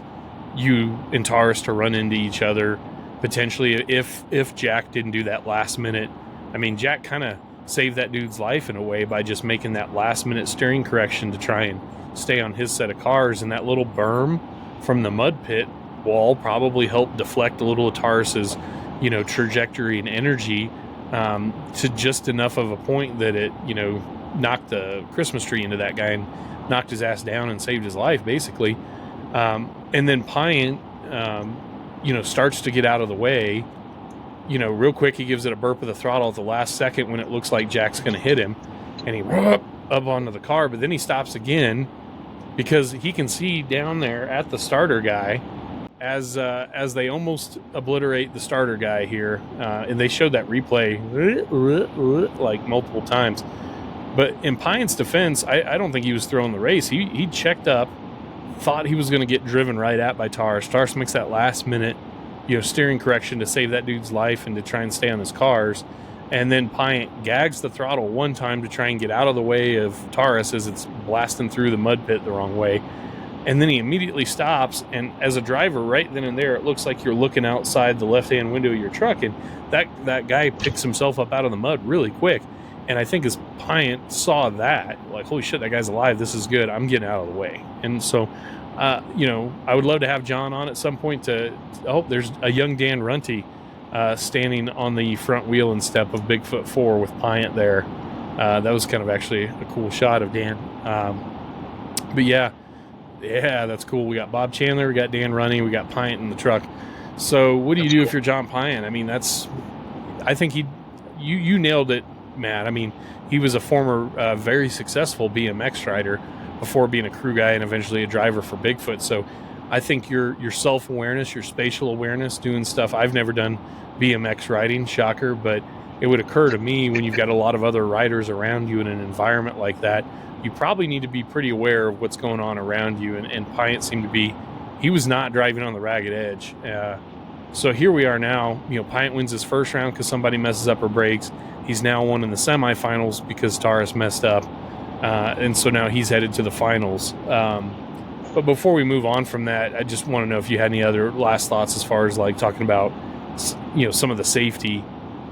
you and Taurus to run into each other, potentially, if Jack didn't do that last minute. I mean, Jack kind of saved that dude's life in a way by just making that last minute steering correction to try and stay on his set of cars, and that little berm from the mud pit wall probably helped deflect a little of Taurus's, trajectory and energy to just enough of a point that it, knocked the Christmas tree into that guy and knocked his ass down and saved his life, basically. And then Pyant, starts to get out of the way. Real quick, he gives it a burp of the throttle at the last second when it looks like Jack's going to hit him, and he up onto the car. But then he stops again because he can see down there at the starter guy as they almost obliterate the starter guy here, and they showed that replay like multiple times. But in Pyant's defense, I don't think he was throwing the race. He checked up, thought he was going to get driven right at by Taurus. Taurus makes that last minute, steering correction to save that dude's life and to try and stay on his cars. And then Pyant gags the throttle one time to try and get out of the way of Taurus as it's blasting through the mud pit the wrong way. And then he immediately stops. And as a driver, right then and there, it looks like you're looking outside the left-hand window of your truck. And that guy picks himself up out of the mud really quick. And I think as Pyant saw that, like, holy shit, that guy's alive. This is good. I'm getting out of the way. And so I would love to have John on at some point there's a young Dan Runte standing on the front wheel and step of Bigfoot 4 with Pyant there. That was kind of actually a cool shot of Dan. But yeah, that's cool. We got Bob Chandler, we got Dan Runte, we got Pyant in the truck. So what do you do if you're John Pyant? I mean, I think you nailed it, Matt. I mean, he was a former very successful BMX rider before being a crew guy and eventually a driver for Bigfoot. So I think your self-awareness, your spatial awareness, doing stuff. I've never done BMX riding, shocker, but it would occur to me when you've got a lot of other riders around you in an environment like that, you probably need to be pretty aware of what's going on around you. And Pyant seemed to be, he was not driving on the ragged edge. So here we are now. Pyant wins his first round because somebody messes up her brakes. He's now won in the semifinals because Taurus messed up. And so now he's headed to the finals. But before we move on from that, I just want to know if you had any other last thoughts as far as like talking about, some of the safety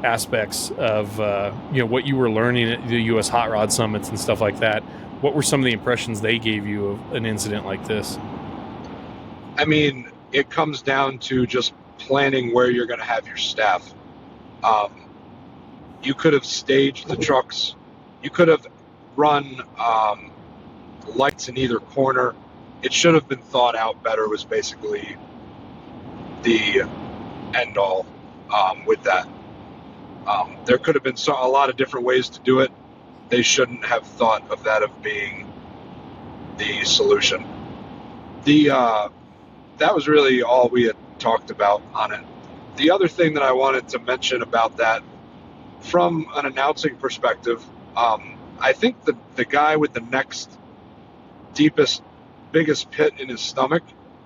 aspects of, what you were learning at the U.S. Hot Rod Summits and stuff like that. What were some of the impressions they gave you of an incident like this? I mean, it comes down to just planning where you're going to have your staff. You could have staged the trucks. You could have run lights in either corner. It should have been thought out better, was basically the end all with that. There could have been a lot of different ways to do it. They shouldn't have thought of that of being the solution. That was really all we had talked about on it. The other thing that I wanted to mention about that, from an announcing perspective, I think the guy with the next biggest pit in his stomach,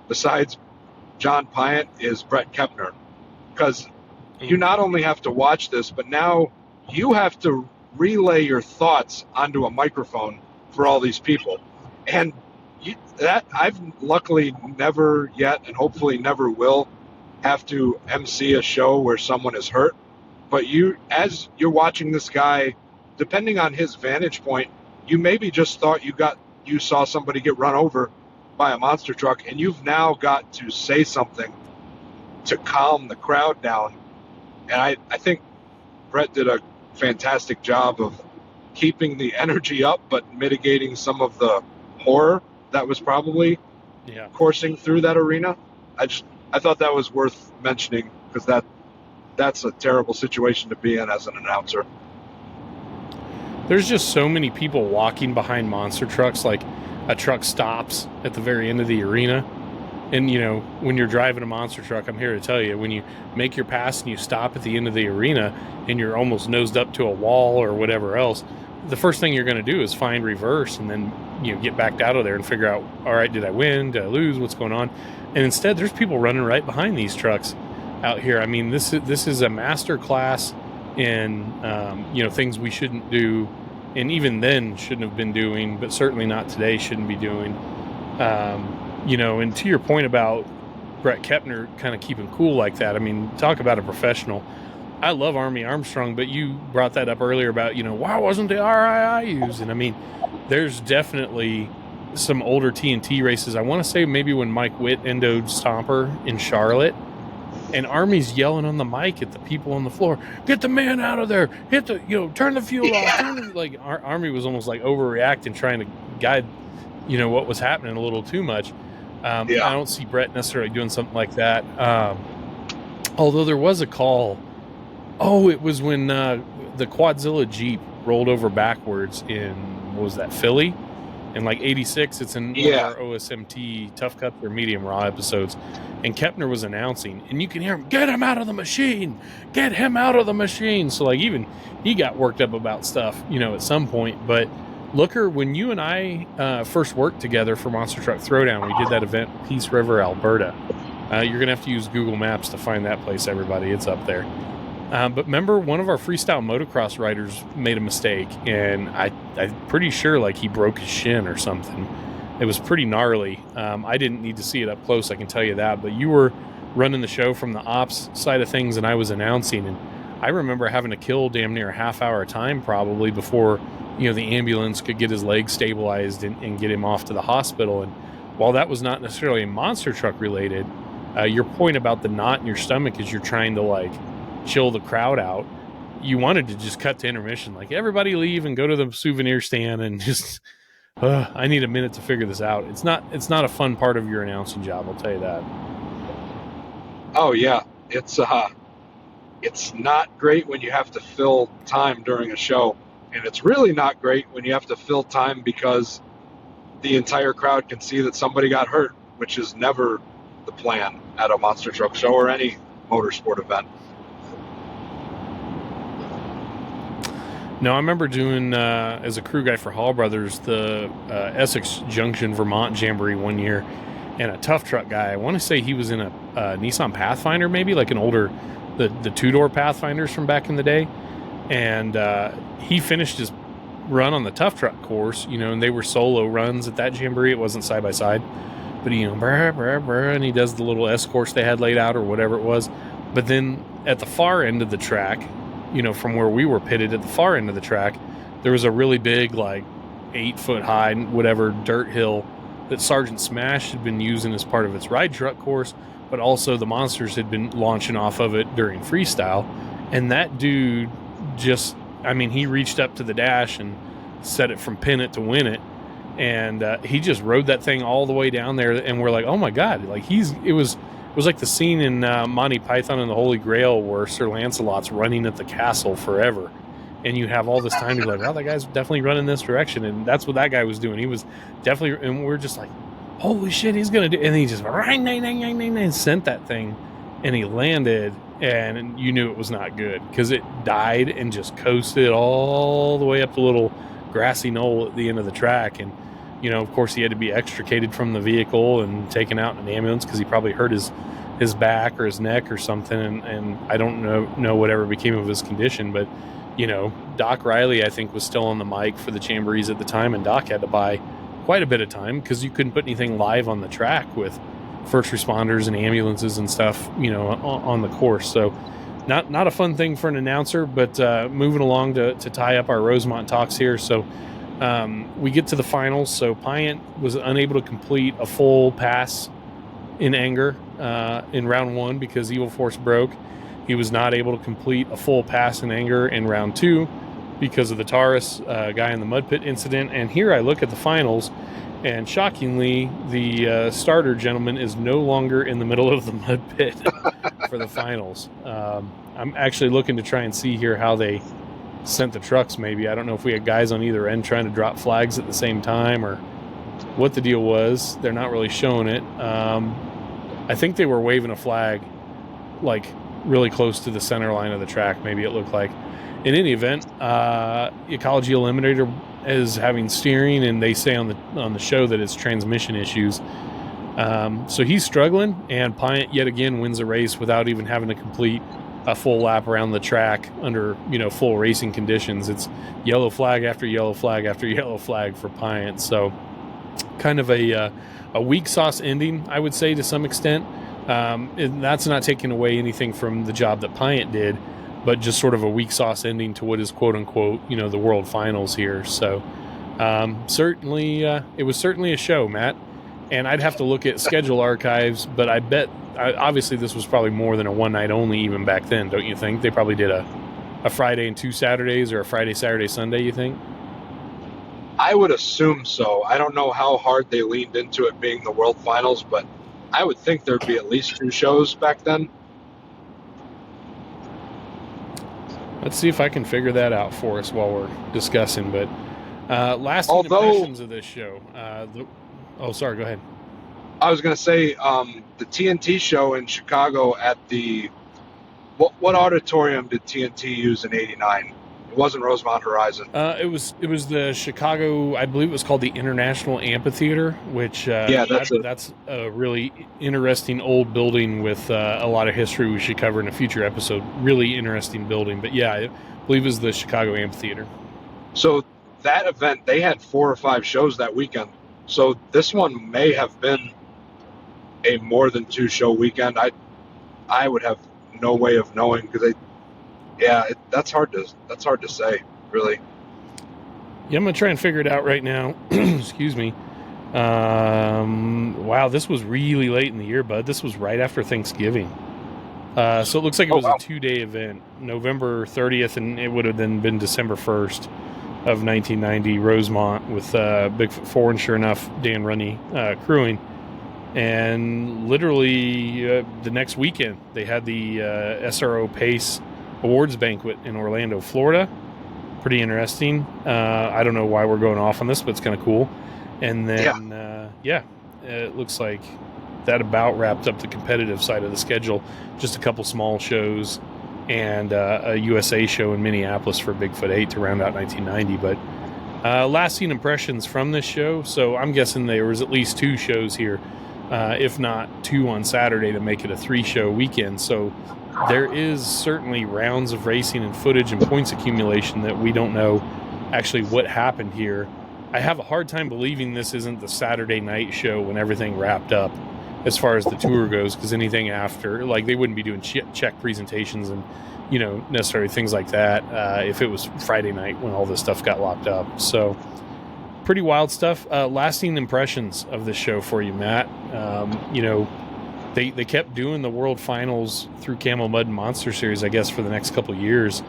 besides John Pyant, is Bret Kepner. Because you not only have to watch this, but now you have to relay your thoughts onto a microphone for all these people. And I've luckily never yet, and hopefully never will, have to MC a show where someone is hurt. But as you're watching this guy, depending on his vantage point, you maybe just thought you saw somebody get run over by a monster truck, and you've now got to say something to calm the crowd down. And I think Bret did a fantastic job of keeping the energy up, but mitigating some of the horror that was probably coursing through that arena. I thought that was worth mentioning, because that's a terrible situation to be in as an announcer. There's just so many people walking behind monster trucks. Like, a truck stops at the very end of the arena, and when you're driving a monster truck, I'm here to tell you, when you make your pass and you stop at the end of the arena and you're almost nosed up to a wall or whatever else, the first thing you're going to do is find reverse and then get backed out of there and figure out, all right, did I win, did I lose, what's going on? And instead, there's people running right behind these trucks out here. I mean, this is a master class in things we shouldn't do, and even then shouldn't have been doing, but certainly not today shouldn't be doing. And to your point about Bret Kepner kind of keeping cool like that, I mean, talk about a professional. I love Army Armstrong, but you brought that up earlier about, why wasn't the RII used? And I mean, there's definitely some older TNT races. I want to say maybe when Mike Witt endoed Stomper in Charlotte, and Army's yelling on the mic at the people on the floor, get the man out of there, hit the, turn the fuel off. Like, Army was almost like overreacting, trying to guide, what was happening a little too much. I don't see Bret necessarily doing something like that. Although there was a call. Oh, it was when the Quadzilla Jeep rolled over backwards in, what was that, Philly? In like 86, it's in one of our OSMT Tough Cuts or Medium Raw episodes. And Kepner was announcing, and you can hear him, get him out of the machine! Get him out of the machine! So, like, even he got worked up about stuff, at some point. But, Looker, when you and I first worked together for Monster Truck Throwdown, we did that event in Peace River, Alberta. You're going to have to use Google Maps to find that place, everybody. It's up there. But remember, one of our freestyle motocross riders made a mistake, and I'm pretty sure like he broke his shin or something. It was pretty gnarly. I didn't need to see it up close, I can tell you that. But you were running the show from the ops side of things, and I was announcing. And I remember having to kill damn near a half-hour time probably before the ambulance could get his leg stabilized and get him off to the hospital. And while that was not necessarily monster truck related, your point about the knot in your stomach as you're trying to like chill the crowd out, you wanted to just cut to intermission, like everybody leave and go to the souvenir stand and just I need a minute to figure this out. It's not a fun part of your announcing job, I'll tell you that. Oh yeah, it's not great when you have to fill time during a show, and it's really not great when you have to fill time because the entire crowd can see that somebody got hurt, which is never the plan at a monster truck show or any motorsport event. No, I remember doing, as a crew guy for Hall Brothers, the Essex Junction, Vermont Jamboree one year, and a tough truck guy, I want to say he was in a Nissan Pathfinder, maybe, like an older, the two-door Pathfinders from back in the day, and he finished his run on the tough truck course, you know, and they were solo runs at that Jamboree. It wasn't side-by-side, but, you know, brr, brr, brr, and he does the little S course they had laid out or whatever it was, but then at the far end of the track, you know, from where we were pitted at the far end of the track, there was a really big, like 8-foot high, whatever, dirt hill that Sergeant Smash had been using as part of its ride truck course, but also the monsters had been launching off of it during freestyle. And that dude just, I mean, he reached up to the dash and set it from pin it to win it. And he just rode that thing all the way down there. And we're like, oh my God, like it was like the scene in Monty Python and the Holy Grail where Sir Lancelot's running at the castle forever. And you have all this time to be like, well, that guy's definitely running this direction. And that's what that guy was doing. He was definitely, and we're just like, holy shit, he's going to do, and he just and sent that thing, and he landed, and you knew it was not good because it died and just coasted all the way up the little grassy knoll at the end of the track. And, you know, of course, he had to be extricated from the vehicle and taken out in an ambulance because he probably hurt his back or his neck or something. And I don't know whatever became of his condition, but, you know, Doc Riley, I think, was still on the mic for the Jamborees at the time, and Doc had to buy quite a bit of time because you couldn't put anything live on the track with first responders and ambulances and stuff, you know, on the course. So not a fun thing for an announcer, but moving along to tie up our Rosemont talks here. So we get to the finals. So Pyant was unable to complete a full pass in anger in round one because Evil Force broke. He was not able to complete a full pass in anger in round two because of the Taurus guy in the mud pit incident. And here I look at the finals, and shockingly, the starter gentleman is no longer in the middle of the mud pit for the finals. I'm actually looking to try and see here how they sent the trucks, maybe. I don't know if we had guys on either end trying to drop flags at the same time or what the deal was. They're not really showing it. I think they were waving a flag, like, really close to the center line of the track, maybe it looked like. In any event, Ecology Eliminator is having steering, and they say on the show that it's transmission issues. So he's struggling, and Pyant yet again wins a race without even having to complete a full lap around the track under, you know, full racing conditions. It's yellow flag after yellow flag after yellow flag for Pyant. So kind of a weak sauce ending, I would say, to some extent. And that's not taking away anything from the job that Pyant did, but just sort of a weak sauce ending to what is quote unquote, you know, the world finals here. So certainly it was certainly a show, Matt, and I'd have to look at schedule archives, but I bet obviously this was probably more than a one night only even back then, don't you think? They probably did a Friday and 2 Saturdays, or a Friday, Saturday, Sunday, you think? I would assume so. I don't know how hard they leaned into it being the world finals, but I would think there'd be at least 2 shows back then. Let's see if I can figure that out for us while we're discussing. But lasting impressions of this show. Sorry, go ahead. I was going to say the TNT show in Chicago at the what auditorium did TNT use in '89? It wasn't Rosemont Horizon. It was the Chicago, I believe it was called the International Amphitheater, which that's a really interesting old building with a lot of history we should cover in a future episode. Really interesting building. But yeah, I believe it was the Chicago Amphitheater. So that event, they had 4 or 5 shows that weekend. So this one may have been a more than 2 show weekend. I would have no way of knowing because that's hard to say, really. Yeah, I'm gonna try and figure it out right now. Excuse me. Wow, this was really late in the year, bud. This was right after Thanksgiving. So it looks like it was a 2-day event, November 30th, and it would have then been December 1st of 1990, Rosemont with Bigfoot 4, and sure enough, Dan Runte crewing. And literally the next weekend, they had the SRO Pace Awards Banquet in Orlando, Florida. Pretty interesting. I don't know why we're going off on this, but it's kind of cool. And then, it looks like that about wrapped up the competitive side of the schedule. Just a couple small shows and a USA show in Minneapolis for Bigfoot 8 to round out 1990. But lasting impressions from this show. So I'm guessing there was at least 2 shows here, if not 2 on Saturday to make it a 3-show weekend. So there is certainly rounds of racing and footage and points accumulation that we don't know actually what happened here. I have a hard time believing this isn't the Saturday night show when everything wrapped up as far as the tour goes, because anything after, like, they wouldn't be doing check presentations and, necessarily things like that if it was Friday night when all this stuff got locked up. So pretty wild stuff. Lasting impressions of this show for you, Matt. They kept doing the World Finals through Camel Mud and Monster Series, I guess, for the next couple of years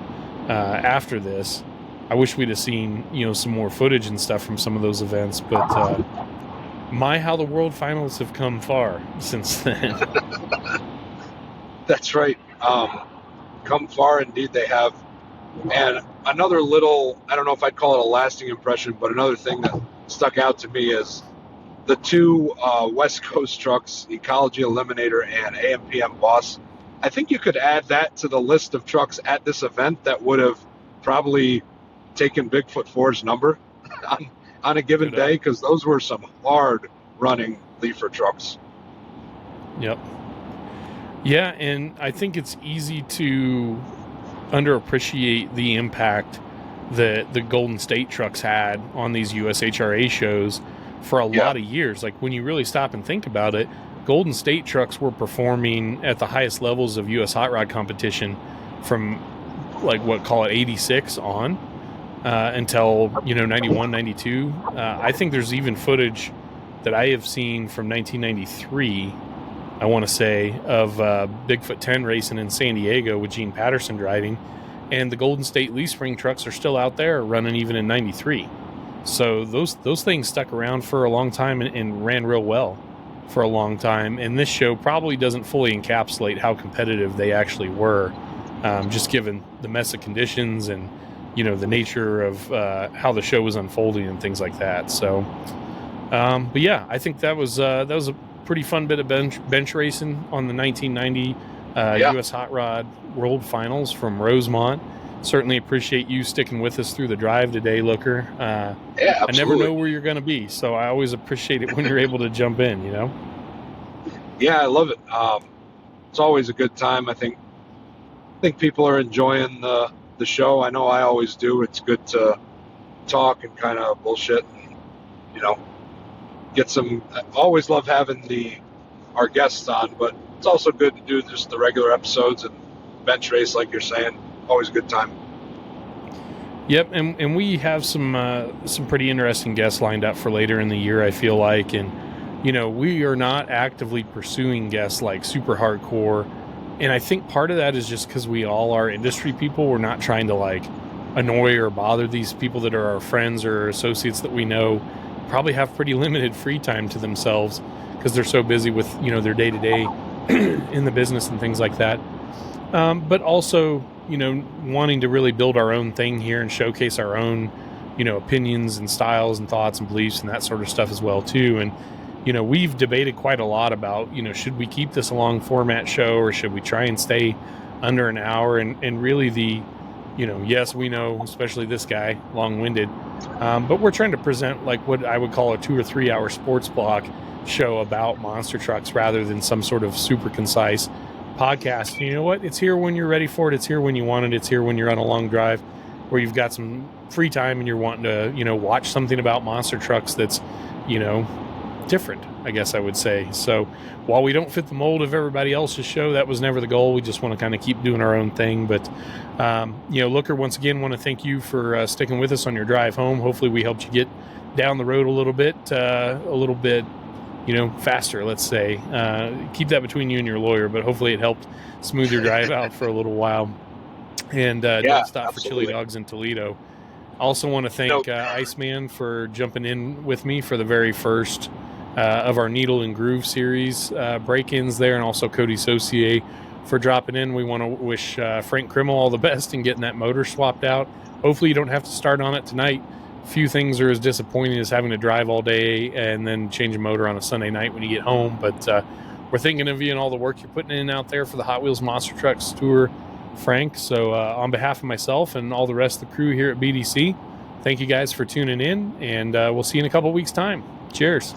after this. I wish we'd have seen, some more footage and stuff from some of those events, but how the World Finals have come far since then. That's right. Come far indeed they have. And another little, I don't know if I'd call it a lasting impression, but another thing that stuck out to me is the 2 West Coast trucks, Ecology Eliminator and AMPM Boss. I think you could add that to the list of trucks at this event that would have probably taken Bigfoot 4's number on a given day, because those were some hard running Leafer trucks. Yep. Yeah, and I think it's easy to underappreciate the impact that the Golden State trucks had on these USHRA shows for a lot of years. Like, when you really stop and think about it, Golden State trucks were performing at the highest levels of US hot rod competition from, call it 86 on. Until 91, 92. I think there's even footage that I have seen from 1993, I want to say, of Bigfoot 10 racing in San Diego with Gene Patterson driving, and the Golden State leaf spring trucks are still out there running even in 93. So those things stuck around for a long time and ran real well for a long time, and this show probably doesn't fully encapsulate how competitive they actually were, just given the mess of conditions and the nature of how the show was unfolding and things like that. So, but yeah, I think that was a pretty fun bit of bench racing on the 1990 U.S. Hot Rod World Finals from Rosemont. Certainly appreciate you sticking with us through the drive today, Looker. Yeah, I never know where you're going to be, so I always appreciate it when you're able to jump in. Yeah, I love it. It's always a good time. I think people are enjoying the show. I know I always do. It's good to talk and kind of bullshit and, get some. I always love having our guests on, but it's also good to do just the regular episodes and bench race, like you're saying. Always a good time. Yep, and we have some pretty interesting guests lined up for later in the year, I feel like. And, we are not actively pursuing guests like super hardcore. And I think part of that is just because we all are industry people. We're not trying to annoy or bother these people that are our friends or associates that we know probably have pretty limited free time to themselves because they're so busy with, their day-to-day in the business and things like that. But also, wanting to really build our own thing here and showcase our own, opinions and styles and thoughts and beliefs and that sort of stuff as well, too. And, we've debated quite a lot about, should we keep this a long format show or should we try and stay under an hour? And really yes, we know, especially this guy, long-winded, but we're trying to present what I would call a 2 or 3 hour sports block show about monster trucks rather than some sort of super concise podcast. You know what? It's here when you're ready for it. It's here when you want it. It's here when you're on a long drive where you've got some free time and you're wanting to, watch something about monster trucks that's, different, I guess I would say. So while we don't fit the mold of everybody else's show, that was never the goal. We just want to kind of keep doing our own thing. But, Looker, once again, want to thank you for sticking with us on your drive home. Hopefully we helped you get down the road a little bit, faster, let's say. Keep that between you and your lawyer, but hopefully it helped smooth your drive out for a little while. And don't stop absolutely. for chili dogs in Toledo. I also want to thank Iceman for jumping in with me for the very first of our Needle and Groove series break-ins there, and also Cody Saucier for dropping in. We want to wish Frank Krimmel all the best in getting that motor swapped out. Hopefully you don't have to start on it tonight. Few things are as disappointing as having to drive all day and then change a motor on a Sunday night when you get home. But we're thinking of you and all the work you're putting in out there for the Hot Wheels Monster Trucks Tour, Frank. So on behalf of myself and all the rest of the crew here at BDC, thank you guys for tuning in, and we'll see you in a couple weeks' time. Cheers.